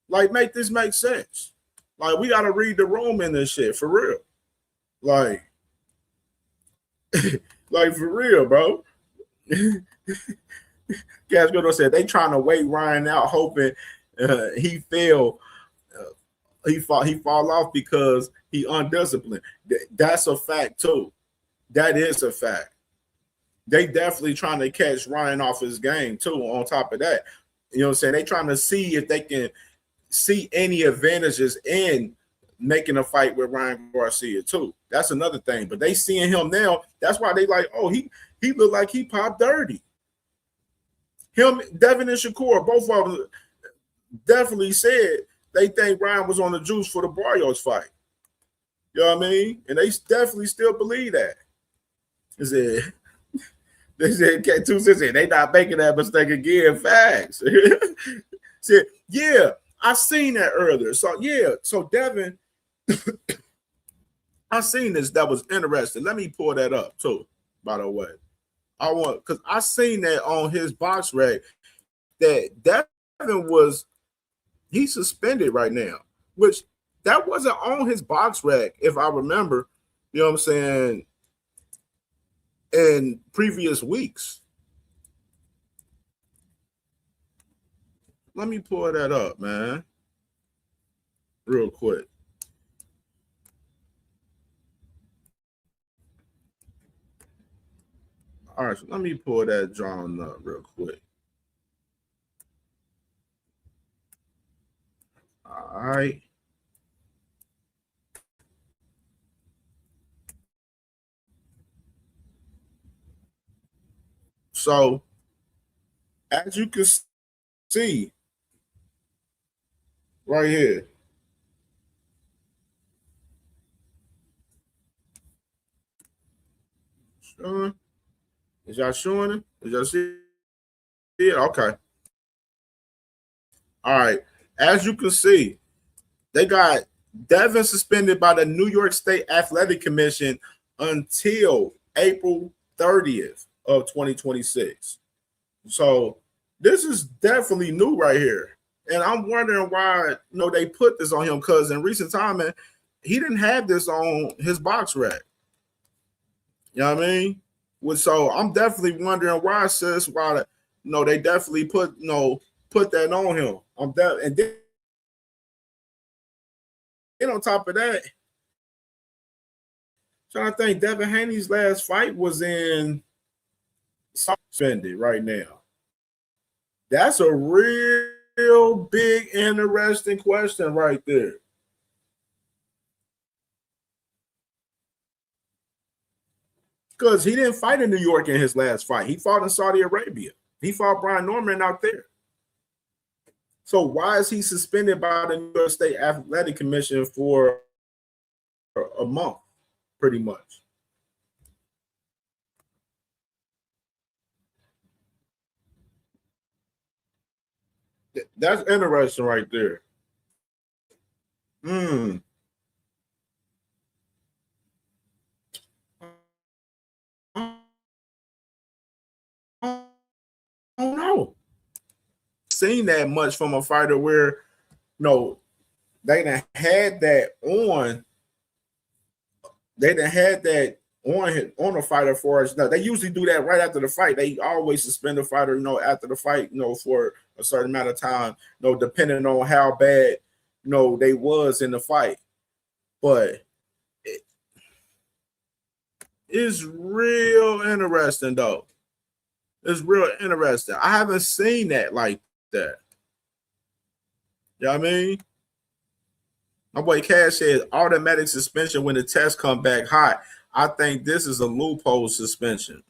Like, make this make sense. Like, we got to read the room in this shit, for real. Like, like for real, bro. Gasgado said they trying to wait Ryan out, hoping he fall off because he undisciplined. That's a fact too. That is a fact. They definitely trying to catch Ryan off his game too. On top of that, you know what I'm saying? They trying to see if they can see any advantages in making a fight with Ryan Garcia too. That's another thing. But they seeing him now. That's why they like, oh, he looked like he popped dirty. Him, Devin and Shakur, both of them definitely said they think Ryan was on the juice for the Barrios fight. You know what I mean? And they definitely still believe that. They said K2 said they not making that mistake again. Facts. Said, yeah, I seen that earlier. So yeah, so Devin, I seen this. That was interesting. Let me pull that up too, by the way. I want, because I seen that on his box rec that Devin was, he's suspended right now, which that wasn't on his box rec, if I remember, you know what I'm saying, in previous weeks. Let me pull that up, man, real quick. All right, so let me pull that John up real quick. All right. So, as you can see right here, showing. Is y'all showing it? Is y'all see it? Okay. All right. As you can see, they got Devin suspended by the New York State Athletic Commission until April 30th of 2026. So this is definitely new right here. And I'm wondering why, they put this on him, because in recent time, man, he didn't have this on his box rack. You know what I mean? So I'm definitely wondering why, sis, why they definitely put that on him. And then on top of that, trying to think, Devin Haney's last fight was in suspended right now. That's a real big, interesting question right there. Because he didn't fight in New York in his last fight. He fought in Saudi Arabia. He fought Brian Norman out there. So why is he suspended by the New York State Athletic Commission for a month, pretty much? That's interesting right there. I don't know. Seen that much from a fighter where they done had that on. They done had that on a fighter for us. No, they usually do that right after the fight. They always suspend the fighter, after the fight, for a certain amount of time, depending on how bad, they was in the fight. But it's real interesting though. It's real interesting. I haven't seen that like that. You know what I mean? My boy Cash said automatic suspension when the test come back hot. I think this is a loophole suspension.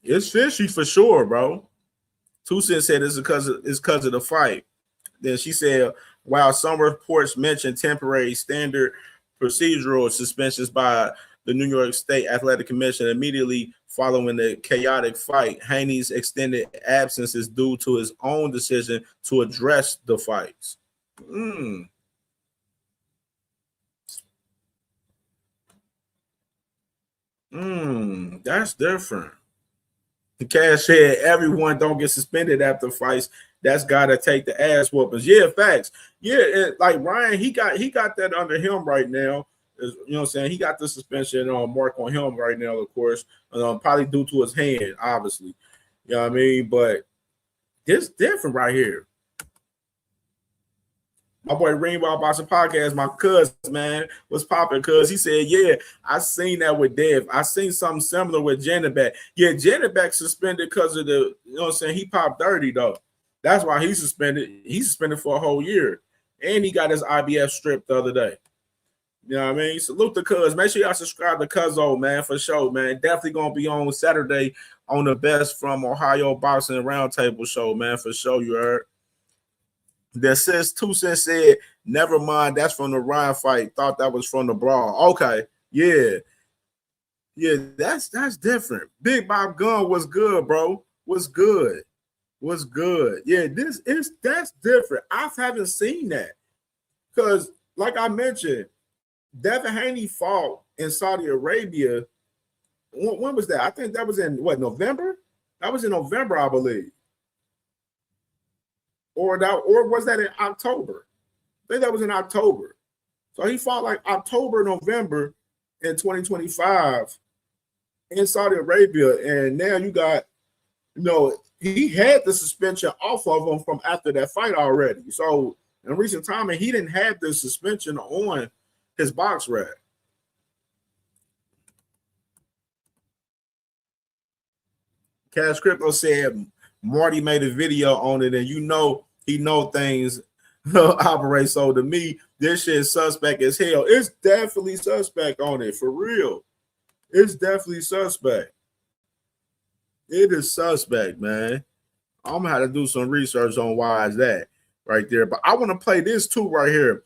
It's fishy for sure, bro. 2 Cents said it's because of the fight. Then she said, while some reports mention temporary standard procedural suspensions by the New York State Athletic Commission immediately following the chaotic fight, Haney's extended absence is due to his own decision to address the fights. That's different. The Cash said everyone don't get suspended after fights. That's gotta take the ass whoopings. Yeah, facts. Yeah, like Ryan, he got that under him right now. You know what I'm saying? He got the suspension mark on him right now, of course. Probably due to his hand, obviously. You know what I mean? But this different right here. My boy Rainbow Boxing Podcast, my cousin, man, was popping because he said, yeah, I seen that with Dev. I seen something similar with Janabek. Yeah, Janabek suspended because of the, you know what I'm saying? He popped 30, though. That's why he's suspended. He's suspended for a whole year. And he got his IBF stripped the other day. You know what I mean? Salute the cuz. Make sure y'all subscribe to Cuzzo, man, for sure, man. Definitely going to be on Saturday on the Best from Ohio Boxing Roundtable show, man, for sure, you heard. That says 2 Cents said, never mind, that's from the Ryan fight. Thought that was from the brawl. Okay, yeah. Yeah, that's different. Big Bob Gunn was good, bro. Was good. Yeah, that's different. I haven't seen that. Because, like I mentioned, Devin Haney fought in Saudi Arabia. When was that? I think that was in, November? That was in November, I believe. Or was that in October? I think that was in October. So he fought like October, November in 2025 in Saudi Arabia. And now you got, he had the suspension off of him from after that fight already. So in recent time, he didn't have the suspension on his box rag. Cash Crypto said Marty made a video on it, and he know things operate. So to me, this shit is suspect as hell. It's definitely suspect on it, for real. It's definitely suspect. It is suspect, man. I'm gonna have to do some research on why is that right there. But I want to play this too right here.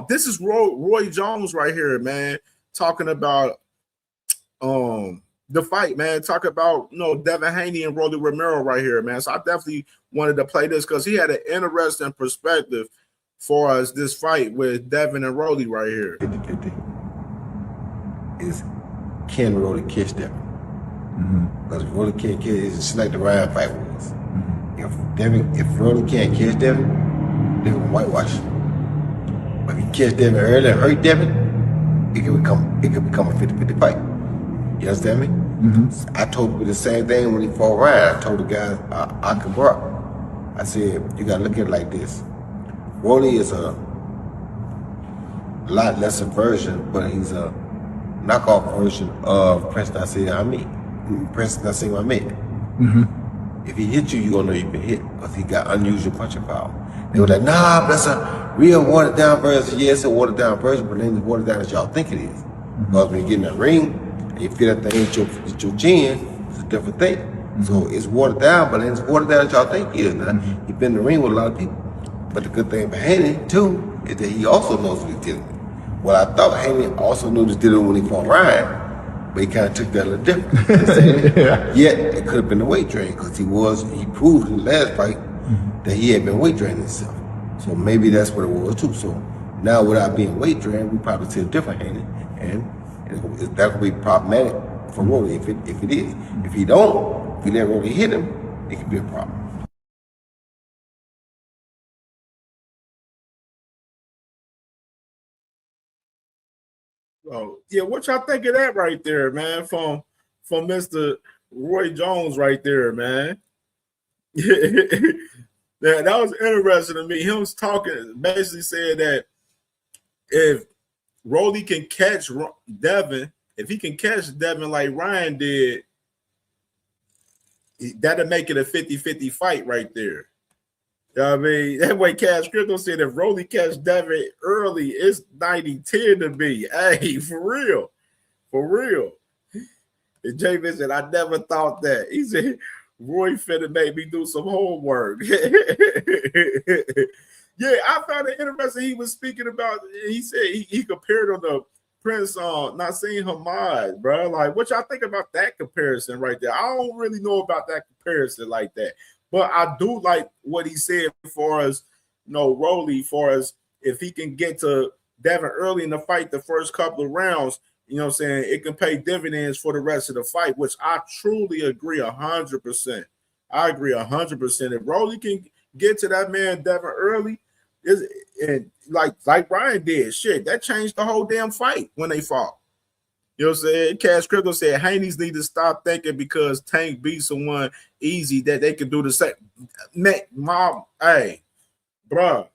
This is Roy Jones right here, man, talking about the fight, man. Talk about Devin Haney and Rolly Romero right here, man. So I definitely wanted to play this because he had an interesting perspective for us this fight with Devin and Rolly right here. 50-50 is can Rolly catch Devin? Because if Rolly can't catch, it's just like the Ryan fight was. If Rolly can't catch Devin, Devin can whitewash him. But if he catch Devin early and hurt Devin, it can become a 50-50 fight. You understand me? I told people the same thing when he fought Ryan. I told the guys, I said, you gotta look at it like this. Rolly is a lot lesser version, but he's a knockoff version of Preston Nassim Ahmed. If he hit you, you're gonna know you've been hit because he got unusual punching power. They were like, nah, that's a real watered down version. Yeah, it's a watered down version, but it ain't as watered down as y'all think it is. Because when you get in that ring, and you feel that thing with your chin, it's a different thing. So it's watered down, but it ain't as watered down as y'all think it is. Now, he's been in the ring with a lot of people. But the good thing about Haney, too, is that he also knows what he's dealing with. Well, I thought Haney also knew what he was dealing with when he fought Ryan, but he kind of took that a little different. Yet, it could have been the weight drain, because he proved in the last fight that he had been weight draining himself. So maybe that's what it was, too. So now, without being weight drained, we probably see a different Haney, and that could be problematic for Rolly if it is. If he let Rolly hit him, it could be a problem. Oh, yeah, what y'all think of that right there, man? From Mr. Roy Jones right there, man. that was interesting to me. Him talking basically said that if Rolly can catch Devin, if he can catch Devin like Ryan did, that'll make it a 50-50 fight right there. You know what I mean? That way Cash Crypto said if Rolly catch Devin early, it's 90-10 to me. Hey, for real. And Javen said, I never thought that. He said, Roy finna make me do some homework. Yeah, I found it interesting. He was speaking about, he said he compared on the Prince Nassim Hamad, bro. Like, what y'all think about that comparison right there? I don't really know about that comparison like that, but I do like what he said for us, Rolly, for us, if he can get to Devin early in the fight, the first couple of rounds, you know what I'm saying, it can pay dividends for the rest of the fight, which I truly agree 100%. I agree 100%. If Rolly can get to that man Devin early, and like Ryan did, shit, that changed the whole damn fight when they fought. You know what I'm saying? Cash Crypto said Haney's need to stop thinking because Tank beat someone easy that they can do the same. Mom, hey, bro.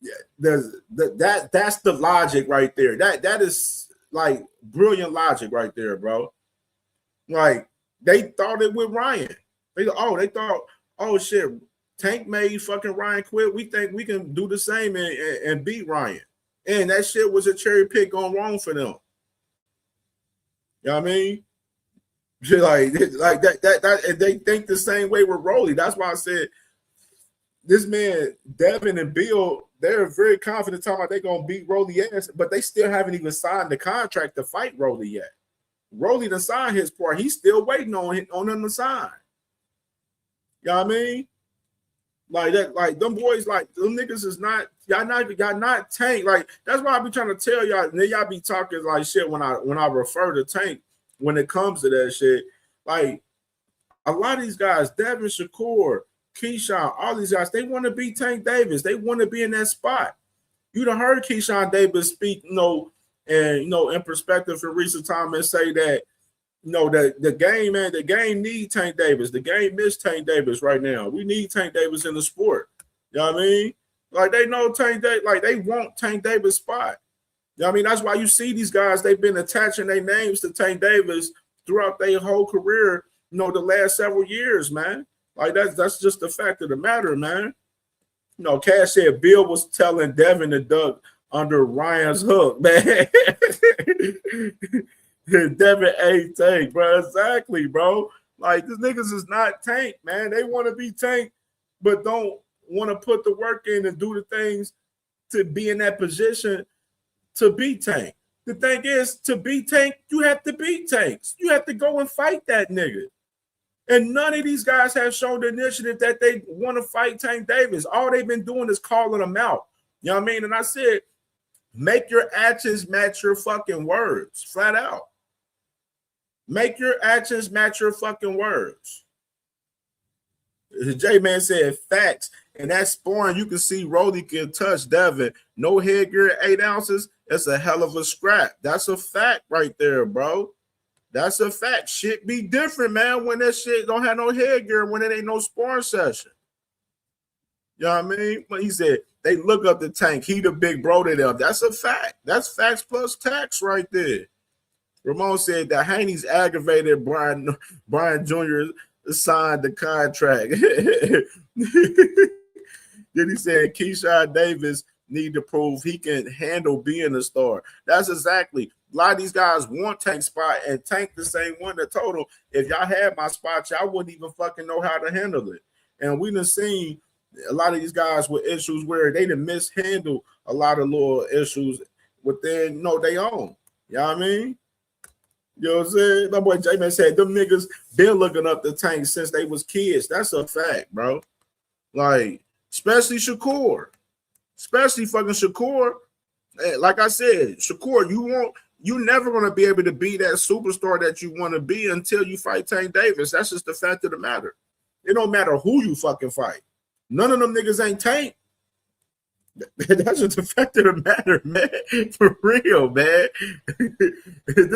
Yeah, that's the logic right there. That is like brilliant logic right there, bro. Like they thought it with Ryan. They thought, oh shit, Tank made fucking Ryan quit. We think we can do the same and beat Ryan. And that shit was a cherry pick going wrong for them. You know what I mean? Like that and they think the same way with Rolly. That's why I said this man, Devin and Bill, they're very confident talking about they're going to beat Rolly ass, but they still haven't even signed the contract to fight Rolly yet. Rolly done signed his part. He's still waiting on them to sign. You know what I mean? Like that, like them boys, like them niggas is not, y'all not Tank. Like, that's why I be trying to tell y'all, and then y'all be talking like shit when I refer to Tank when it comes to that shit. Like, a lot of these guys, Devin, Shakur, Keyshawn, all these guys, they want to be Tank Davis. They want to be in that spot. You done heard Keyshawn Davis speak, in perspective in recent time and say that, the game need Tank Davis. The game miss Tank Davis right now. We need Tank Davis in the sport. You know what I mean? Like, they know Tank Davis, like they want Tank Davis spot. You know what I mean? That's why you see these guys, they've been attaching their names to Tank Davis throughout their whole career, the last several years, man. Like, that's just the fact of the matter, man. Cash said Bill was telling Devin to duck under Ryan's hook, man. Devin ain't Tank, bro. Exactly, bro. Like, these niggas is not Tank, man. They want to be Tank, but don't want to put the work in and do the things to be in that position to be Tank. The thing is, to be Tank, you have to beat Tanks. You have to go and fight that nigga. And none of these guys have shown the initiative that they want to fight Tank Davis. All they've been doing is calling him out. You know what I mean? And I said, make your actions match your fucking words, flat out. Make your actions match your fucking words. J-Man said facts. And that sparring, you can see Rolly can touch Devin. No headgear, 8 ounces. That's a hell of a scrap. That's a fact right there, bro. That's a fact. Shit be different, man, when that shit don't have no headgear, when it ain't no sparring session. You know what I mean? But he said, they look up the Tank. He the big bro to them. That's a fact. That's facts plus tax right there. Ramon said that Haney's aggravated Brian Jr. signed the contract. Then he said Keyshawn Davis need to prove he can handle being a star. That's exactly. A lot of these guys want Tank's spot, and Tank the same one that told him, if y'all had my spot, y'all wouldn't even fucking know how to handle it. And we done seen a lot of these guys with issues where they done mishandle a lot of little issues within, they own. You know what I mean? You know what I'm saying? My boy J-Man said them niggas been looking up the Tank since they was kids. That's a fact, bro. Like, especially Shakur. Especially fucking Shakur. Like I said, Shakur, you're never going to be able to be that superstar that you want to be until you fight Tank Davis. That's just the fact of the matter. It don't matter who you fucking fight. None of them niggas ain't Tank. That's just the fact of the matter, man. For real, man. This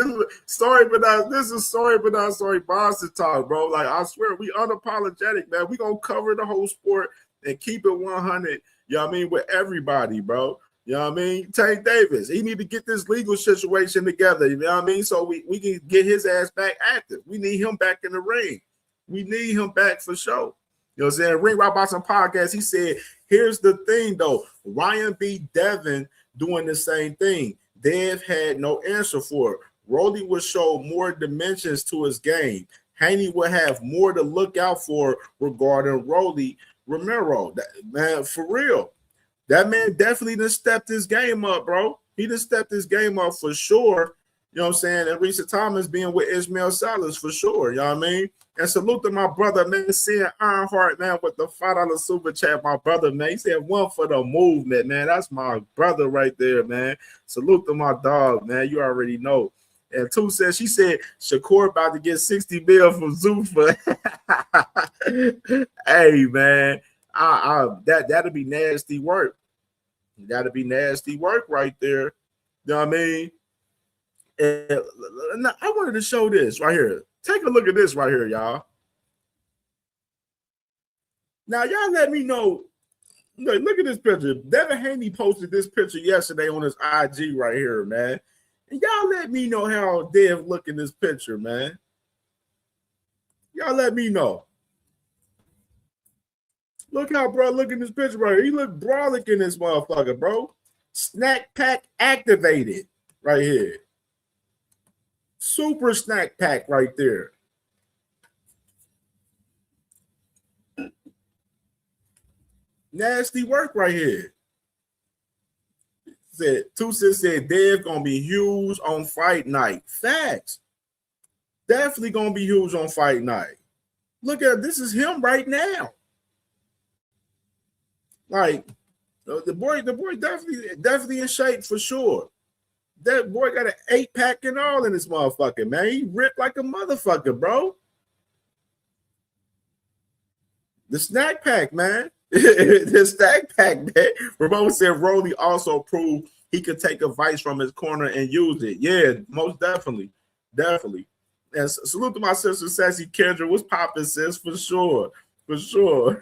is sorry, but not sorry Boston talk, bro. Like, I swear, we unapologetic, man. We gonna cover the whole sport and keep it 100, you know what I mean, with everybody, bro. You know what I mean? Tank Davis, he need to get this legal situation together, you know what I mean? So we can get his ass back active. We need him back in the ring. We need him back for sure. You know what I'm saying? Ring Rock Boxing Podcast, he said, here's the thing, though. Ryan beat Devin doing the same thing. Dev had no answer for it. Rolly would show more dimensions to his game. Haney would have more to look out for regarding Rolly Romero. Man, for real. That man definitely done stepped his game up, bro. He done stepped his game up for sure. You know what I'm saying? And Reesa Thomas being with Ishmael Salas for sure. You know what I mean? And salute to my brother, man, seeing Ironheart, man, with the $5 super chat. My brother, man, he said one for the movement, man. That's my brother right there, man. Salute to my dog, man. You already know. And two says, she said, Shakur about to get 60 mil from Zuffa. Hey, man, that'll be nasty work. That'll be nasty work right there. You know what I mean? And I wanted to show this right here. Take a look at this right here, y'all. Now, y'all let me know. Look at this picture. Devin Haney posted this picture yesterday on his IG right here, man. And y'all let me know how Dev look in this picture, man. Y'all let me know. Look how, bro, look in this picture right here. He look brolic in this motherfucker, bro. Snack pack activated right here. Super snack pack right there. Nasty work right here. Tusa said Dev gonna be huge on fight night. Facts. Definitely gonna be huge on fight night. Look at this is him right now. Like the boy definitely in shape for sure. That boy got an 8-pack and all in this motherfucker, man. He ripped like a motherfucker, bro. The snack pack, man. The snack pack, man. Ramon said Rolly also proved he could take advice from his corner and use it. Yeah, most definitely. Definitely. And salute to my sister, Sassy Kendra. What's poppin', sis? For sure. For sure.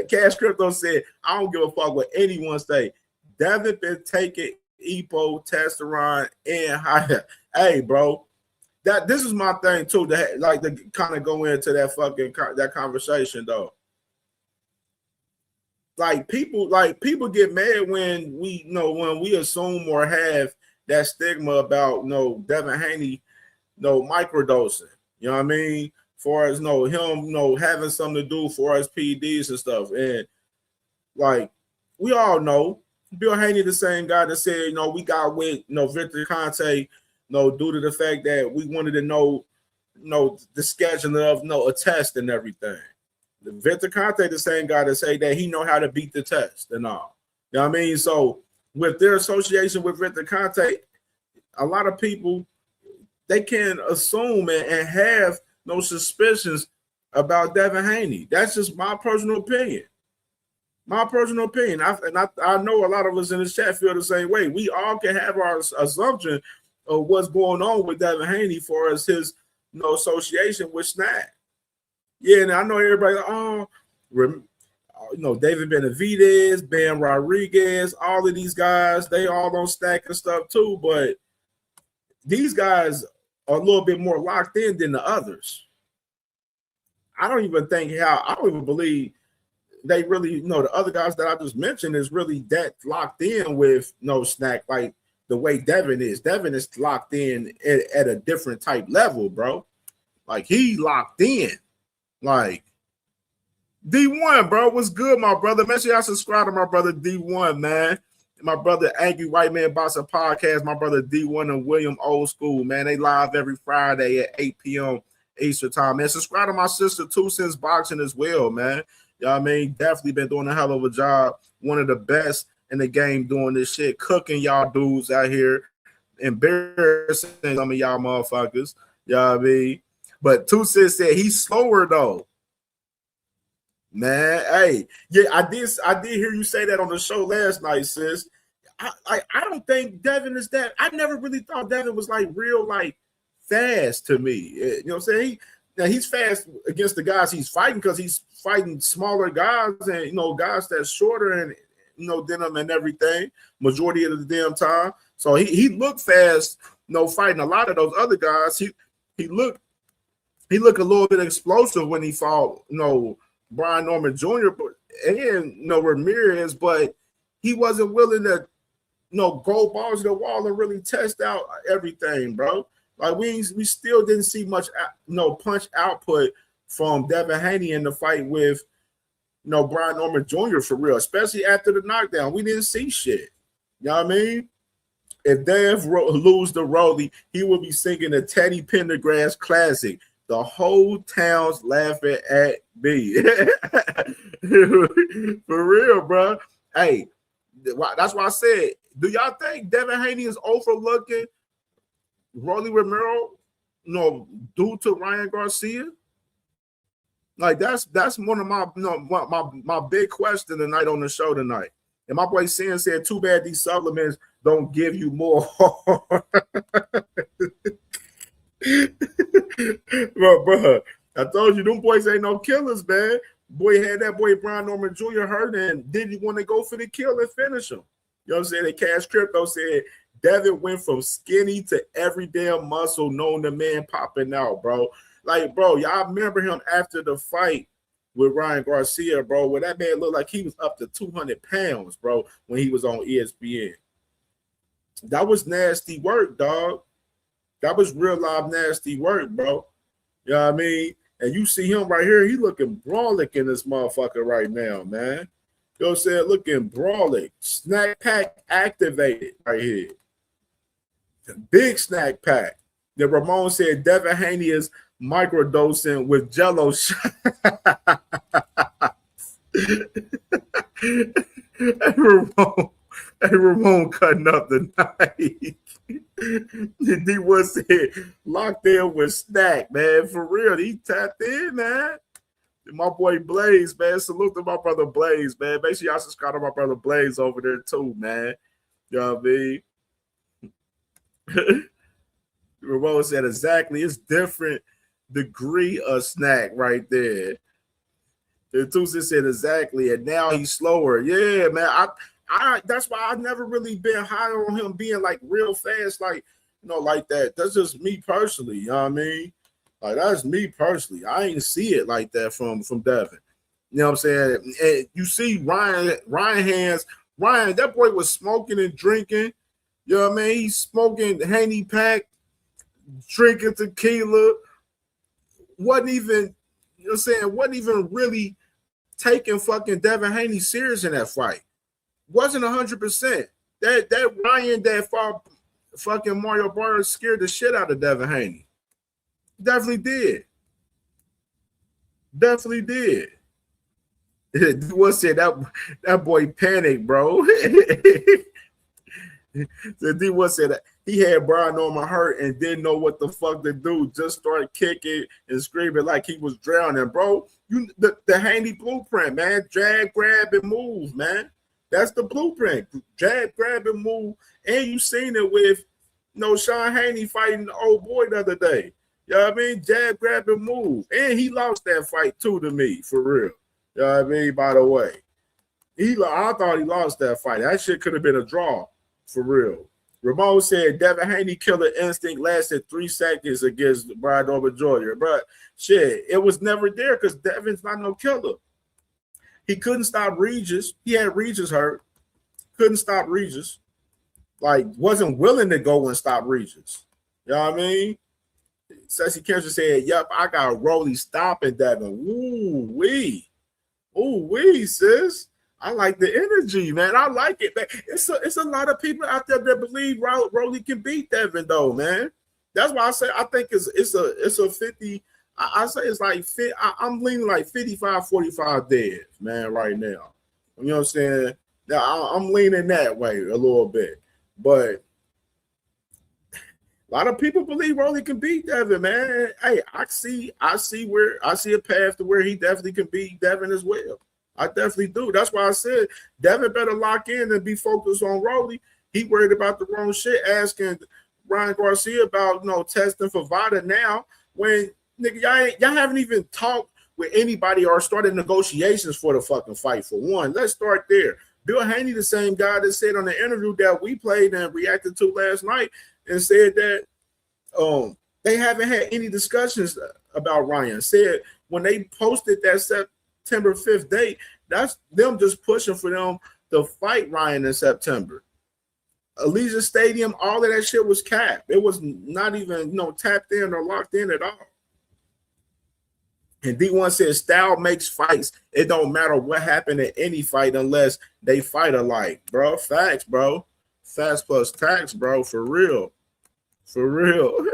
Cash Crypto said, I don't give a fuck what anyone say. Devin been taking Epo, Testosterone, and higher. Hey, bro, this is my thing too. To kind of go into that fucking that conversation though. Like people get mad when we assume or have that stigma about Devin Haney, microdosing. You know what I mean? For as him, having something to do for us PEDs and stuff, and like we all know. Bill Haney, the same guy that said, we got with, Victor Conte, due to the fact that we wanted to know, the scheduling of, a test and everything. Victor Conte, the same guy that say that he know how to beat the test and all. You know what I mean? So with their association with Victor Conte, a lot of people, they can assume and have no suspicions about Devin Haney. That's just my personal opinion. My personal opinion. I know a lot of us in this chat feel the same way. We all can have our assumption of what's going on with Devin Haney for us, his association with Snack. Yeah, and I know everybody, David Benavidez, Ben Rodriguez, all of these guys, they all on Snack and stuff too, but these guys are a little bit more locked in than the others. I don't even believe they really, the other guys that I just mentioned is really that locked in with Snack like the way Devin is. Devin is locked in at a different type level, bro. Like he locked in. Like D1, bro. What's good, my brother? Make sure y'all subscribe to my brother D1, man. My brother Angry White Man Boxing Podcast, my brother D1 and William Old School, man. They live every Friday at 8 p.m. Eastern time, man. Subscribe to my sister 2 Cents Boxing as well, man. You know what I mean? Definitely been doing a hell of a job. One of the best in the game doing this shit. Cooking y'all dudes out here. Embarrassing some of y'all motherfuckers. You know what I mean? But 2 Cents said he's slower though. Man, hey. Yeah, I did hear you say that on the show last night, sis. I don't think Devin is that. I never really thought Devin was like real like fast to me. You know what I'm saying? He's fast against the guys he's fighting because he's fighting smaller guys and guys that's shorter and than him and everything majority of the damn time. So he looked fast, fighting a lot of those other guys. He looked a little bit explosive when he fought Brian Norman Jr. and Ramirez, but he wasn't willing to go balls to the wall and really test out everything, bro. Like we still didn't see much, punch output from Devin Haney in the fight with, Brian Norman Jr. for real, especially after the knockdown. We didn't see shit. You know what I mean? If Dev lose to Rolly, he will be singing the Teddy Pendergrass classic. The whole town's laughing at me. For real, bro. Hey, that's why I said, do y'all think Devin Haney is overlooking Rolly Romero, due to Ryan Garcia? Like that's one of my big question tonight on the show tonight. And my boy Sin said, too bad these supplements don't give you more. bro, I told you, them boys ain't no killers, man. Boy had that boy Brian Norman Jr. hurt and didn't want to go for the kill and finish him. You know what I'm saying? And Cash Crypto said Devin went from skinny to every damn muscle known to man popping out, bro. Like, bro, y'all remember him after the fight with Ryan Garcia, bro, where that man looked like he was up to 200 pounds, bro, when he was on ESPN. That was nasty work, dog. That was real live nasty work, bro. You know what I mean? And you see him right here, he looking brolic in this motherfucker right now, man. You know what I'm saying? Looking brolic. Snack pack activated right here. Big snack pack. The Ramon said Devin Haney is microdosing with Jello shot. Hey, Ramon cutting up the night. D was said locked in with Snack, man. For real, he tapped in, man. And my boy Blaze, man. Salute to my brother Blaze, man. Make sure y'all subscribe to my brother Blaze over there too, man. You know what I mean? Ramon said exactly. It's different degree of Snack right there. And Tuesday said exactly, and now he's slower. Yeah, man. I that's why I've never really been high on him being like real fast, like like that. That's just me personally. You know what I mean? Like that's me personally. I ain't see it like that from Devin. You know what I'm saying? And you see Ryan hands. Ryan, that boy was smoking and drinking. You know what I mean? He's smoking Haney pack, drinking tequila. Wasn't even, wasn't even really taking fucking Devin Haney serious in that fight. Wasn't 100%. That Ryan that fought fucking Mario Barr scared the shit out of Devin Haney. Definitely did. Definitely did. What said that boy panicked, bro. The D was said that he had Brian Norman hurt and didn't know what the fuck to do. Just started kicking and screaming like he was drowning, bro. The Haney blueprint, man. Drag, grab, and move, man. That's the blueprint. Jab, grab, and move. And you seen it with, Sean Haney fighting the old boy the other day. You know what I mean? Jab, grab, and move. And he lost that fight too to me, for real. You know what I mean? By the way, I thought he lost that fight. That shit could have been a draw, for real. Ramon said Devin Haney killer instinct lasted 3 seconds against Brian Norman Jr. But shit, it was never there because Devin's not no killer. He couldn't stop Regis. He had Regis hurt. Couldn't stop Regis. Like, wasn't willing to go and stop Regis. You know what I mean? Sassy Kendra said, yep, I got Rolly stopping Devin. Ooh-wee. Ooh-wee, sis. I like the energy, man. I like it, man. It's a lot of people out there that believe Rolly can beat Devin, though, man. That's why I say I think it's a 50. I say it's like I'm leaning like 55-45 Dev, man, right now. You know what I'm saying? Now I'm leaning that way a little bit, but a lot of people believe Rolly can beat Devin, man. Hey, I see a path to where he definitely can beat Devin as well. I definitely do. That's why I said Devin better lock in and be focused on Rolly. He worried about the wrong shit, asking Ryan Garcia about testing for VADA now when nigga y'all haven't even talked with anybody or started negotiations for the fucking fight. For one, let's start there. Bill Haney, the same guy that said on the interview that we played and reacted to last night, and said that they haven't had any discussions about Ryan. Said when they posted that September 5th date, that's them just pushing for them to fight Ryan in September. Allegiant Stadium, all of that shit was capped. It was not even tapped in or locked in at all. And D1 says style makes fights. It don't matter what happened in any fight unless they fight alike, bro. Facts, bro. Facts plus tax, bro. For real. For real.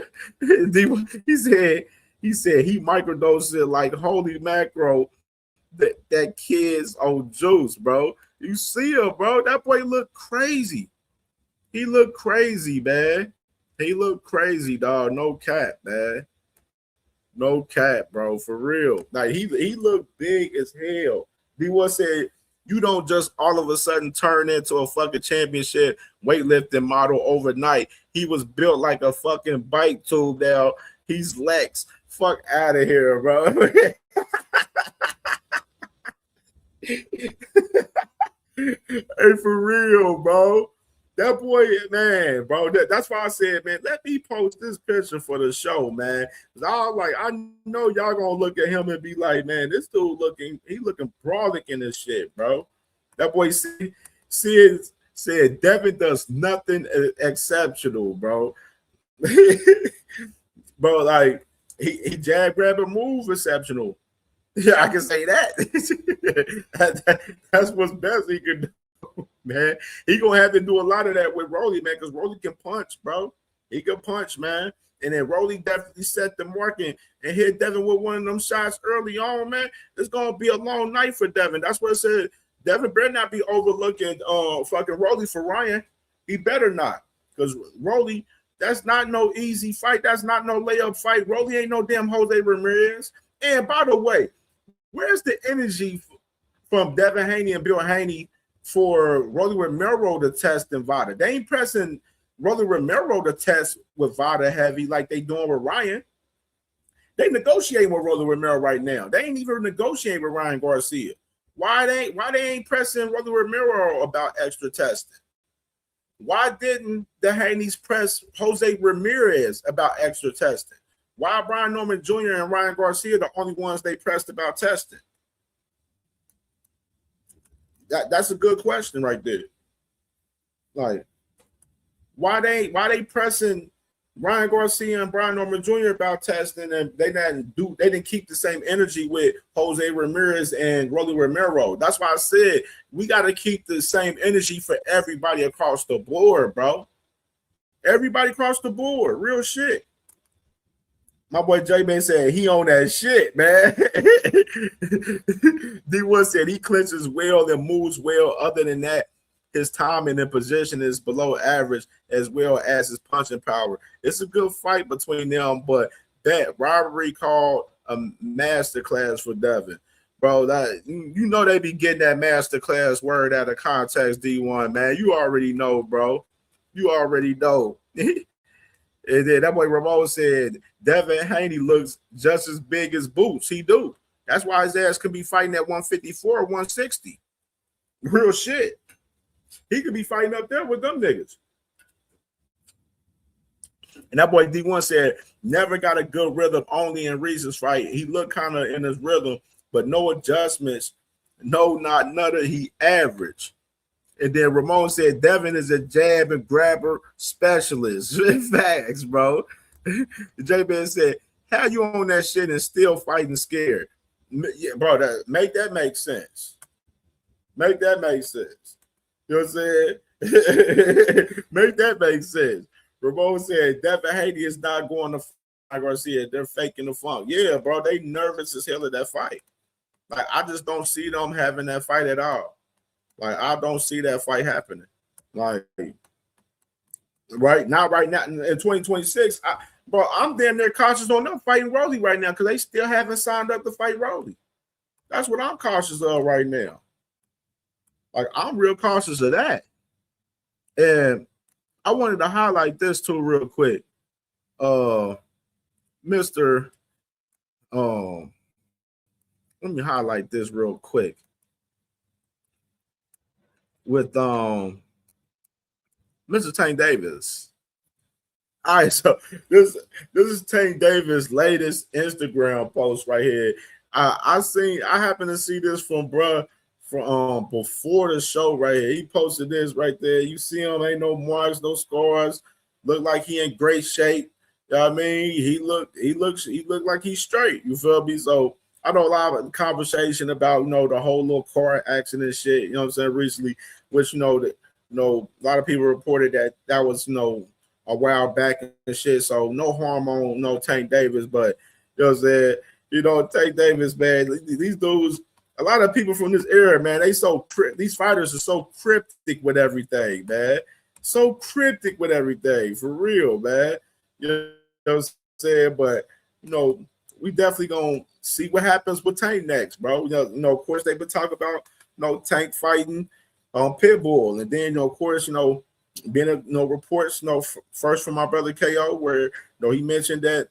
D1, he said he microdosed it like holy macro. That kid's old juice, bro. You see him, bro. That boy look crazy. He looked crazy, man. He looked crazy, dog. No cap, man. No cap, bro. For real. Like he looked big as hell. D1 said you don't just all of a sudden turn into a fucking championship weightlifting model overnight. He was built like a fucking bike tube now. He's Lex. Fuck out of here, bro. Hey, for real, bro. That boy, man, bro. That's why I said, man, let me post this picture for the show, man. Cause I know y'all gonna look at him and be like, man, this dude looking brolic in this shit, bro. That boy said Devin does nothing exceptional, bro. Bro, like he jab, grab, and move exceptional. Yeah, I can say that. That's what's best he can do. Man, he gonna have to do a lot of that with Rolly, man, because Rolly can punch, bro. He can punch, man. And then Rolly definitely set the mark and hit Devin with one of them shots early on, man. It's gonna be a long night for Devin. That's what it said. Devin better not be overlooking fucking Rolly for Ryan. He better not, because Rolly, that's not no easy fight. That's not no layup fight. Rolly ain't no damn Jose Ramirez. And by the way, where's the energy from Devin Haney and Bill Haney for Rolly Romero to test Nevada? They ain't pressing Rolly Romero to test with Vada heavy like they doing with Ryan. They negotiating with Rolly Romero right now. They ain't even negotiating with Ryan Garcia. Why they ain't pressing Rolly Romero about extra testing? Why didn't the Haneys press Jose Ramirez about extra testing? Why Brian Norman Jr. and Ryan Garcia the only ones they pressed about testing? That's a good question right there. Like, why they pressing Ryan Garcia and Brian Norman Jr. about testing, and they didn't keep the same energy with Jose Ramirez and Rolly Romero? That's why I said we got to keep the same energy for everybody across the board, bro. Everybody across the board, real shit. My boy J-Man said he on that shit, man. D1 said he clinches well and moves well. Other than that, his timing and position is below average, as well as his punching power. It's a good fight between them, but that rivalry called a masterclass for Devin. Bro, that you know they be getting that masterclass word out of context, D1, man. You already know, bro. You already know. And then that boy Ramon said Devin Haney looks just as big as Boots. He do. That's why his ass could be fighting at 154 or 160. Real shit. He could be fighting up there with them niggas. And that boy D1 said never got a good rhythm, only in Reese's fight. He looked kind of in his rhythm, but no adjustments. No, not none. He average. And then Ramon said Devin is a jab and grabber specialist. Facts, bro. J-Man said, how you on that shit and still fighting scared? Yeah, bro, make that make sense. Make that make sense. You know what I'm saying? Make that make sense. Ramon said Devin Haney is not going to fight Garcia. They're faking the funk. Yeah, bro, they nervous as hell at that fight. Like, I just don't see them having that fight at all. Like, I don't see that fight happening. Like, not right now in 2026. Bro, I'm damn near cautious on them fighting Rolly right now because they still haven't signed up to fight Rolly. That's what I'm cautious of right now. Like, I'm real cautious of that. And I wanted to highlight this too real quick. Let me highlight this real quick. With Mr. Tank Davis. All right, so this is Tank Davis' latest Instagram post right here. I happened to see this from bruh from before the show right here. He posted this right there. You see him, ain't no marks, no scars. Look like he in great shape. You know what I mean? He looked like he's straight. You feel me? So I know a lot of conversation about, you know, the whole little car accident shit, you know what I'm saying, recently, which, you know, a lot of people reported that was, you know, a while back and shit. So no harm on no Tank Davis, but you know what I'm saying, you know, Tank Davis, man, these dudes, a lot of people from this era, man, these fighters are so cryptic with everything, man. So cryptic with everything, for real, man. You know what I'm saying? But, you know, we definitely gonna see what happens with Tank next, bro. You know, of course, they've been talking about, you know, Tank fighting Pitbull, and then, you know, of course, you know, been reports, you know, first from my brother KO, where, you know, he mentioned that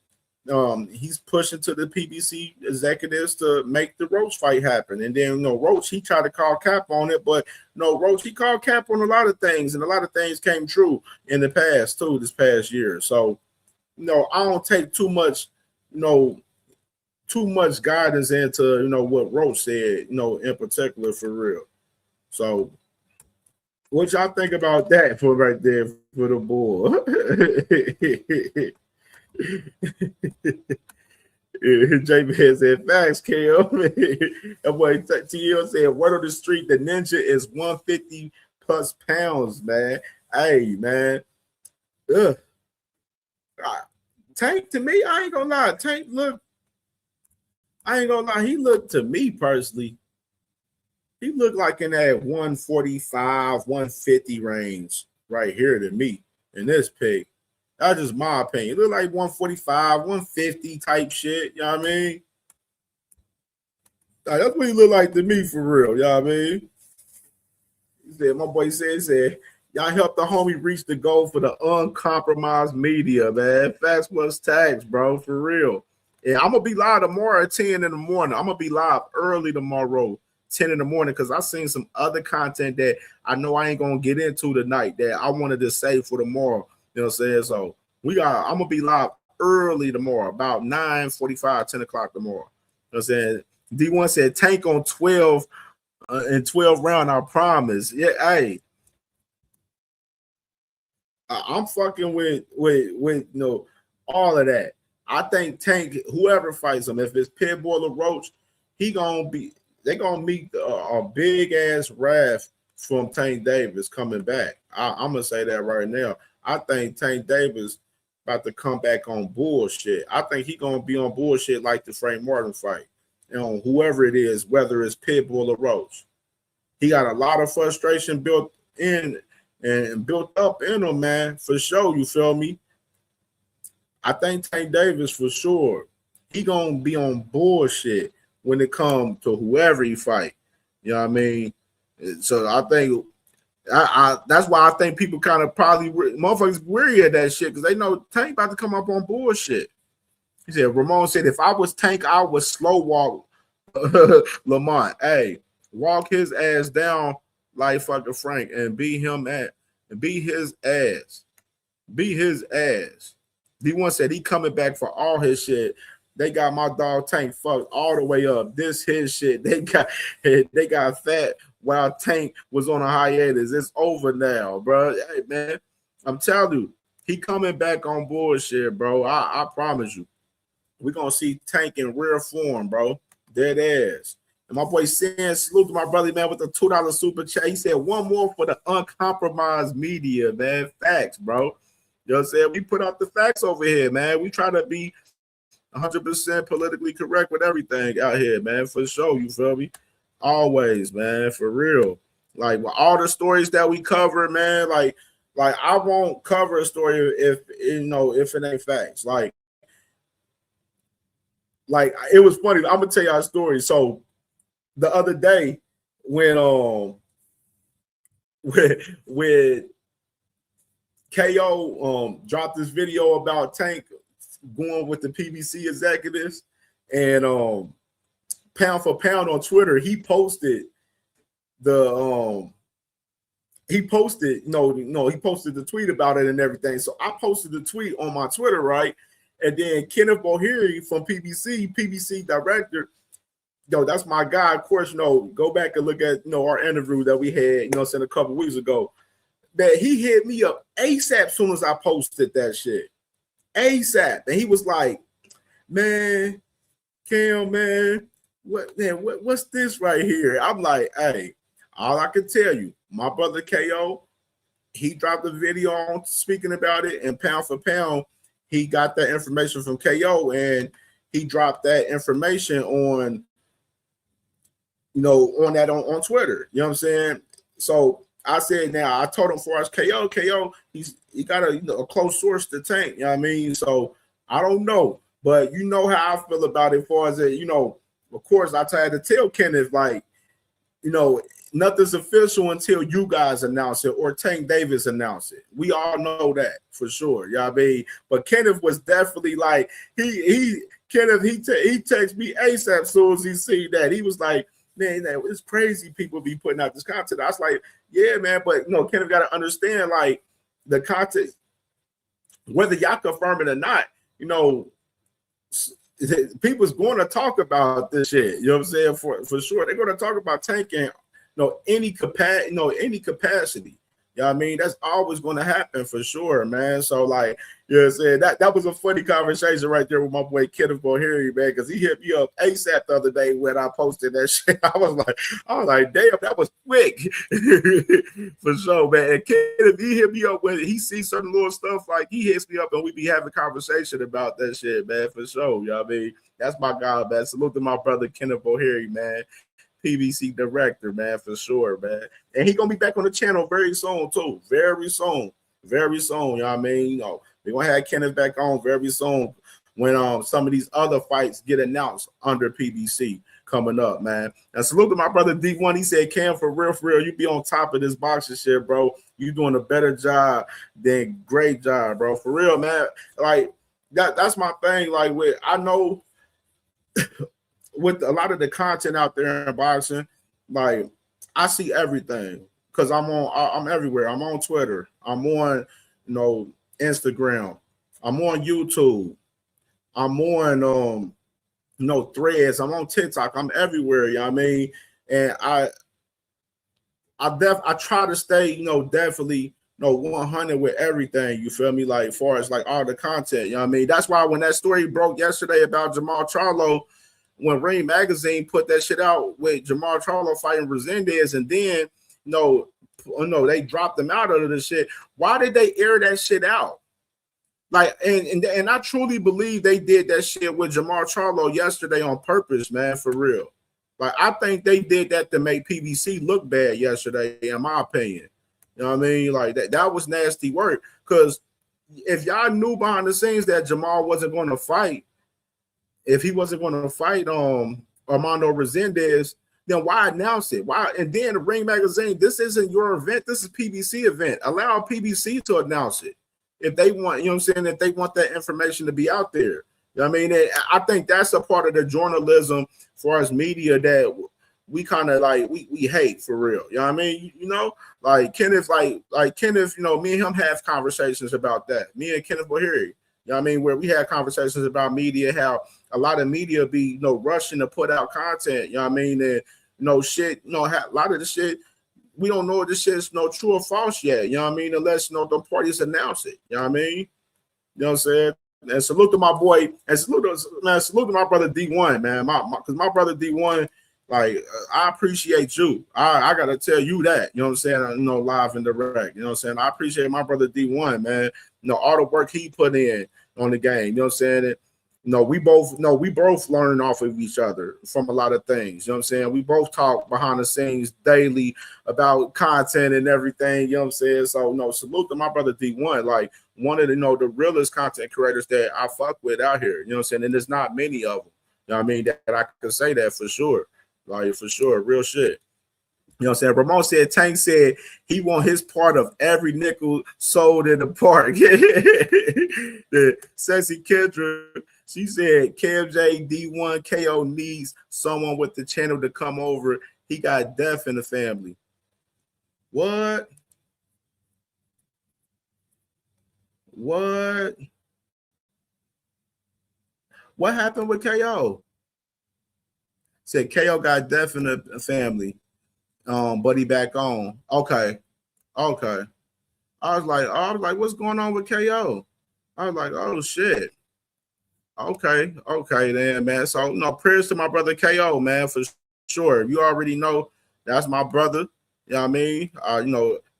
he's pushing to the PBC executives to make the Roach fight happen. And then, you know, Roach, he tried to call cap on it, but no, Roach, he called cap on a lot of things, and a lot of things came true in the past too, this past year. So, you know, I don't take too much, you know, too much guidance into, you know, what Roach said, you know, in particular, for real. So what y'all think about that for right there for the bull? J-Man said, facts, KO. And boy, TL said, word on the street, the ninja is 150 plus pounds, man. Hey, man. Ugh. Tank, to me, I ain't gonna lie. Tank look, I ain't gonna lie, he looked, to me personally, he looked like in that 145, 150 range right here to me in this pick. That's just my opinion. It looked like 145, 150 type shit. You know what I mean? Like, that's what he looked like to me, for real. You know what I mean? He said, my boy said, y'all helped the homie reach the goal for the uncompromised media, man. Facts plus tags, bro, for real. And I'm going to be live tomorrow at 10 in the morning. I'm going to be live early tomorrow, 10 in the morning, because I seen some other content that I know I ain't going to get into tonight that I wanted to save for tomorrow. You know what I'm saying? So I'm going to be live early tomorrow, about 9:45, 10 o'clock tomorrow. You know what I'm saying? D1 said Tank on 12 in 12 round, I promise. Yeah, hey. I'm fucking with you know, all of that. I think Tank, whoever fights him, if it's Pitbull or Roach, they're gonna meet a big ass wrath from Tank Davis coming back. I'm gonna say that right now. I think Tank Davis about to come back on bullshit. I think he gonna be on bullshit like the Frank Martin fight. You know, whoever it is, whether it's Pitbull or Roach. He got a lot of frustration built in and built up in him, man, for sure. You feel me? I think Tank Davis, for sure, he gonna be on bullshit when it comes to whoever he fight. You know what I mean? So I think that's why I think people kind of probably motherfuckers weary of that shit, because they know Tank about to come up on bullshit. He said, Ramon said, if I was Tank, I would slow walk Lamont. Hey, walk his ass down like fucking Frank and beat his ass. Beat his ass. D1 said he coming back for all his shit. They got my dog Tank fucked all the way up. This his shit. They got fat while Tank was on a hiatus. It's over now, bro. Hey, man, I'm telling you, he coming back on bullshit, bro. I promise you. We're gonna see Tank in real form, bro. Dead ass. And my boy Sam, salute to my brother, man, with the $2 super chat. He said, one more for the uncompromised media, man. Facts, bro. You know what I'm saying? We put out the facts over here, man. We try to be 100% politically correct with everything out here, man, for sure. You feel me? Always, man, for real. Like, with all the stories that we cover, man, like I won't cover a story if it ain't facts. Like it was funny. I'm gonna tell y'all a story. So the other day when KO dropped this video about Tank going with the PBC executives, and pound for pound on Twitter, he posted the tweet about it and everything. So I posted the tweet on my Twitter, right? And then Kenneth Bohiri from PBC director, that's my guy. Of course, go back and look at our interview that we had, saying a couple weeks ago. That he hit me up ASAP soon as I posted that shit. ASAP. And he was like, man, Cam, man, what's this right here? I'm like, hey, all I can tell you, my brother KO, he dropped a video on speaking about it, and pound for pound, he got that information from KO, and he dropped that information on, on Twitter. You know what I'm saying? So I said, now I told him for us KO, he got a close source to Tank. You know what I mean? So I don't know, but you know how I feel about it. As far as it, of course, I tried to tell Kenneth, like, nothing's official until you guys announce it or Tank Davis announce it. We all know that for sure. You know what I mean? But Kenneth was definitely like, he texted me ASAP as soon as he see that. He was like, man, it's crazy people be putting out this content. I was like, yeah, man, but Kenneth got to understand, like, the content, whether y'all confirm it or not, people's going to talk about this shit. You know what I'm saying? For sure. They're going to talk about tanking, any capacity. You know what I mean? That's always going to happen for sure, man. So, like, you know what I'm saying? That was a funny conversation right there with my boy Kenneth Boheri, man, because he hit me up ASAP the other day when I posted that shit. I was like, damn, that was quick. For sure, man. And Kenneth, he hit me up when he sees certain little stuff, like, he hits me up and we be having conversation about that shit, man, for sure. You know what I mean? That's my guy, man. Salute to my brother Kenneth Boheri, man. PBC director, man, for sure, man. And he gonna be back on the channel very soon, too. Very soon. You know what I mean? We're gonna have Kenneth back on very soon when some of these other fights get announced under PBC coming up, man. And salute to my brother D1. He said, Cam, for real, you be on top of this boxing shit, bro. You doing a better job than great job, bro. For real, man. Like, that's my thing. Like, I know with a lot of the content out there in boxing, like, I see everything because I'm everywhere. I'm on Twitter. I'm on, Instagram. I'm on YouTube. I'm on, Threads. I'm on TikTok. I'm everywhere. You know what I mean? And I try to stay, definitely, 100 with everything. You feel me? Like, far as like all the content. You know what I mean? That's why when that story broke yesterday about Jamal Charlo, when Ring Magazine put that shit out with Jamal Charlo fighting Resendez, and then they dropped them out of the shit. Why did they air that shit out? Like, and I truly believe they did that shit with Jamal Charlo yesterday on purpose, man, for real. Like, I think they did that to make PBC look bad yesterday, in my opinion. You know what I mean? Like, that was nasty work. Because if y'all knew behind the scenes that Jamal wasn't going to fight, if he wasn't going to fight Armando Resendez, then why announce it? Why? And then the Ring Magazine, this isn't your event. This is PBC event. Allow PBC to announce it if they want. You know what I'm saying? If they want that information to be out there. You know what I mean? I think that's a part of the journalism for us media that we kind of like we hate, for real. You know what I mean? Like Kenneth, like Kenneth, me and him have conversations about that. Me and Kenneth Boheri. You know what I mean? Where we had conversations about media, how a lot of media be, rushing to put out content. You know what I mean? And, shit, a lot of the shit, we don't know if this shit is true or false yet. You know what I mean? Unless, the parties announce it. You know what I mean? You know what I'm saying? And salute to my boy, and salute to my brother D1, man. Because my brother D1, like, I appreciate you. I got to tell you that. You know what I'm saying? Live and direct. You know what I'm saying? I appreciate my brother D1, man. All the work he put in on the game. You know what I'm saying? We both learning off of each other from a lot of things. You know what I'm saying? We both talk behind the scenes daily about content and everything. You know what I'm saying? So, salute to my brother D1, like one of the realest content creators that I fuck with out here. You know what I'm saying? And there's not many of them. You know what I mean? That I can say that for sure. Like, for sure, real shit. You know what I'm saying? Ramon said, Tank said he want his part of every nickel sold in the park. The Sexy Kendra, she said, KMJ D1 KO needs someone with the channel to come over. He got death in the family. What? What happened with KO? Said KO got death in the family. But he back on. Okay. I was like, what's going on with KO? I was like, oh shit. Okay then, man. So prayers to my brother KO, man, for sure. You already know that's my brother. You know what I mean?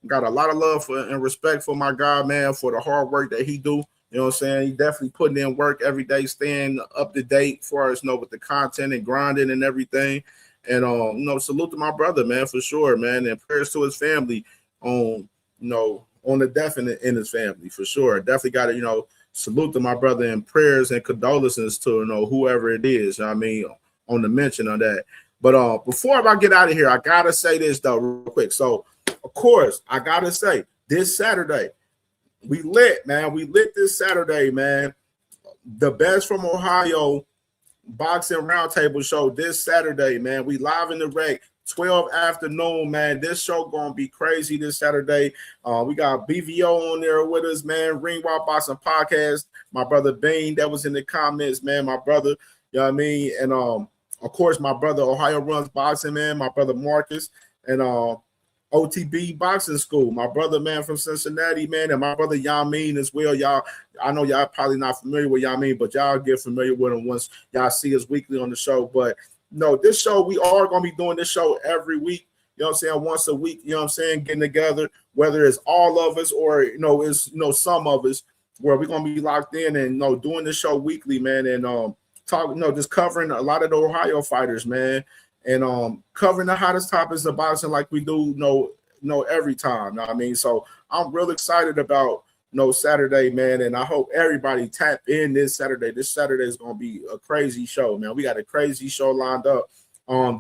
Got a lot of love and respect for my guy, man, for the hard work that he do. You know what I'm saying? He definitely putting in work every day, staying up to date as far as with the content and grinding and everything. And salute to my brother, man, for sure, man. And prayers to his family on the death in his family, for sure. Definitely got to, salute to my brother and prayers and condolences to whoever it is. You know what I mean, on the mention of that. But before I get out of here, I gotta say this though, real quick. So of course, I gotta say this Saturday, we lit, man. We lit this Saturday, man. The Best from Ohio Boxing Roundtable show this Saturday, man. We live in the rec, 12 afternoon, man. This show gonna be crazy this Saturday. We got BVO on there with us, man. Ring Wild Boxing Podcast. My brother Bean, that was in the comments, man. My brother, you know what I mean? And of course, my brother Ohio Runs Boxing, man. My brother Marcus and OTB Boxing School. My brother, man, from Cincinnati, man, and my brother Yamin as well. Y'all, I know y'all probably not familiar with Yamin, but y'all get familiar with him once y'all see us weekly on the show. But this show, we are going to be doing this show every week. You know what I'm saying? Once a week, you know what I'm saying? Getting together, whether it's all of us or, it's, some of us, where we're going to be locked in and, doing this show weekly, man. And talk, just covering a lot of the Ohio fighters, man. And covering the hottest topics of boxing like we do, every time. You know what I mean? So I'm real excited about, Saturday, man. And I hope everybody tap in this Saturday. This Saturday is going to be a crazy show, man. We got a crazy show lined up.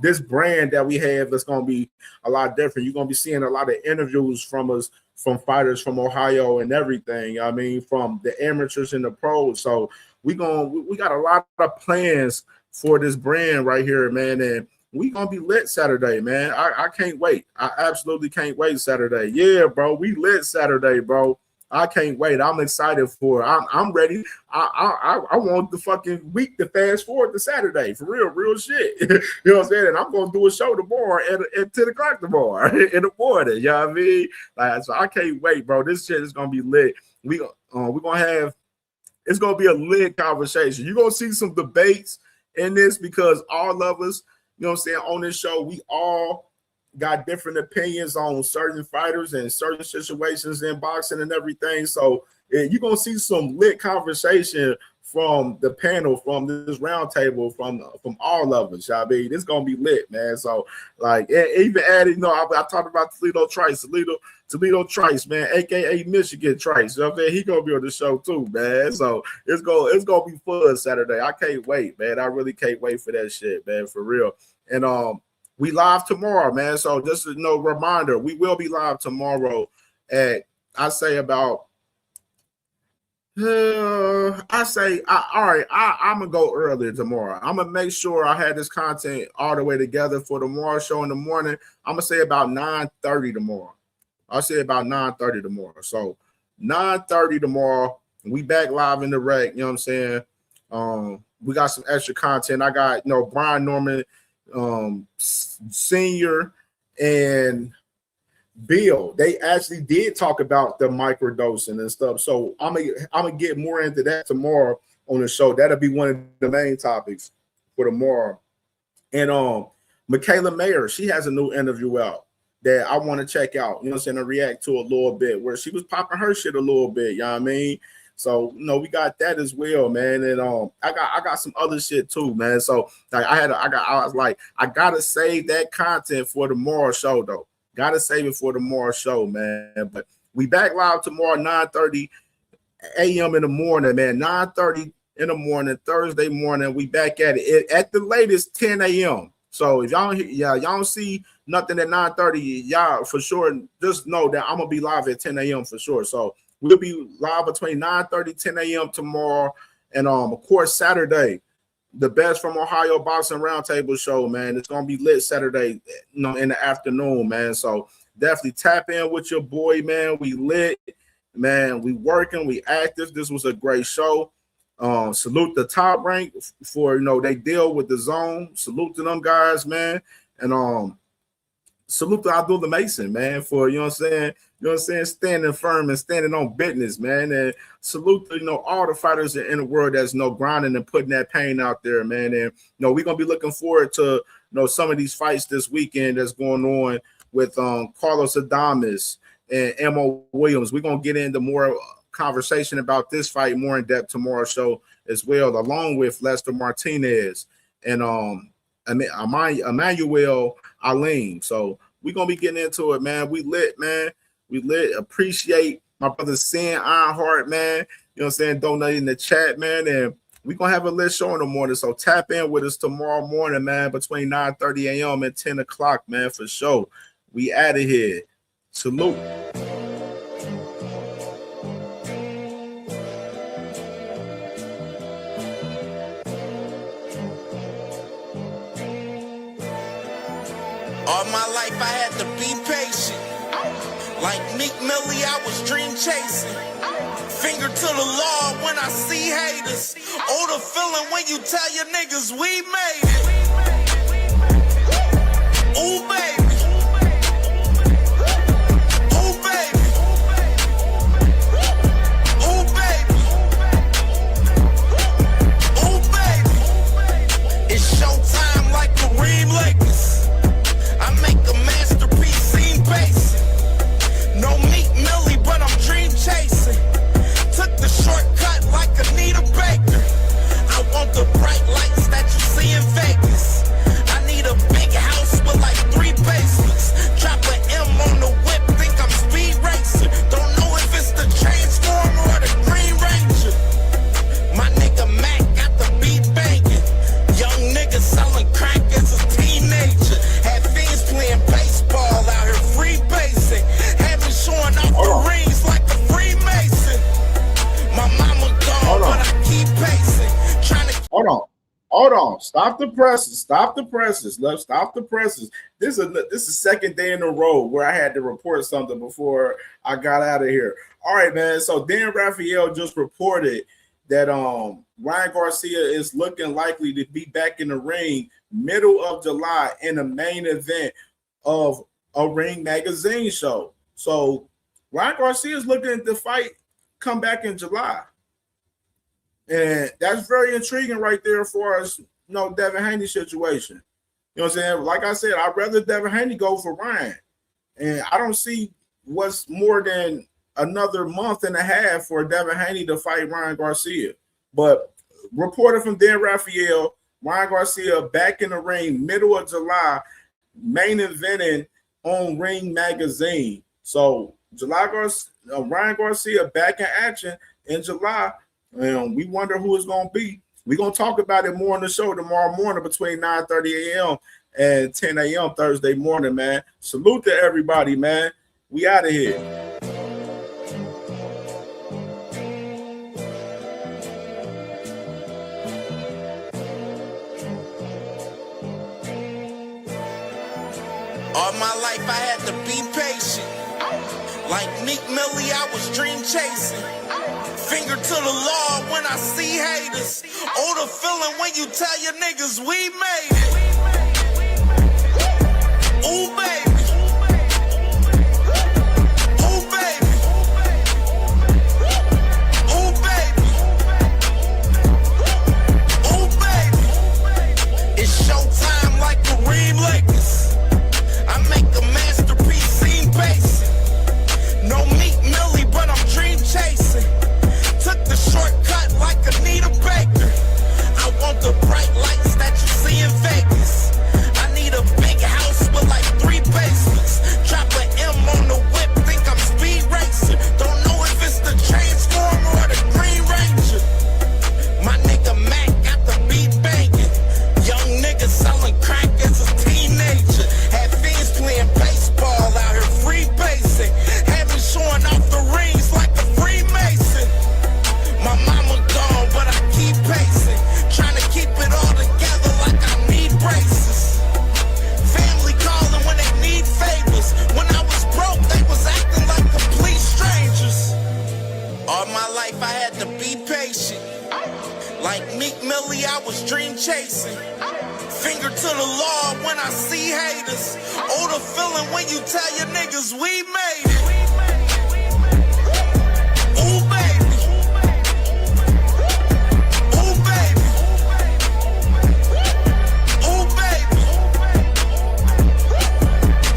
This brand that we have is going to be a lot different. You're going to be seeing a lot of interviews from us, from fighters from Ohio and everything. I mean, from the amateurs and the pros. So we got a lot of plans for this brand right here, man. And we gonna be lit Saturday, man. I can't wait. I absolutely can't wait Saturday. Yeah, bro. We lit Saturday, bro. I can't wait. I'm excited for it. I'm ready. I want the fucking week to fast forward to Saturday for real shit. You know what I'm saying? And I'm gonna do a show tomorrow at 10 o'clock tomorrow in the morning. You know what I mean? So I can't wait, bro. This shit is gonna be lit. We're gonna have, it's gonna be a lit conversation. You're gonna see some debates in this because all of us, you know what I'm saying, on this show, we all got different opinions on certain fighters and certain situations in boxing and everything. So you're going to see some lit conversation from the panel, from this round table, from all of us. I mean, it's going to be lit, man. So, like, even adding, I talked about Toledo Trice, man, a.k.a. Michigan Trice. You know what I'm saying? He's going to be on the show, too, man. So, it's going to be fun Saturday. I can't wait, man. I really can't wait for that shit, man, for real. And we live tomorrow, man. So, just a reminder, we will be live tomorrow at, I say about, all right, I'm gonna go earlier tomorrow. I'm gonna make sure I have this content all the way together for tomorrow show in the morning. I'm gonna say about 9:30 tomorrow. I'll say about 9:30 tomorrow. So 9:30 tomorrow, we back live in the rec. You know what I'm saying? We got some extra content. I got Brian Norman Senior and Bill, they actually did talk about the microdosing and stuff. So I'm gonna get more into that tomorrow on the show. That'll be one of the main topics for tomorrow. And Michaela Mayer, she has a new interview out that I want to check out. You know what I'm saying? To react to a little bit, where she was popping her shit a little bit. You know what I mean? So we got that as well, man. And I got some other shit too, man. So like I was like, I gotta save that content for tomorrow show though. Gotta save it for tomorrow's show, man. But we back live tomorrow, 9:30 a.m. in the morning, man. 9:30 in the morning, Thursday morning. We back at it at the latest 10 a.m. So if y'all don't see nothing at 9:30, y'all for sure just know that I'm gonna be live at 10 a.m. for sure. So we'll be live between 9:30 10 a.m. tomorrow, and of course Saturday. The Best from Ohio Boxing Roundtable show, man. It's gonna be lit Saturday, in the afternoon, man. So definitely tap in with your boy, man. We lit, man. We working, we active. This was a great show. Salute the Top Rank for they deal with the zone. Salute to them guys, man. And salute to Abdullah Mason, man, for standing firm and standing on business, man. And salute to all the fighters in the world that's grinding and putting that pain out there, man. And we're gonna be looking forward to some of these fights this weekend that's going on with Carlos Adames and Mo Williams. We're gonna get into more conversation about this fight more in depth tomorrow's show as well, along with Lester Martinez and Emmanuel Alim. So we're gonna be getting into it, man. We lit, man. We lit. Appreciate my brother Sam Ironheart, man. Donating in the chat, man. And we're gonna have a lit show in the morning. So tap in with us tomorrow morning, man, between 9:30 a.m. and 10 o'clock, man, for sure. We out of here. Salute. All my life I had to be patient. Like Meek Millie, I was dream chasing. Finger to the law when I see haters. Oh, the feeling when you tell your niggas we made it. Ooh, baby. Ooh, baby. Ooh, baby. Ooh, baby. It's showtime like Kareem Lakers. I make a masterpiece, scene basic. No Meek Millie, but I'm dream chasing. Took the shortcut like Anita Baker. I want the bright lights that you see in Vegas. I need a big house with like 3 basements. Drop an M on the whip, think I'm speed racing. Don't know if it's the Transformer or the Green Ranger. My nigga Mac got the beat banging. Young nigga selling crack as a teenager. Had fiends playing baseball out here free basing. Had me showing off the rings like a Freemason. My mama gone, but I keep pacing. Trying to Hold on. Stop the presses. Let's stop the presses. This is the second day in a row where I had to report something before I got out of here. All right, man. So Dan Raphael just reported that Ryan Garcia is looking likely to be back in the ring middle of July in the main event of a Ring Magazine show. So Ryan Garcia is looking at the fight come back in July. And that's very intriguing right there for us, Devin Haney situation. You know what I'm saying? Like I said, I'd rather Devin Haney go for Ryan. And I don't see what's more than another month and a half for Devin Haney to fight Ryan Garcia. But reported from Dan Raphael, Ryan Garcia back in the ring middle of July, main eventing on Ring Magazine. So Ryan Garcia back in action in July. And we wonder who it's going to be. We're going to talk about it more on the show tomorrow morning between 9:30 a.m. and 10 a.m. Thursday morning, man. Salute to everybody, man. We out of here. all my life I had to be patient. Like Meek Millie, I was dream chasing. Finger to the law when I see haters. Oh, the feeling when you tell your niggas we made it. Ooh, baby. Ooh, baby. Ooh, baby. Ooh, baby. It's showtime like Kareem Lakers. I make a masterpiece, scene basic. No Meek Millie, but I'm dream chasing. Took the shortcut like Anita Baker. I want the bright lights that you see in Vegas. I need a big house with like 3 basements. Drop an M on the whip, think I'm speed racing. Don't know if it's the Transformer or the Green Ranger. My nigga Mac got the beat banging. Young nigga selling crack as a teenager. Had fiends playing baseball out here free basing. Had me showing off the rings like a Freemason. My mama gone, but I keep pacing. Trying to keep it all together like I need braces. Family calling when they need favors. When I was broke, they was acting like complete strangers. All my life I had to be patient. Like Meek Millie, I was dream chasing. Finger to the law when I see haters. Oh, the feeling when you tell your niggas we made it. Ooh, baby. Ooh, baby. Ooh, baby.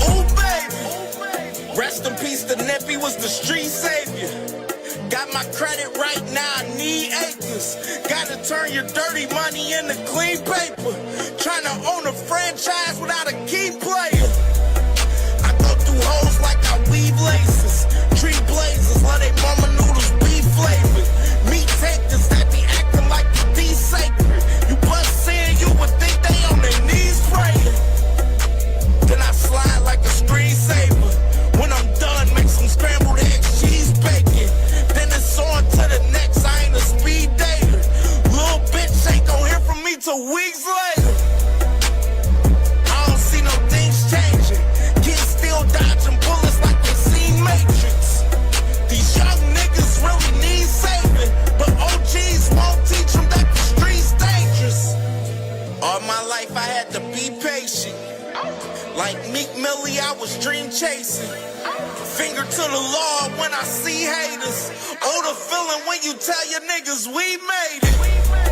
Ooh, baby. Rest in peace, the Nippy was the street savior. Got my credit right now, I need acres. Gotta turn your dirty money into clean paper. Trying to own a franchise without a key player. I go through hoes like I weave laces. Tree blazers, let they mama noodles be flavored. Meat takers that be acting like the D sacred. You bust in, you would think they on their knees praying. Then I slide like a screensaver. When I'm done, make some scrambled eggs, cheese bacon. Then it's on to the next, I ain't a speed dater. Little bitch ain't gon' hear from me till weeks later. I don't see no things changing. Kids still dodging bullets like they seen Matrix. These young niggas really need saving, but OGs won't teach them that the street's dangerous. All my life I had to be patient. Like Meek Millie, I was dream chasing. Finger to the law when I see haters. Oh, the feeling when you tell your niggas we made it.